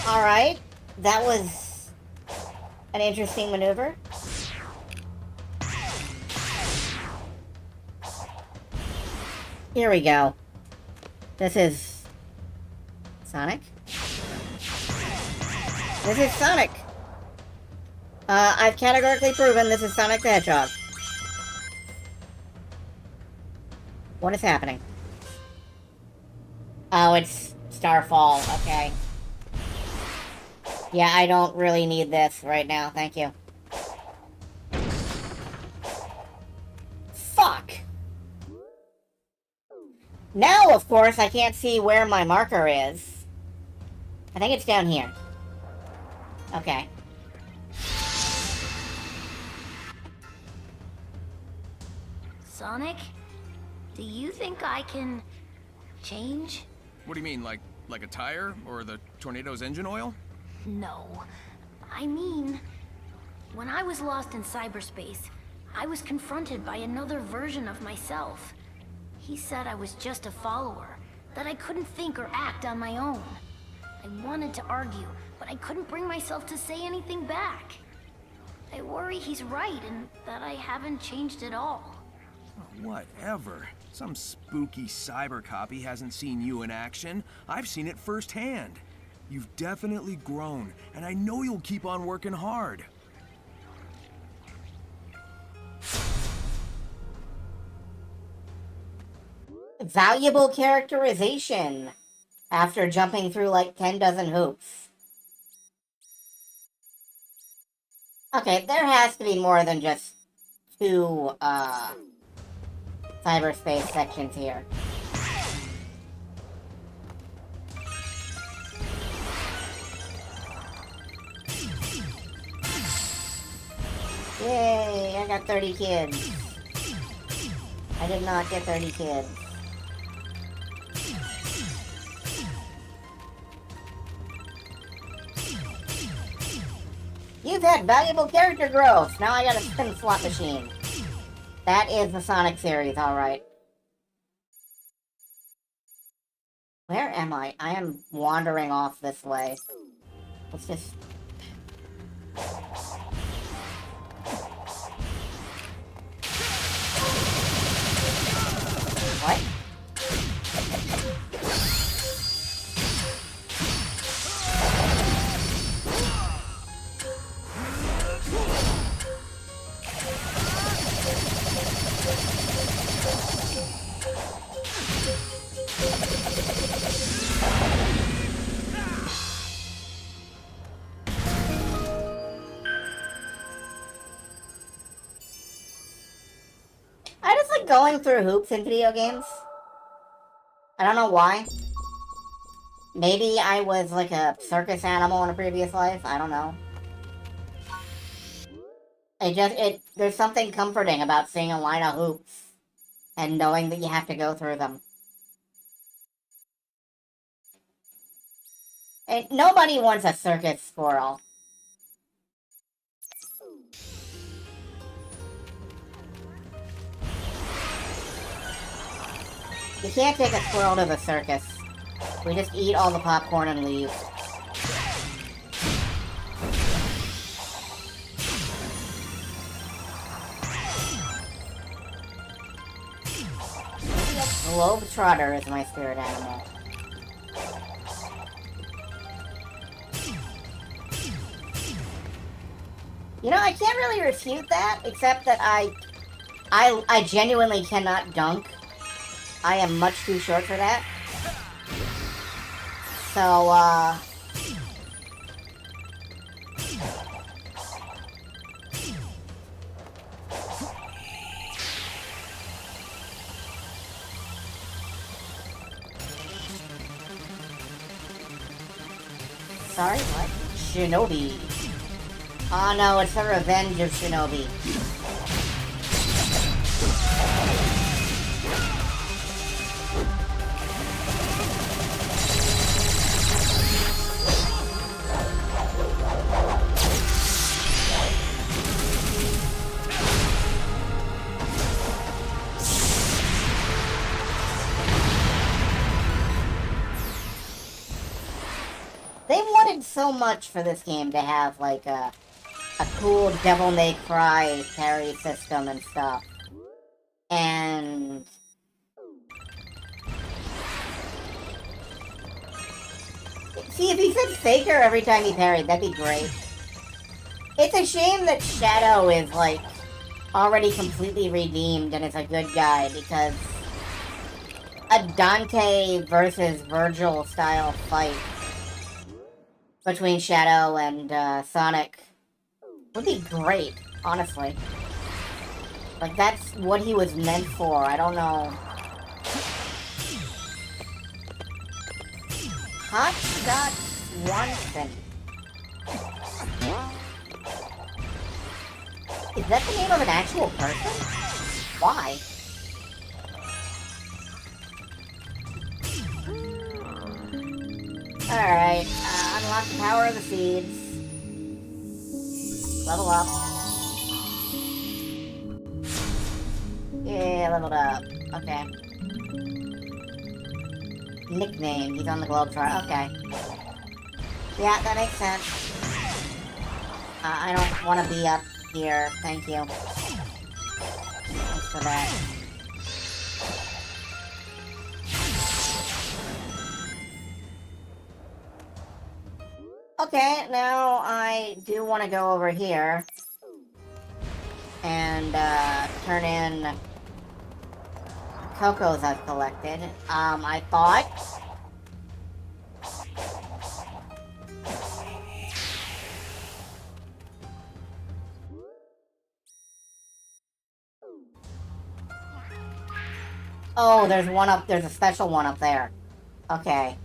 Alright, that was an interesting maneuver. Here we go. This is... Sonic? This is Sonic! I've categorically proven this is Sonic the Hedgehog. What is happening? Oh, it's Starfall, okay. Yeah, I don't really need this right now, thank you. Fuck! Now, of course, I can't see where my marker is. I think it's down here. Okay. Sonic, do you think I can change? What do you mean, like a tire or the tornado's engine oil? No. I mean, when I was lost in cyberspace, I was confronted by another version of myself. He said I was just a follower, that I couldn't think or act on my own. I wanted to argue, but I couldn't bring myself to say anything back. I worry he's right and that I haven't changed at all. Whatever. Some spooky cyber copy hasn't seen you in action. I've seen it firsthand. You've definitely grown, and I know you'll keep on working hard. Valuable characterization after jumping through like 10 dozen hoops. Okay, there has to be more than just 2, cyberspace sections here. Yay, I got 30 kids. I did not get 30 kids. You've had valuable character growth! Now I got a spin slot machine. That is the Sonic series, alright. Where am I? I am wandering off this way. Let's just... What? going through hoops in video games. I don't know why. Maybe I was like a circus animal in a previous life. I don't know. There's something comforting about seeing a line of hoops and knowing that you have to go through them. And nobody wants a circus squirrel. You can't take a squirrel to the circus. We just eat all the popcorn and leave. Maybe a globetrotter is my spirit animal. You know, I can't really refute that, except that I genuinely cannot dunk. I am much too short for that. So, sorry, what? Shinobi. Oh no, it's the Revenge of Shinobi. They wanted so much for this game to have, like, a cool Devil May Cry parry system and stuff. And... see, if he said Faker every time he parried, that'd be great. It's a shame that Shadow is, like, already completely redeemed and is a good guy, because a Dante versus Virgil style fight between Shadow and Sonic would be great, honestly. Like, that's what he was meant for. I don't know. Hot Shot Swanson. Is that the name of an actual person? Why? Alright, unlock the power of the seeds. Level up. Yeah, leveled up. Okay. Nickname, he's on the Globetrotter. Okay. Yeah, that makes sense. I don't want to be up here. Thank you. Thanks for that. Okay, now I do want to go over here and turn in Cocos I've collected. I thought oh, there's one up, there's a special one up there. Okay.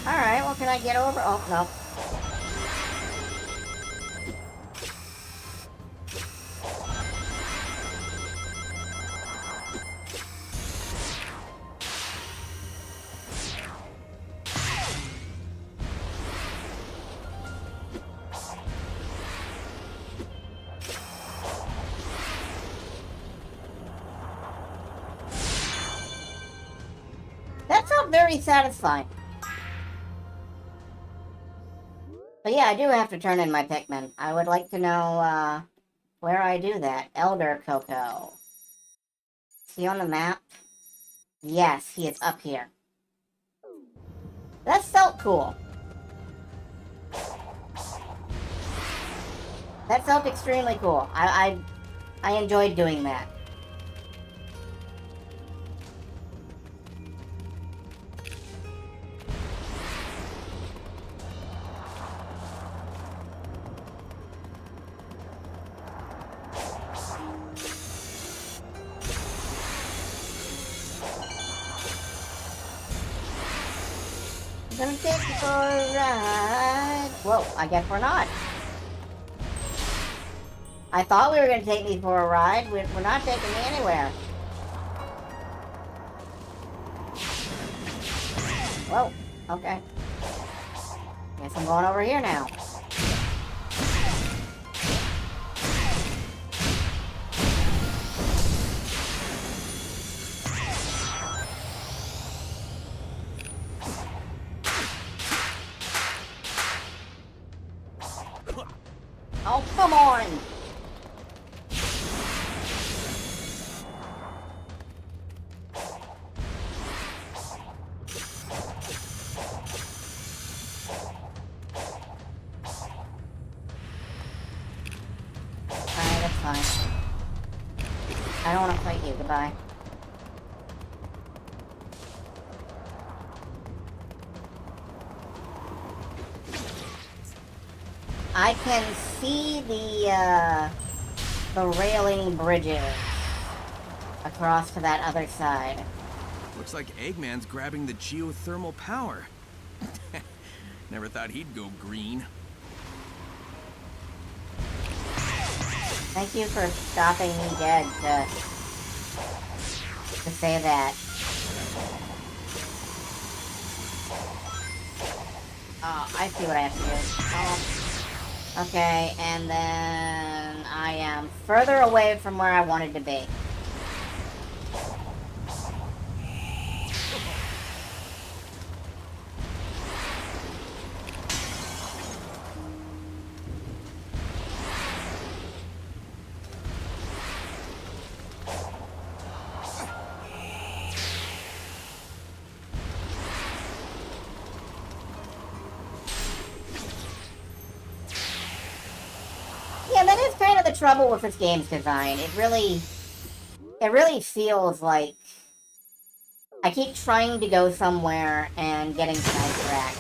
Alright, well, can I get over? Oh, no. That felt very satisfying. But yeah, I do have to turn in my Pikmin. I would like to know, where I do that. Elder Coco. Is he on the map? Yes, he is up here. That felt cool. That felt extremely cool. I enjoyed doing that. Gonna take you for a ride. Whoa, I guess we're not. I thought we were gonna take me for a ride. We're not taking me anywhere. Whoa, okay. Guess I'm going over here now. Oh, come on! Alright, that's fine. I don't want to fight you. Goodbye. I can see the railing bridges across to that other side. Looks like Eggman's grabbing the geothermal power. Never thought he'd go green. Thank you for stopping me dead to say that. Oh, I see what I have to do. Oh. Okay, and then I am further away from where I wanted to be. Yeah, that is kind of the trouble with this game's design. It really feels like I keep trying to go somewhere and getting sidetracked.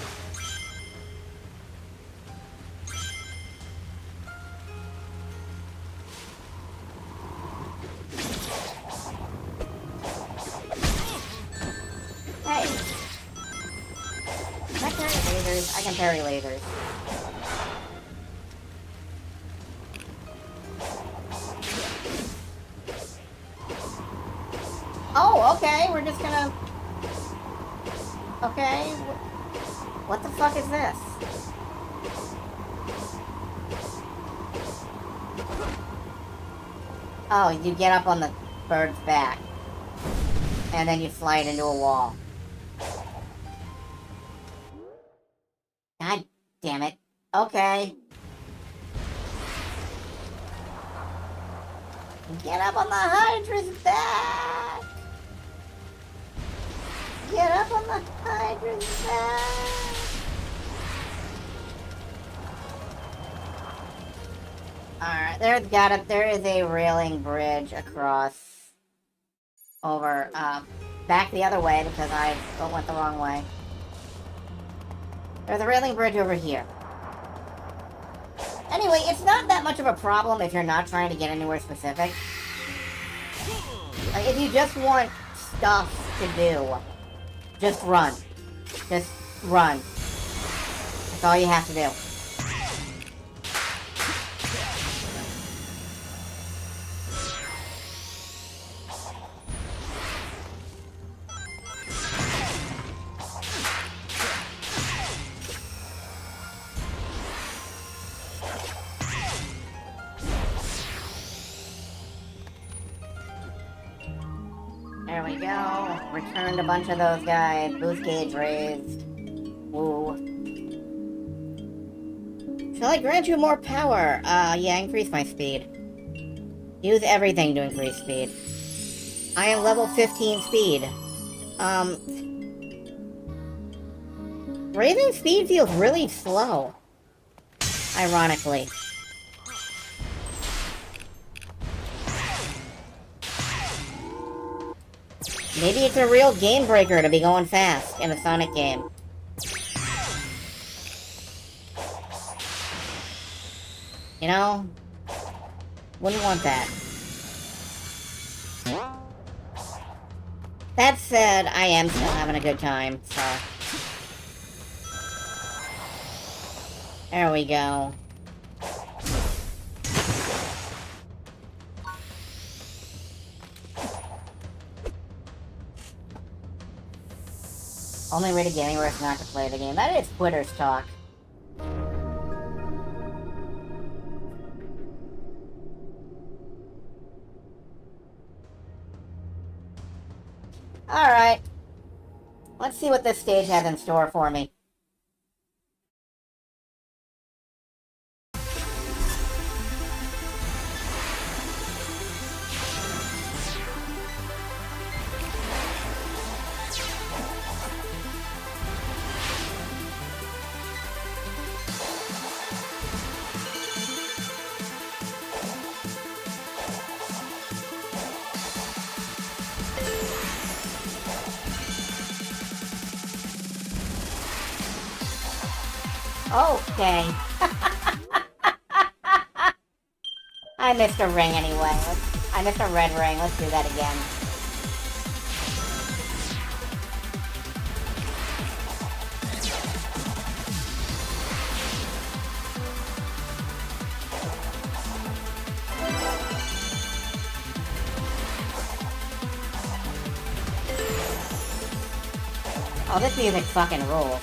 Hey. Can I parry lasers? I can parry lasers. Oh, okay, we're just gonna... Okay, what the fuck is this? Oh, you get up on the bird's back. And then you slide into a wall. God damn it. Okay. Get up on the Hydra's back! Get up on the Hydra's back! Alright, there is a railing bridge across over, back the other way because I went the wrong way. There's a railing bridge over here. Anyway, it's not that much of a problem if you're not trying to get anywhere specific. Like, if you just want stuff to do, just run. Just run. That's all you have to do. There we go. Returned a bunch of those guys. Boost gauge raised. Woo. Shall I grant you more power? Yeah, increase my speed. Use everything to increase speed. I am level 15 speed. Raising speed feels really slow. Ironically. Maybe it's a real game breaker to be going fast in a Sonic game. You know? Wouldn't want that. That said, I am still having a good time, so... There we go. Only way to get anywhere is not to play the game. That is Twitter's talk. Alright. Let's see what this stage has in store for me. Okay. I missed a ring anyway. I missed a red ring. Let's do that again. Oh, this music fucking rules.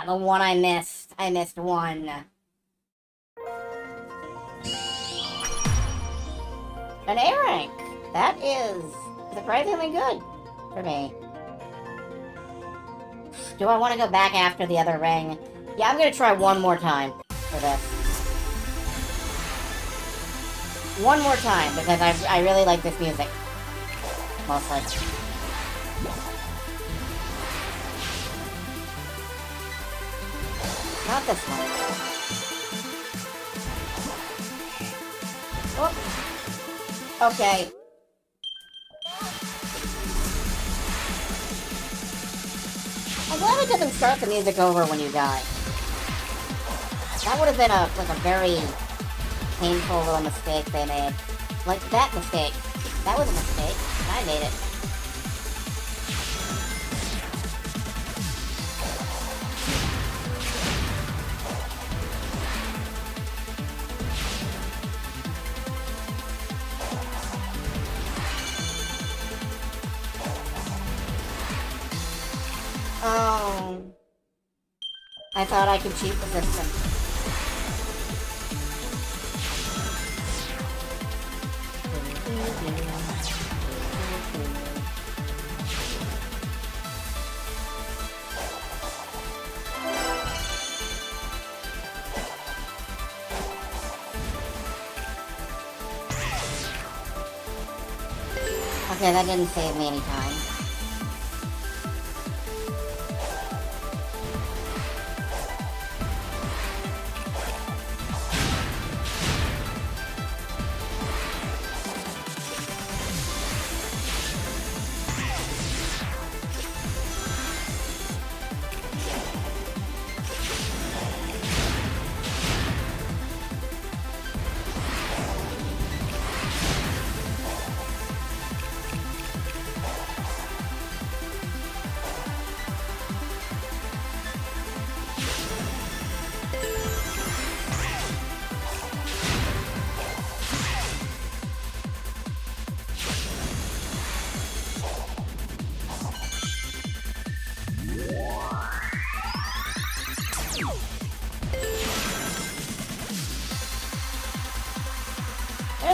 The one I missed. I missed one. An A rank. That is surprisingly good for me. Do I want to go back after the other ring? Yeah, I'm gonna try one more time for this. One more time, because I really like this music. Mostly. Not this one. Oh. Okay. I'm glad it doesn't start the music over when you die. That would have been a very painful little mistake they made. Like that mistake. That was a mistake. I made it. Oh. I thought I could cheat the system. Okay, that didn't save me any time.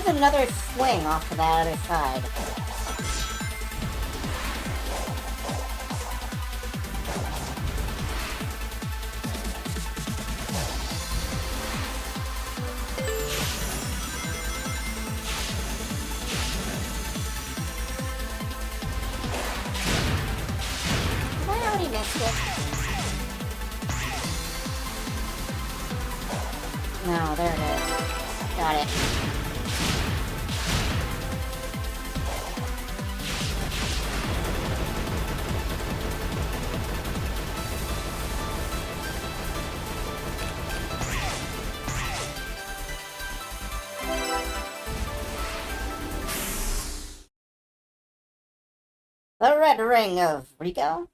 there's another swing off to that other side. Have I already missed it? No, there it is. Got it. The Red Ring of Rico?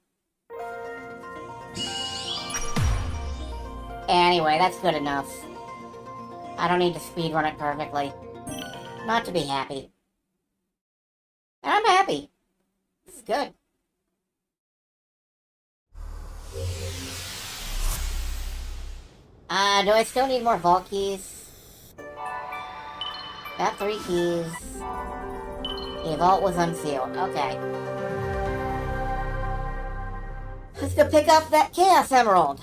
Anyway, that's good enough. I don't need to speedrun it perfectly. Not to be happy. And I'm happy. It's good. Do I still need more vault keys? Got 3 keys. The vault was unsealed. Okay. Let's go pick up that Chaos Emerald.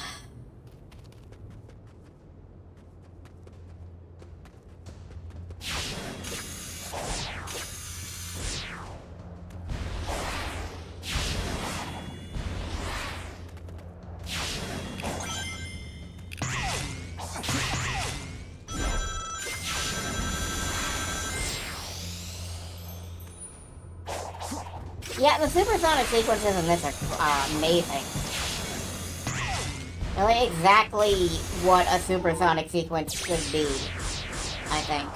Yeah, the supersonic sequences in this are amazing. They're like exactly what a supersonic sequence should be, I think.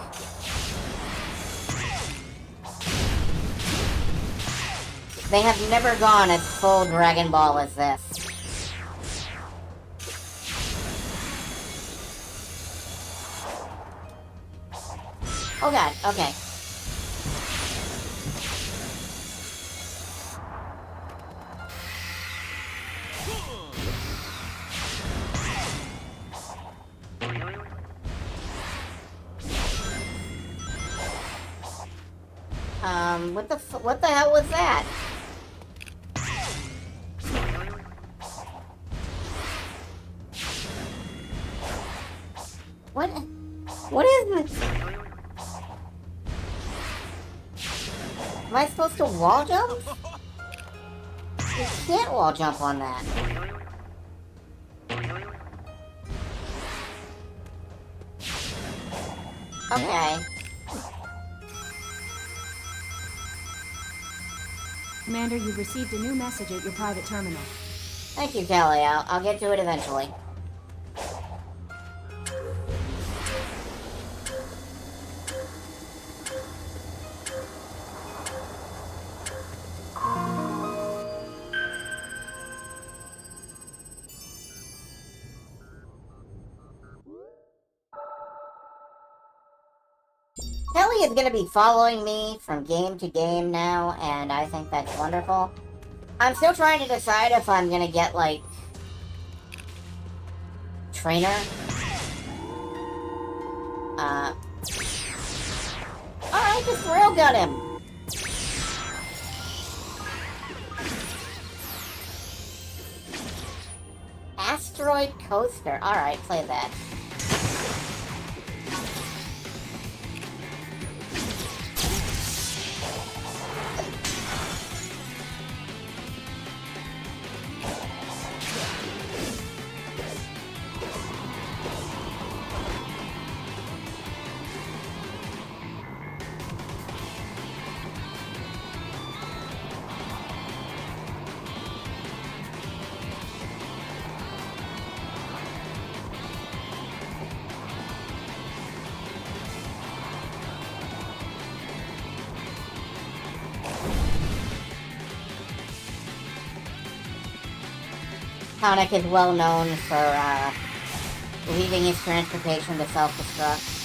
They have never gone as full Dragon Ball as this. Oh god, okay. What the hell was that? What is this? Am I supposed to wall jump? You can't wall jump on that. Okay. Commander, you've received a new message at your private terminal. Thank you, Kelly. I'll get to it eventually. Kelly is going to be following me from game to game now, and I think that's wonderful. I'm still trying to decide if I'm going to get, like, trainer. Alright, just railgun him. Asteroid Coaster. Alright, play that. Sonic is well known for leaving his transportation to self-destruct.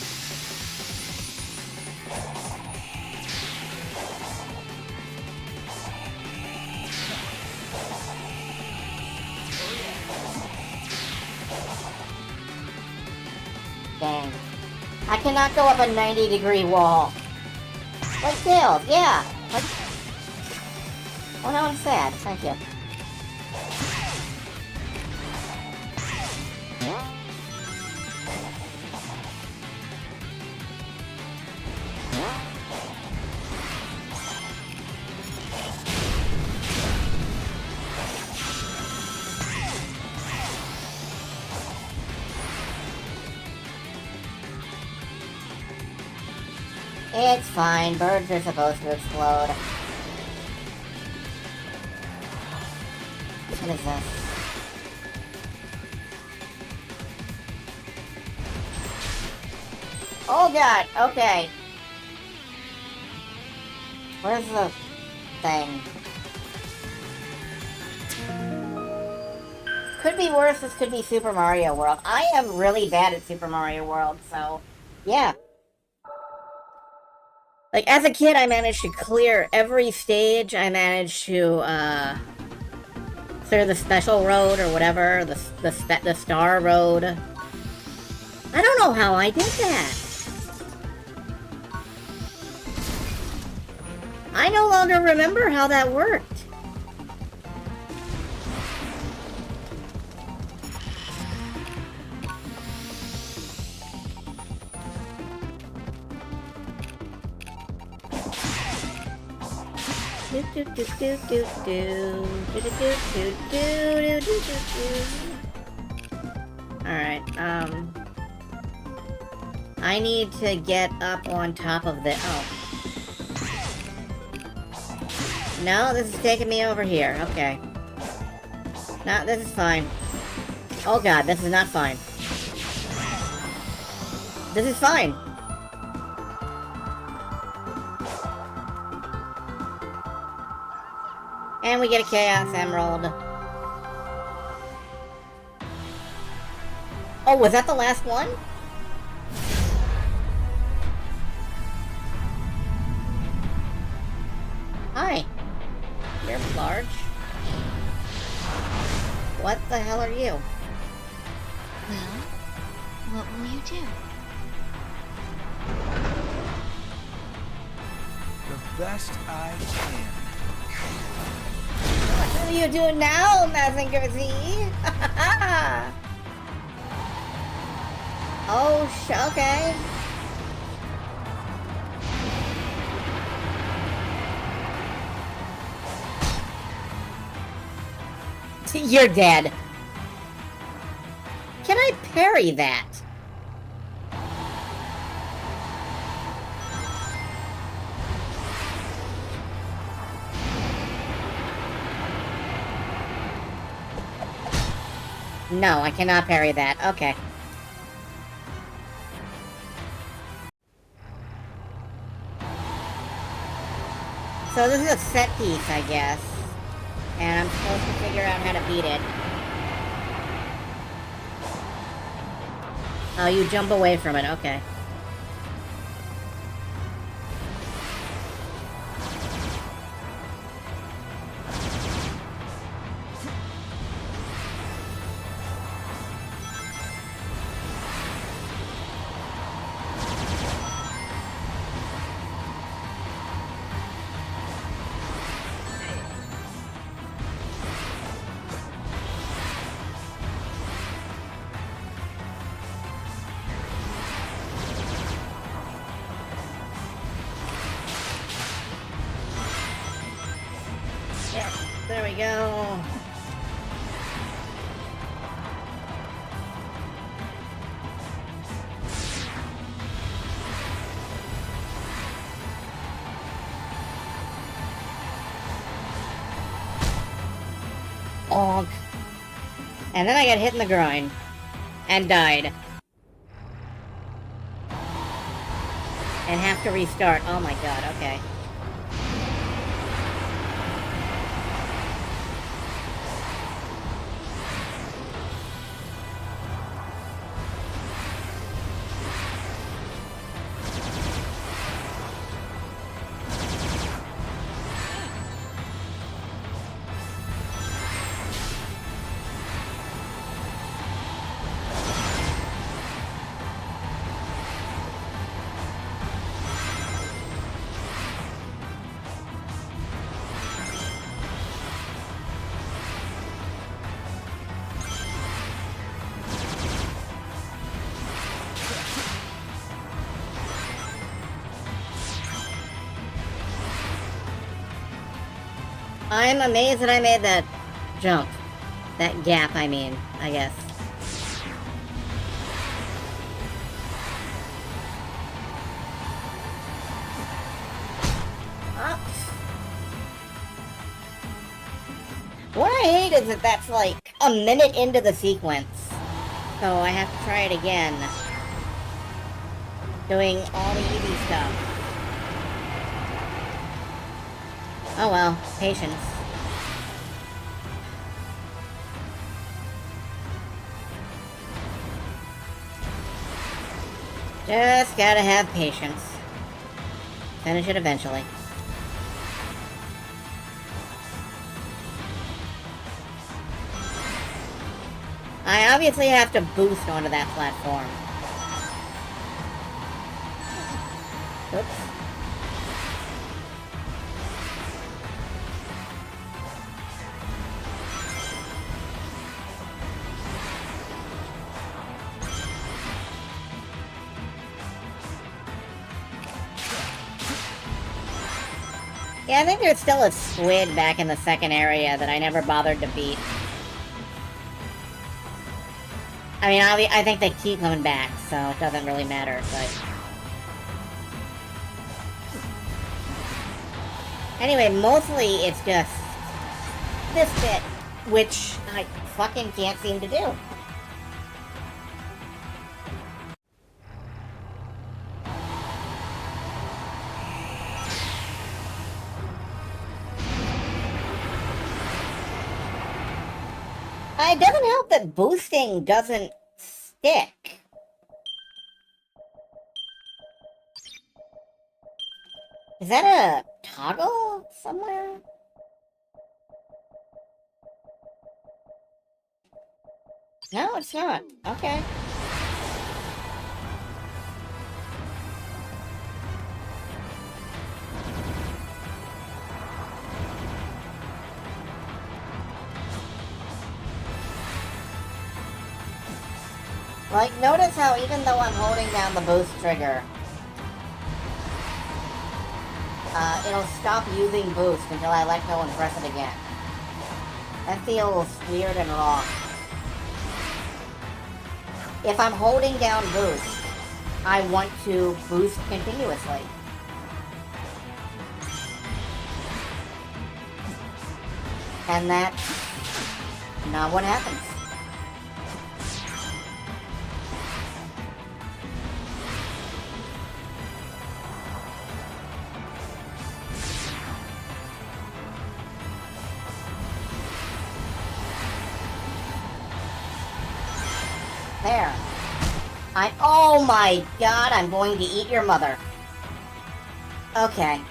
Dang. I cannot go up a 90-degree wall. Like Tails, yeah. Like... Oh, now I'm sad. Thank you. It's fine. Birds are supposed to explode. What is this? Oh god, okay. Where's the thing? Could be worse, this could be Super Mario World. I am really bad at Super Mario World, so yeah. Like, as a kid, I managed to clear every stage. I managed to, clear the special road or whatever, the star road. I don't know how I did that. I no longer remember how that worked. Alright, I need to get up on top of the... Oh. No, this is taking me over here. Okay. No, this is fine. Oh god, this is not fine. This is fine. And we get a Chaos Emerald. Oh, was that the last one? Hi. You're large. What the hell are you? Well, what will you do? The best I can. What are you doing now, Mazinger Z? Oh, okay. You're dead. Can I parry that? No, I cannot parry that. Okay. So this is a set piece, I guess. And I'm supposed to figure out how to beat it. Oh, you jump away from it. Okay. There we go. Onk. And then I got hit in the groin. And died. And have to restart. Oh my god, okay. I'm amazed that I made that jump. That gap, I mean, I guess. What I hate is that that's like a minute into the sequence. So I have to try it again. Doing all the easy stuff. Oh well, patience. Just gotta have patience. Finish it eventually. I obviously have to boost onto that platform. Oops. Yeah, I think there's still a squid back in the second area that I never bothered to beat. I mean, I think they keep coming back, so it doesn't really matter, but... Anyway, mostly it's just this bit, which I fucking can't seem to do. It doesn't help that boosting doesn't stick. Is that a toggle somewhere? No, it's not. Okay. Like, notice how even though I'm holding down the boost trigger, it'll stop using boost until I let go and press it again. That feels weird and wrong. If I'm holding down boost, I want to boost continuously. And that's not what happens. There. Oh my god, I'm going to eat your mother. Okay.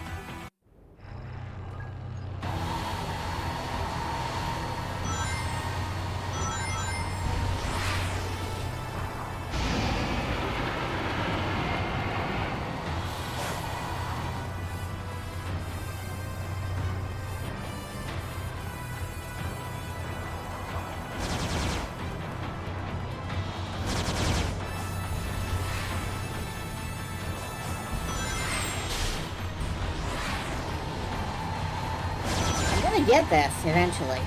Get this eventually.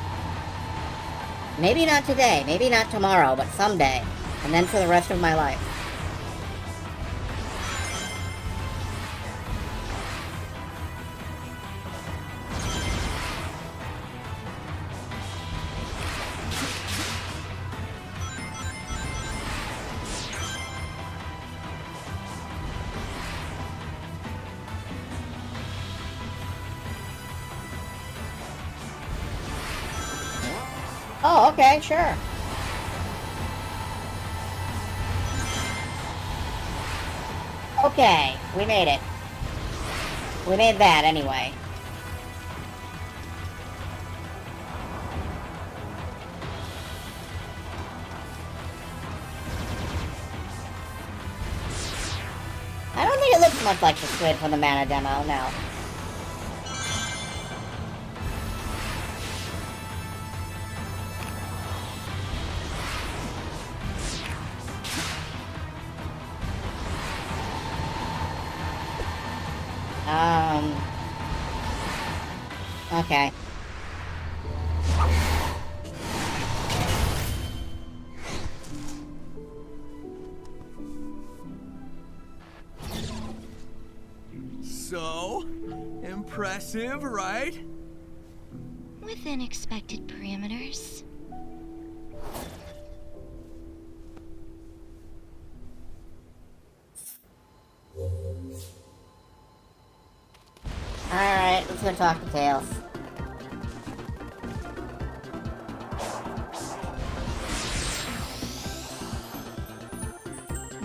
Maybe not today, maybe not tomorrow, but someday. And then for the rest of my life. Oh, okay, sure. Okay, we made it. We made that anyway. I don't think it looks much like the squid from the mana demo, no. Okay. impressive, right? Within expected parameters. Alright, let's go talk to Tails.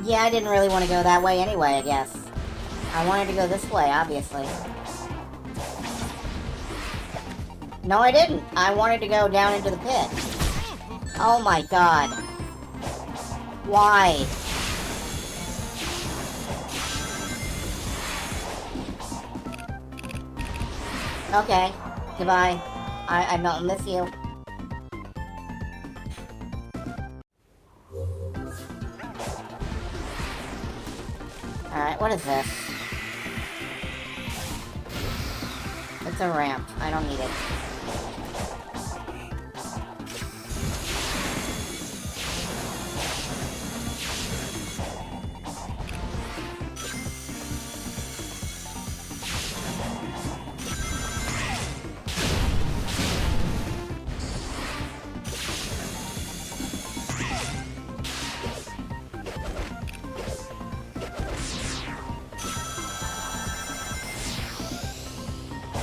Yeah, I didn't really want to go that way anyway, I guess. I wanted to go this way, obviously. No, I didn't. I wanted to go down into the pit. Oh my god. Why? Okay. Goodbye. I don't miss you. Alright, what is this? It's a ramp. I don't need it.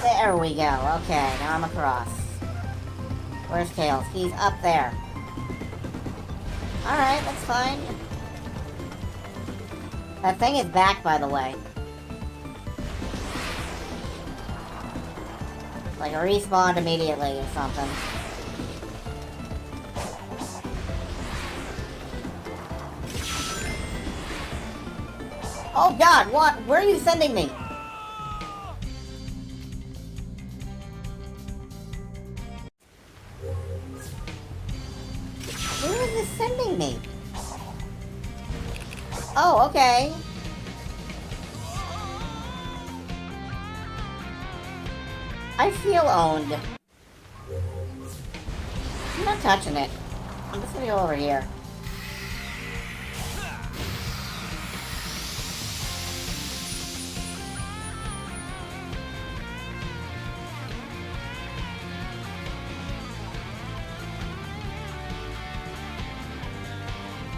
There we go. Okay, now I'm across. Where's Tails? He's up there. Alright, that's fine. That thing is back, by the way. Like, respawned immediately or something. Oh god, what? Where are you sending me? Where is this sending me? Oh, okay. I feel owned. I'm not touching it. I'm just gonna go over here.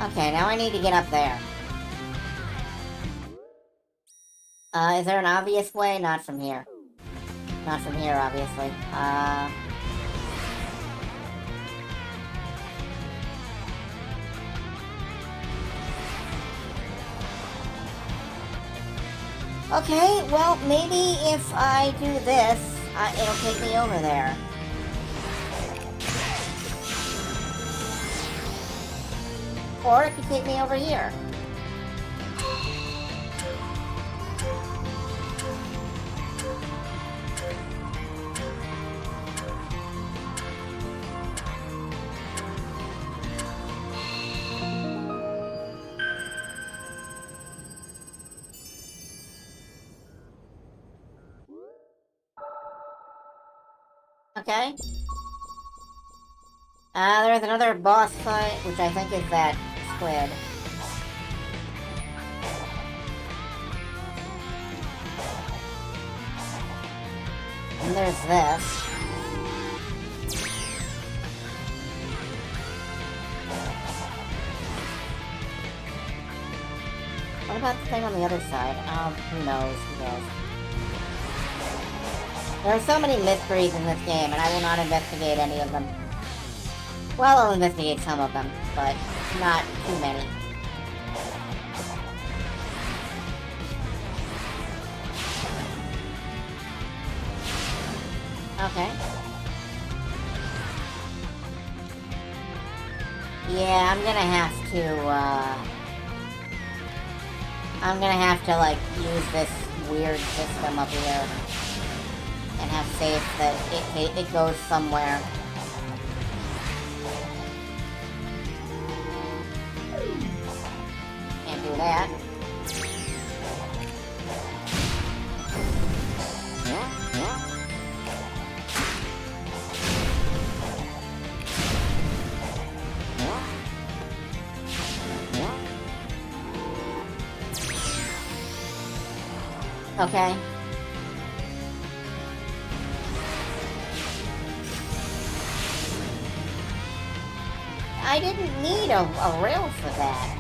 Okay, now I need to get up there. Is there an obvious way? Not from here. Not from here, obviously. Okay, well, maybe if I do this, it'll take me over there. Or it could take me over here. Okay. There's another boss fight, which I think is that squid. And there's this. What about the thing on the other side? Who knows? Who knows? There are so many mysteries in this game, and I will not investigate any of them. Well, I'll investigate some of them, but not too many. Okay. Yeah, I'm gonna have to, like, use this weird system up here. And have faith that it goes somewhere. Can't do that. Okay. I didn't need a rail for that.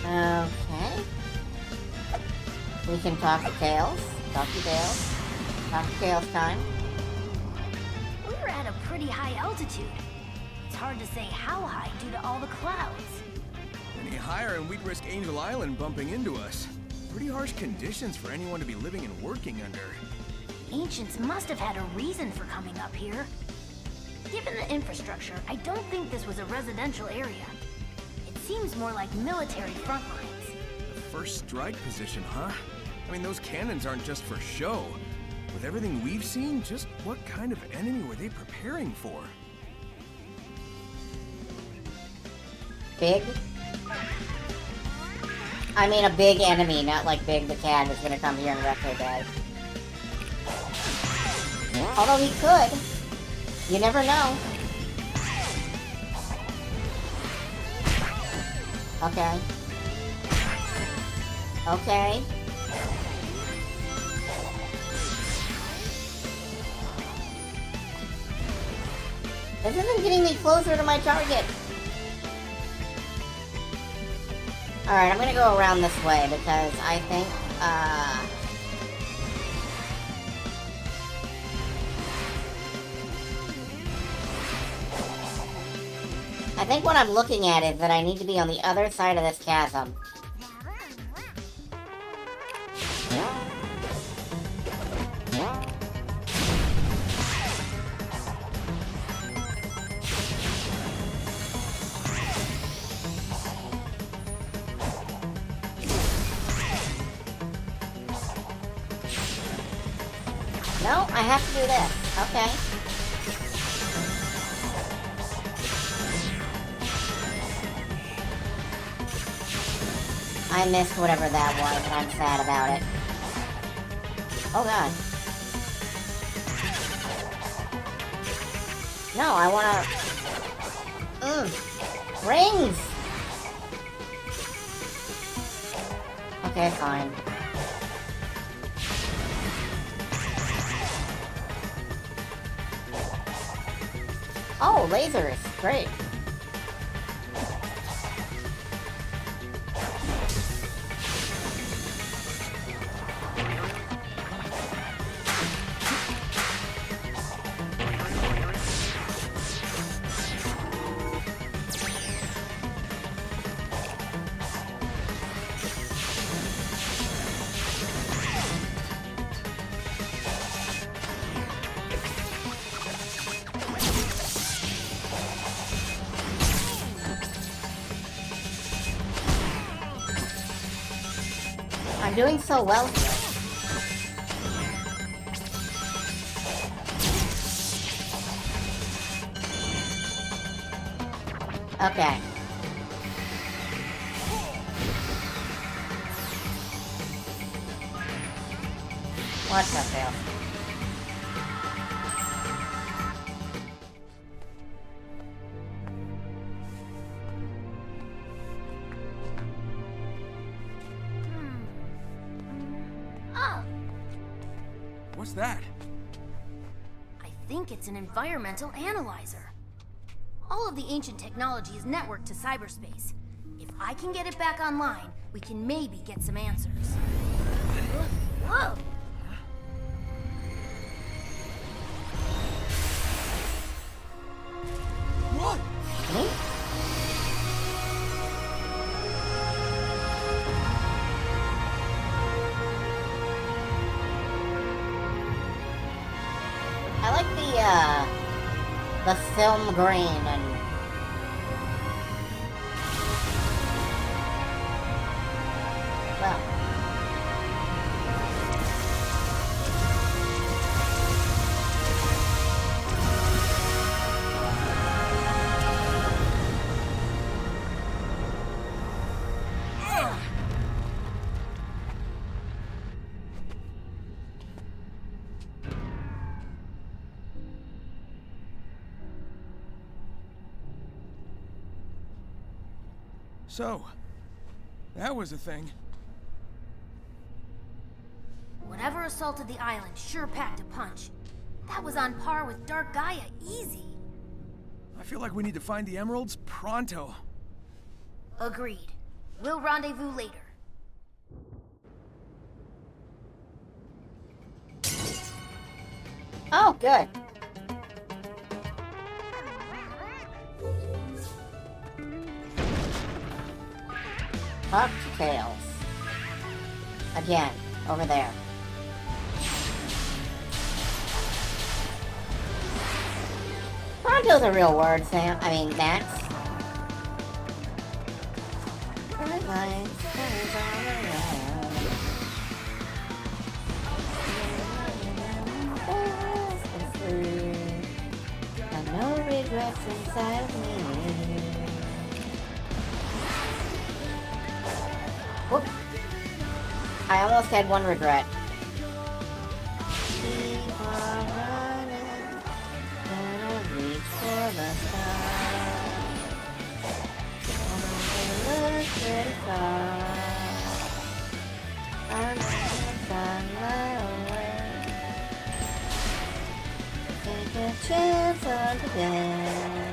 Okay. We can talk to Tails. Talk to Tails. Talk to Tails time. We're at a pretty high altitude. It's hard to say how high due to all the clouds. Any higher and we'd risk Angel Island bumping into us. Pretty harsh conditions for anyone to be living and working under. Ancients must have had a reason for coming up here. Given the infrastructure, I don't think this was a residential area. It seems more like military front lines. The first strike position, huh? I mean, those cannons aren't just for show. With everything we've seen, just what kind of enemy were they preparing for? Big? I mean a big enemy, not like Big the Cat is gonna come here and wreck their day. Although he could. You never know. Okay. Okay. This isn't getting me closer to my target. Alright, I'm gonna go around this way because I think, I think what I'm looking at is that I need to be on the other side of this chasm. No, I have to do this. Okay. I missed whatever that was, and I'm sad about it. Oh god. No, I wanna... Rings! Okay, fine. Oh, lasers! Great. I'm doing so well here. Okay. What's up, Dale? What's that? I think it's an environmental analyzer. All of the ancient technology is networked to cyberspace. If I can get it back online, we can maybe get some answers. Whoa! What? I like the film grain and... Well... So, that was a thing. Whatever assaulted the island sure packed a punch. That was on par with Dark Gaia, easy. I feel like we need to find the emeralds pronto. Agreed. We'll rendezvous later. Oh, good. Talk to Tails. Again, over there. Pronto's a real word, Sam. I mean, Max. And no regrets inside of me. Whoop. I almost had one regret. Keep on running, gonna reach for the sky. Look pretty far. I'm on my way. Take a chance on today.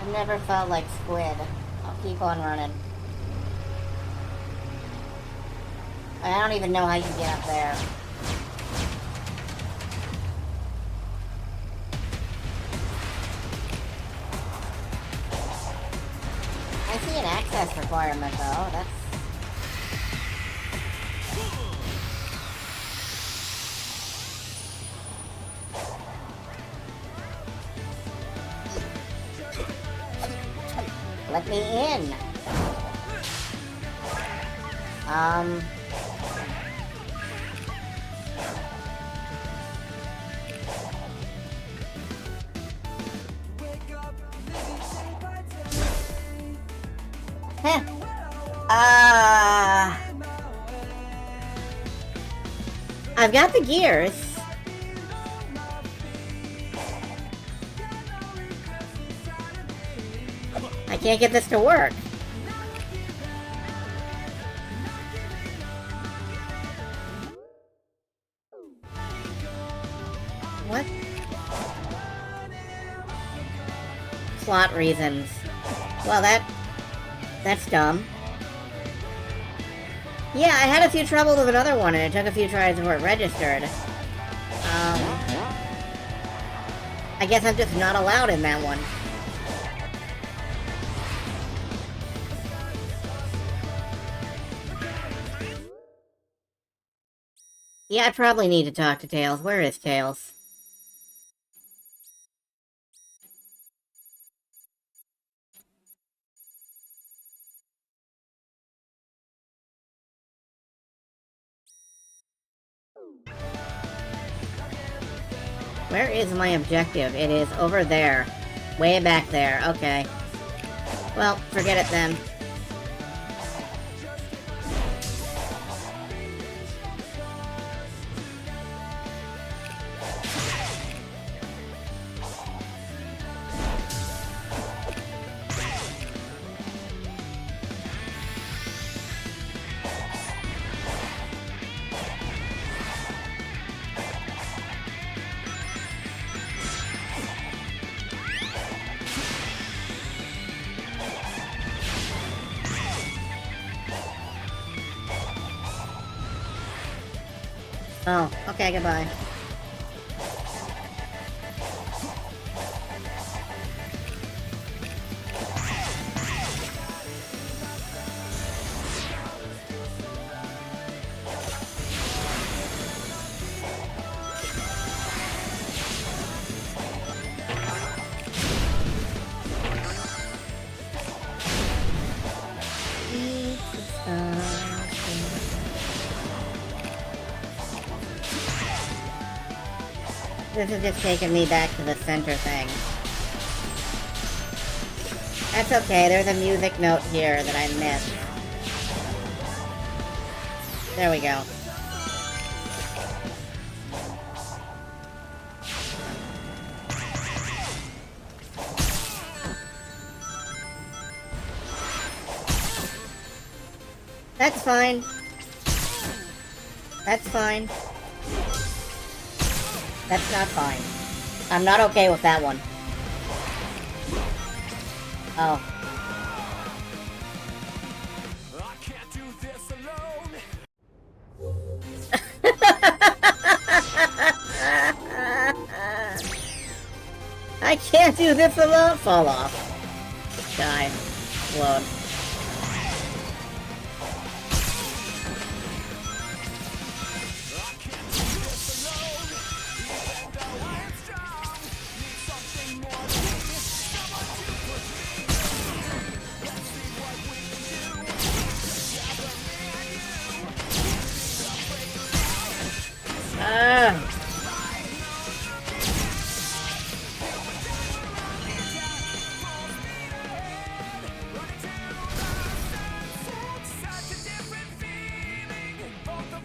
I've never felt like Squid. I'll keep on running. I don't even know how you get up there. I see an access requirement though. That's... Let me in. I've got the gears. I can't get this to work. What? Slot reasons. Well, that's dumb. Yeah, I had a few troubles with another one, and it took a few tries before it registered. I guess I'm just not allowed in that one. Yeah, I probably need to talk to Tails. Where is Tails? Where is my objective? It is over there. Way back there. Okay. Well, forget it then. Oh, okay, goodbye. This is just taking me back to the center thing. That's okay, there's a music note here that I missed. There we go. That's fine. That's fine. That's not fine. I'm not okay with that one. Oh. I can't do this alone. Fall off. Die. Explode.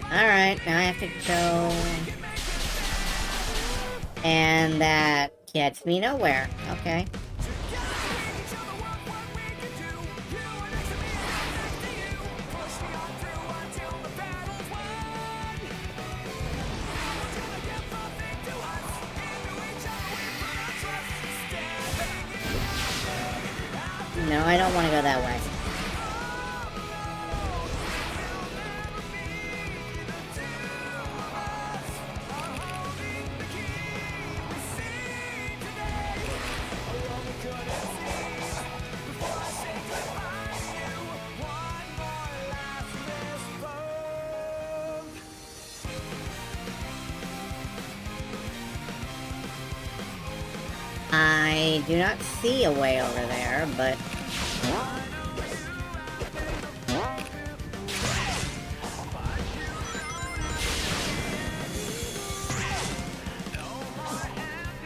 Alright, now I have to go... And that gets me nowhere. Okay. No, I don't want to go that way. I do not see a way over there, but...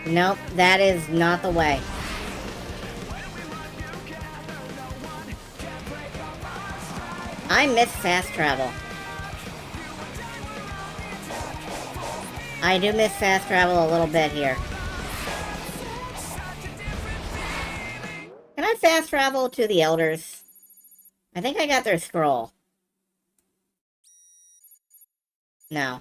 Nope, that is not the way. I miss fast travel. I do miss fast travel a little bit here. Can I fast travel to the Elders? I think I got their scroll. No.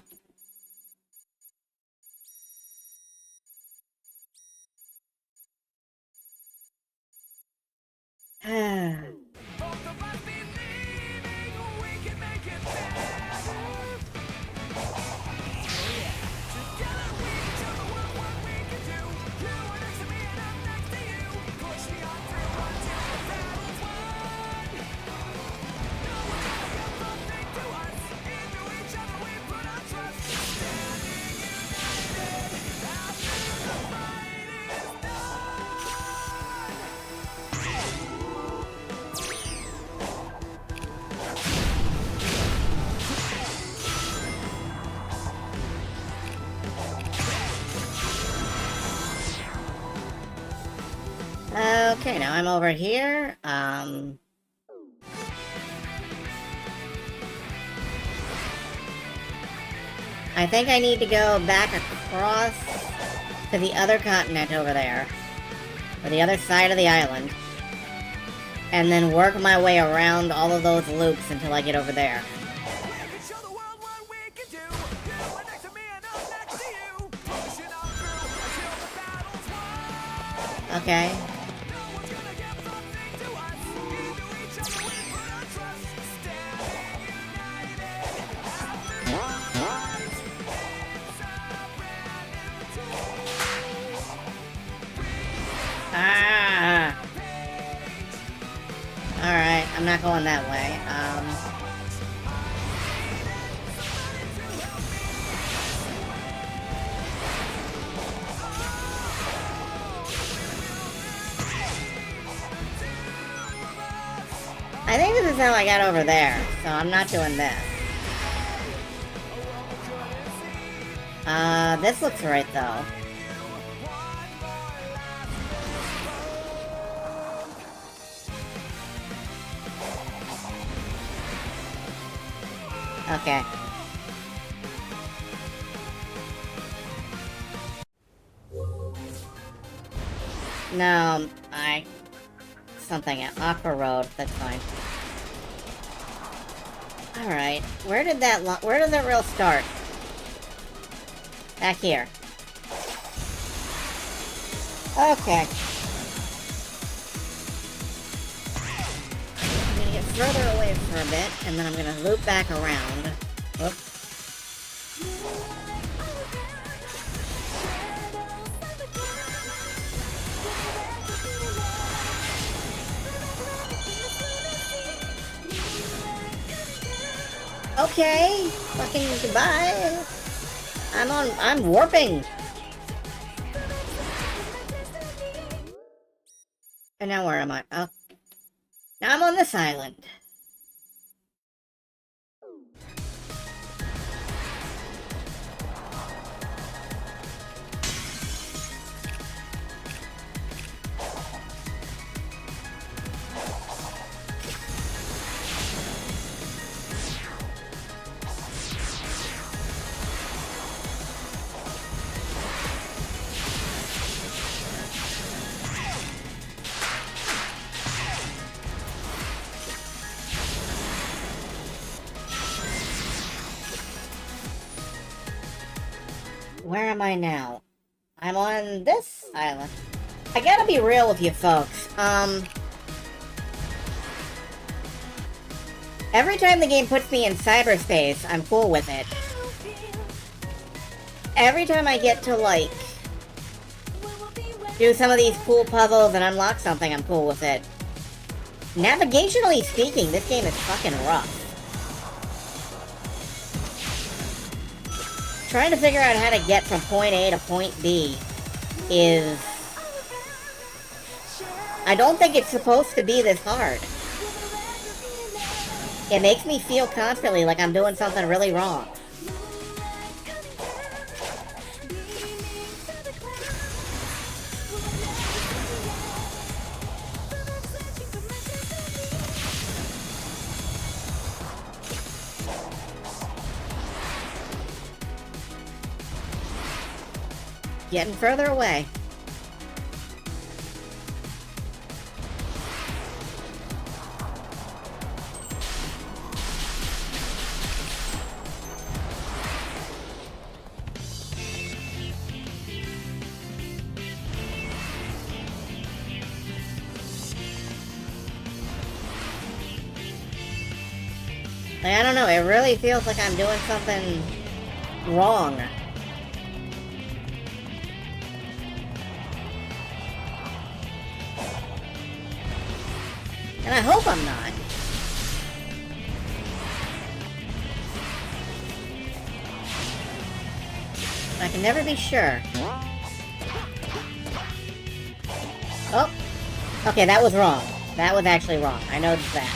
Okay, now I'm over here. I think I need to go back across to the other continent over there. Or the other side of the island. And then work my way around all of those loops until I get over there. Okay. Alright, I'm not going that way. I think this is how I got over there, so I'm not doing this. This looks right, though. Okay. No, something at Aqua Road, that's fine. Alright, where did the rail start? Back here. Okay. I'm gonna get further away for a bit, and then I'm gonna loop back around. Whoops. Okay, fucking goodbye. I'm warping. And now where am I? Oh. Now I'm on this island. Where am I now? I'm on this island. I gotta be real with you folks. Every time the game puts me in cyberspace, I'm cool with it. Every time I get to, like, do some of these cool puzzles and unlock something, I'm cool with it. Navigationally speaking, this game is fucking rough. Trying to figure out how to get from point A to point B is... I don't think it's supposed to be this hard. It makes me feel constantly like I'm doing something really wrong. Getting further away. Like, I don't know, it really feels like I'm doing something wrong. And I hope I'm not. I can never be sure. Oh! Okay, that was wrong. That was actually wrong. I know that.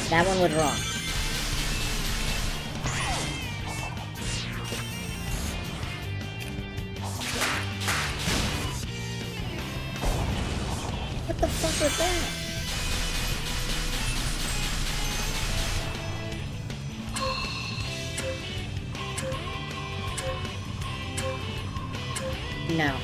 That one was wrong. What the fuck was that? No.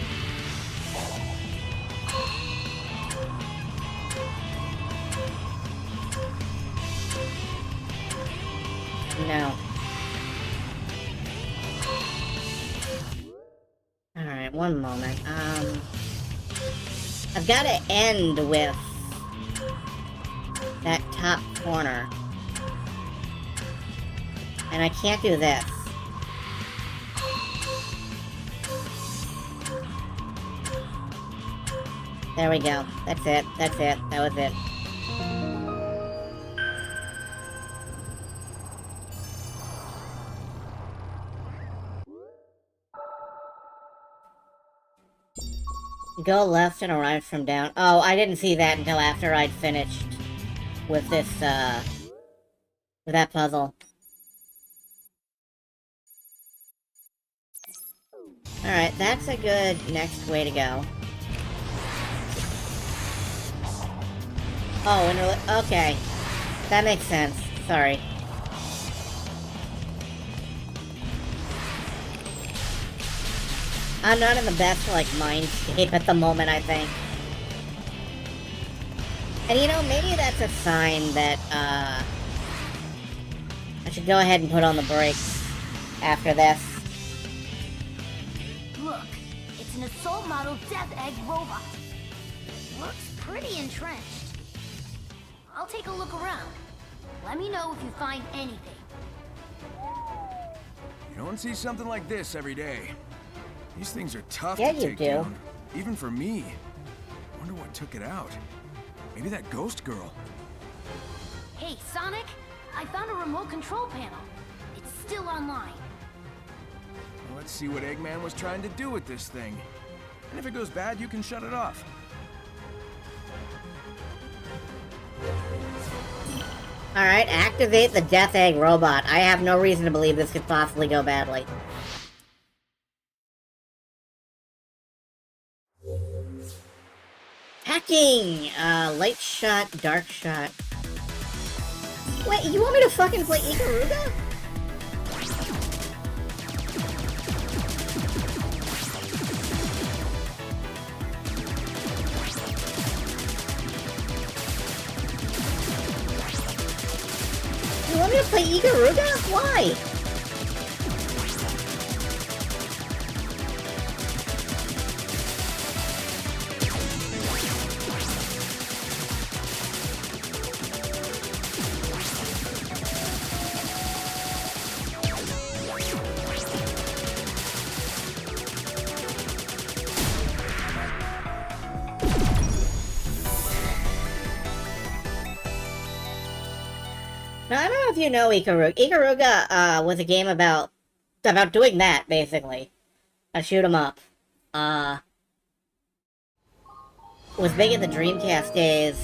No. Alright, one moment. I've got to end with that top corner. And I can't do this. There we go. That's it. That's it. That was it. Go left and arrive from down. Oh, I didn't see that until after I'd finished with this, with that puzzle. Alright, that's a good next way to go. Oh, okay. That makes sense. Sorry. I'm not in the best, like, mindscape at the moment, I think. And you know, maybe that's a sign that, I should go ahead and put on the brakes after this. Look, it's an assault model Death Egg robot. Looks pretty entrenched. I'll take a look around. Let me know if you find anything. You don't see something like this every day. These things are tough Yeah, to you take do. down. Even for me. Wonder what took it out. Maybe that ghost girl. Hey, Sonic! I found a remote control panel. It's still online. Well, let's see what Eggman was trying to do with this thing. And if it goes bad, you can shut it off. Alright, activate the Death Egg robot. I have no reason to believe this could possibly go badly. Hacking! Light shot, dark shot. Wait, you want me to fucking play Ikaruga? You want me to play Ikaruga? Why? Now, I don't know if you know Ikaruga. Ikaruga, was a game about doing that, basically. A shoot 'em up. Was big in the Dreamcast days.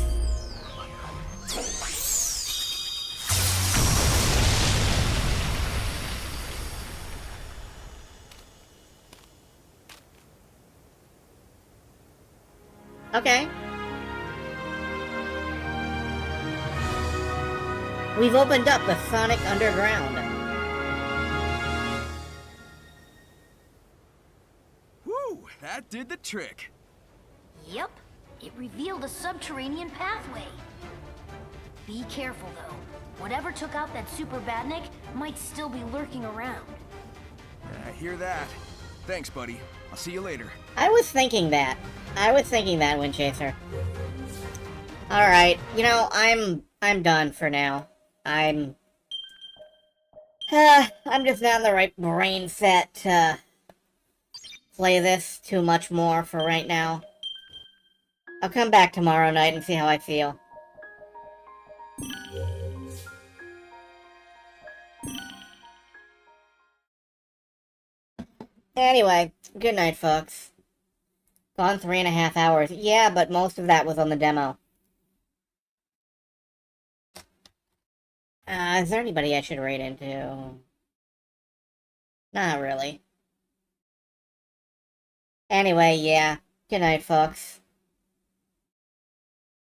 Okay. We've opened up the Sonic Underground. Woo! That did the trick. Yep, it revealed a subterranean pathway. Be careful, though. Whatever took out that Super Badnik might still be lurking around. I hear that. Thanks, buddy. I'll see you later. I was thinking that, Windchaser. Alright, you know, I'm done for now. I'm just not in the right brain set to play this too much more for right now. I'll come back tomorrow night and see how I feel. Anyway, good night, folks. Gone 3.5 hours. Yeah, but most of that was on the demo. Is there anybody I should raid into? Not really. Anyway, yeah. Good night, folks.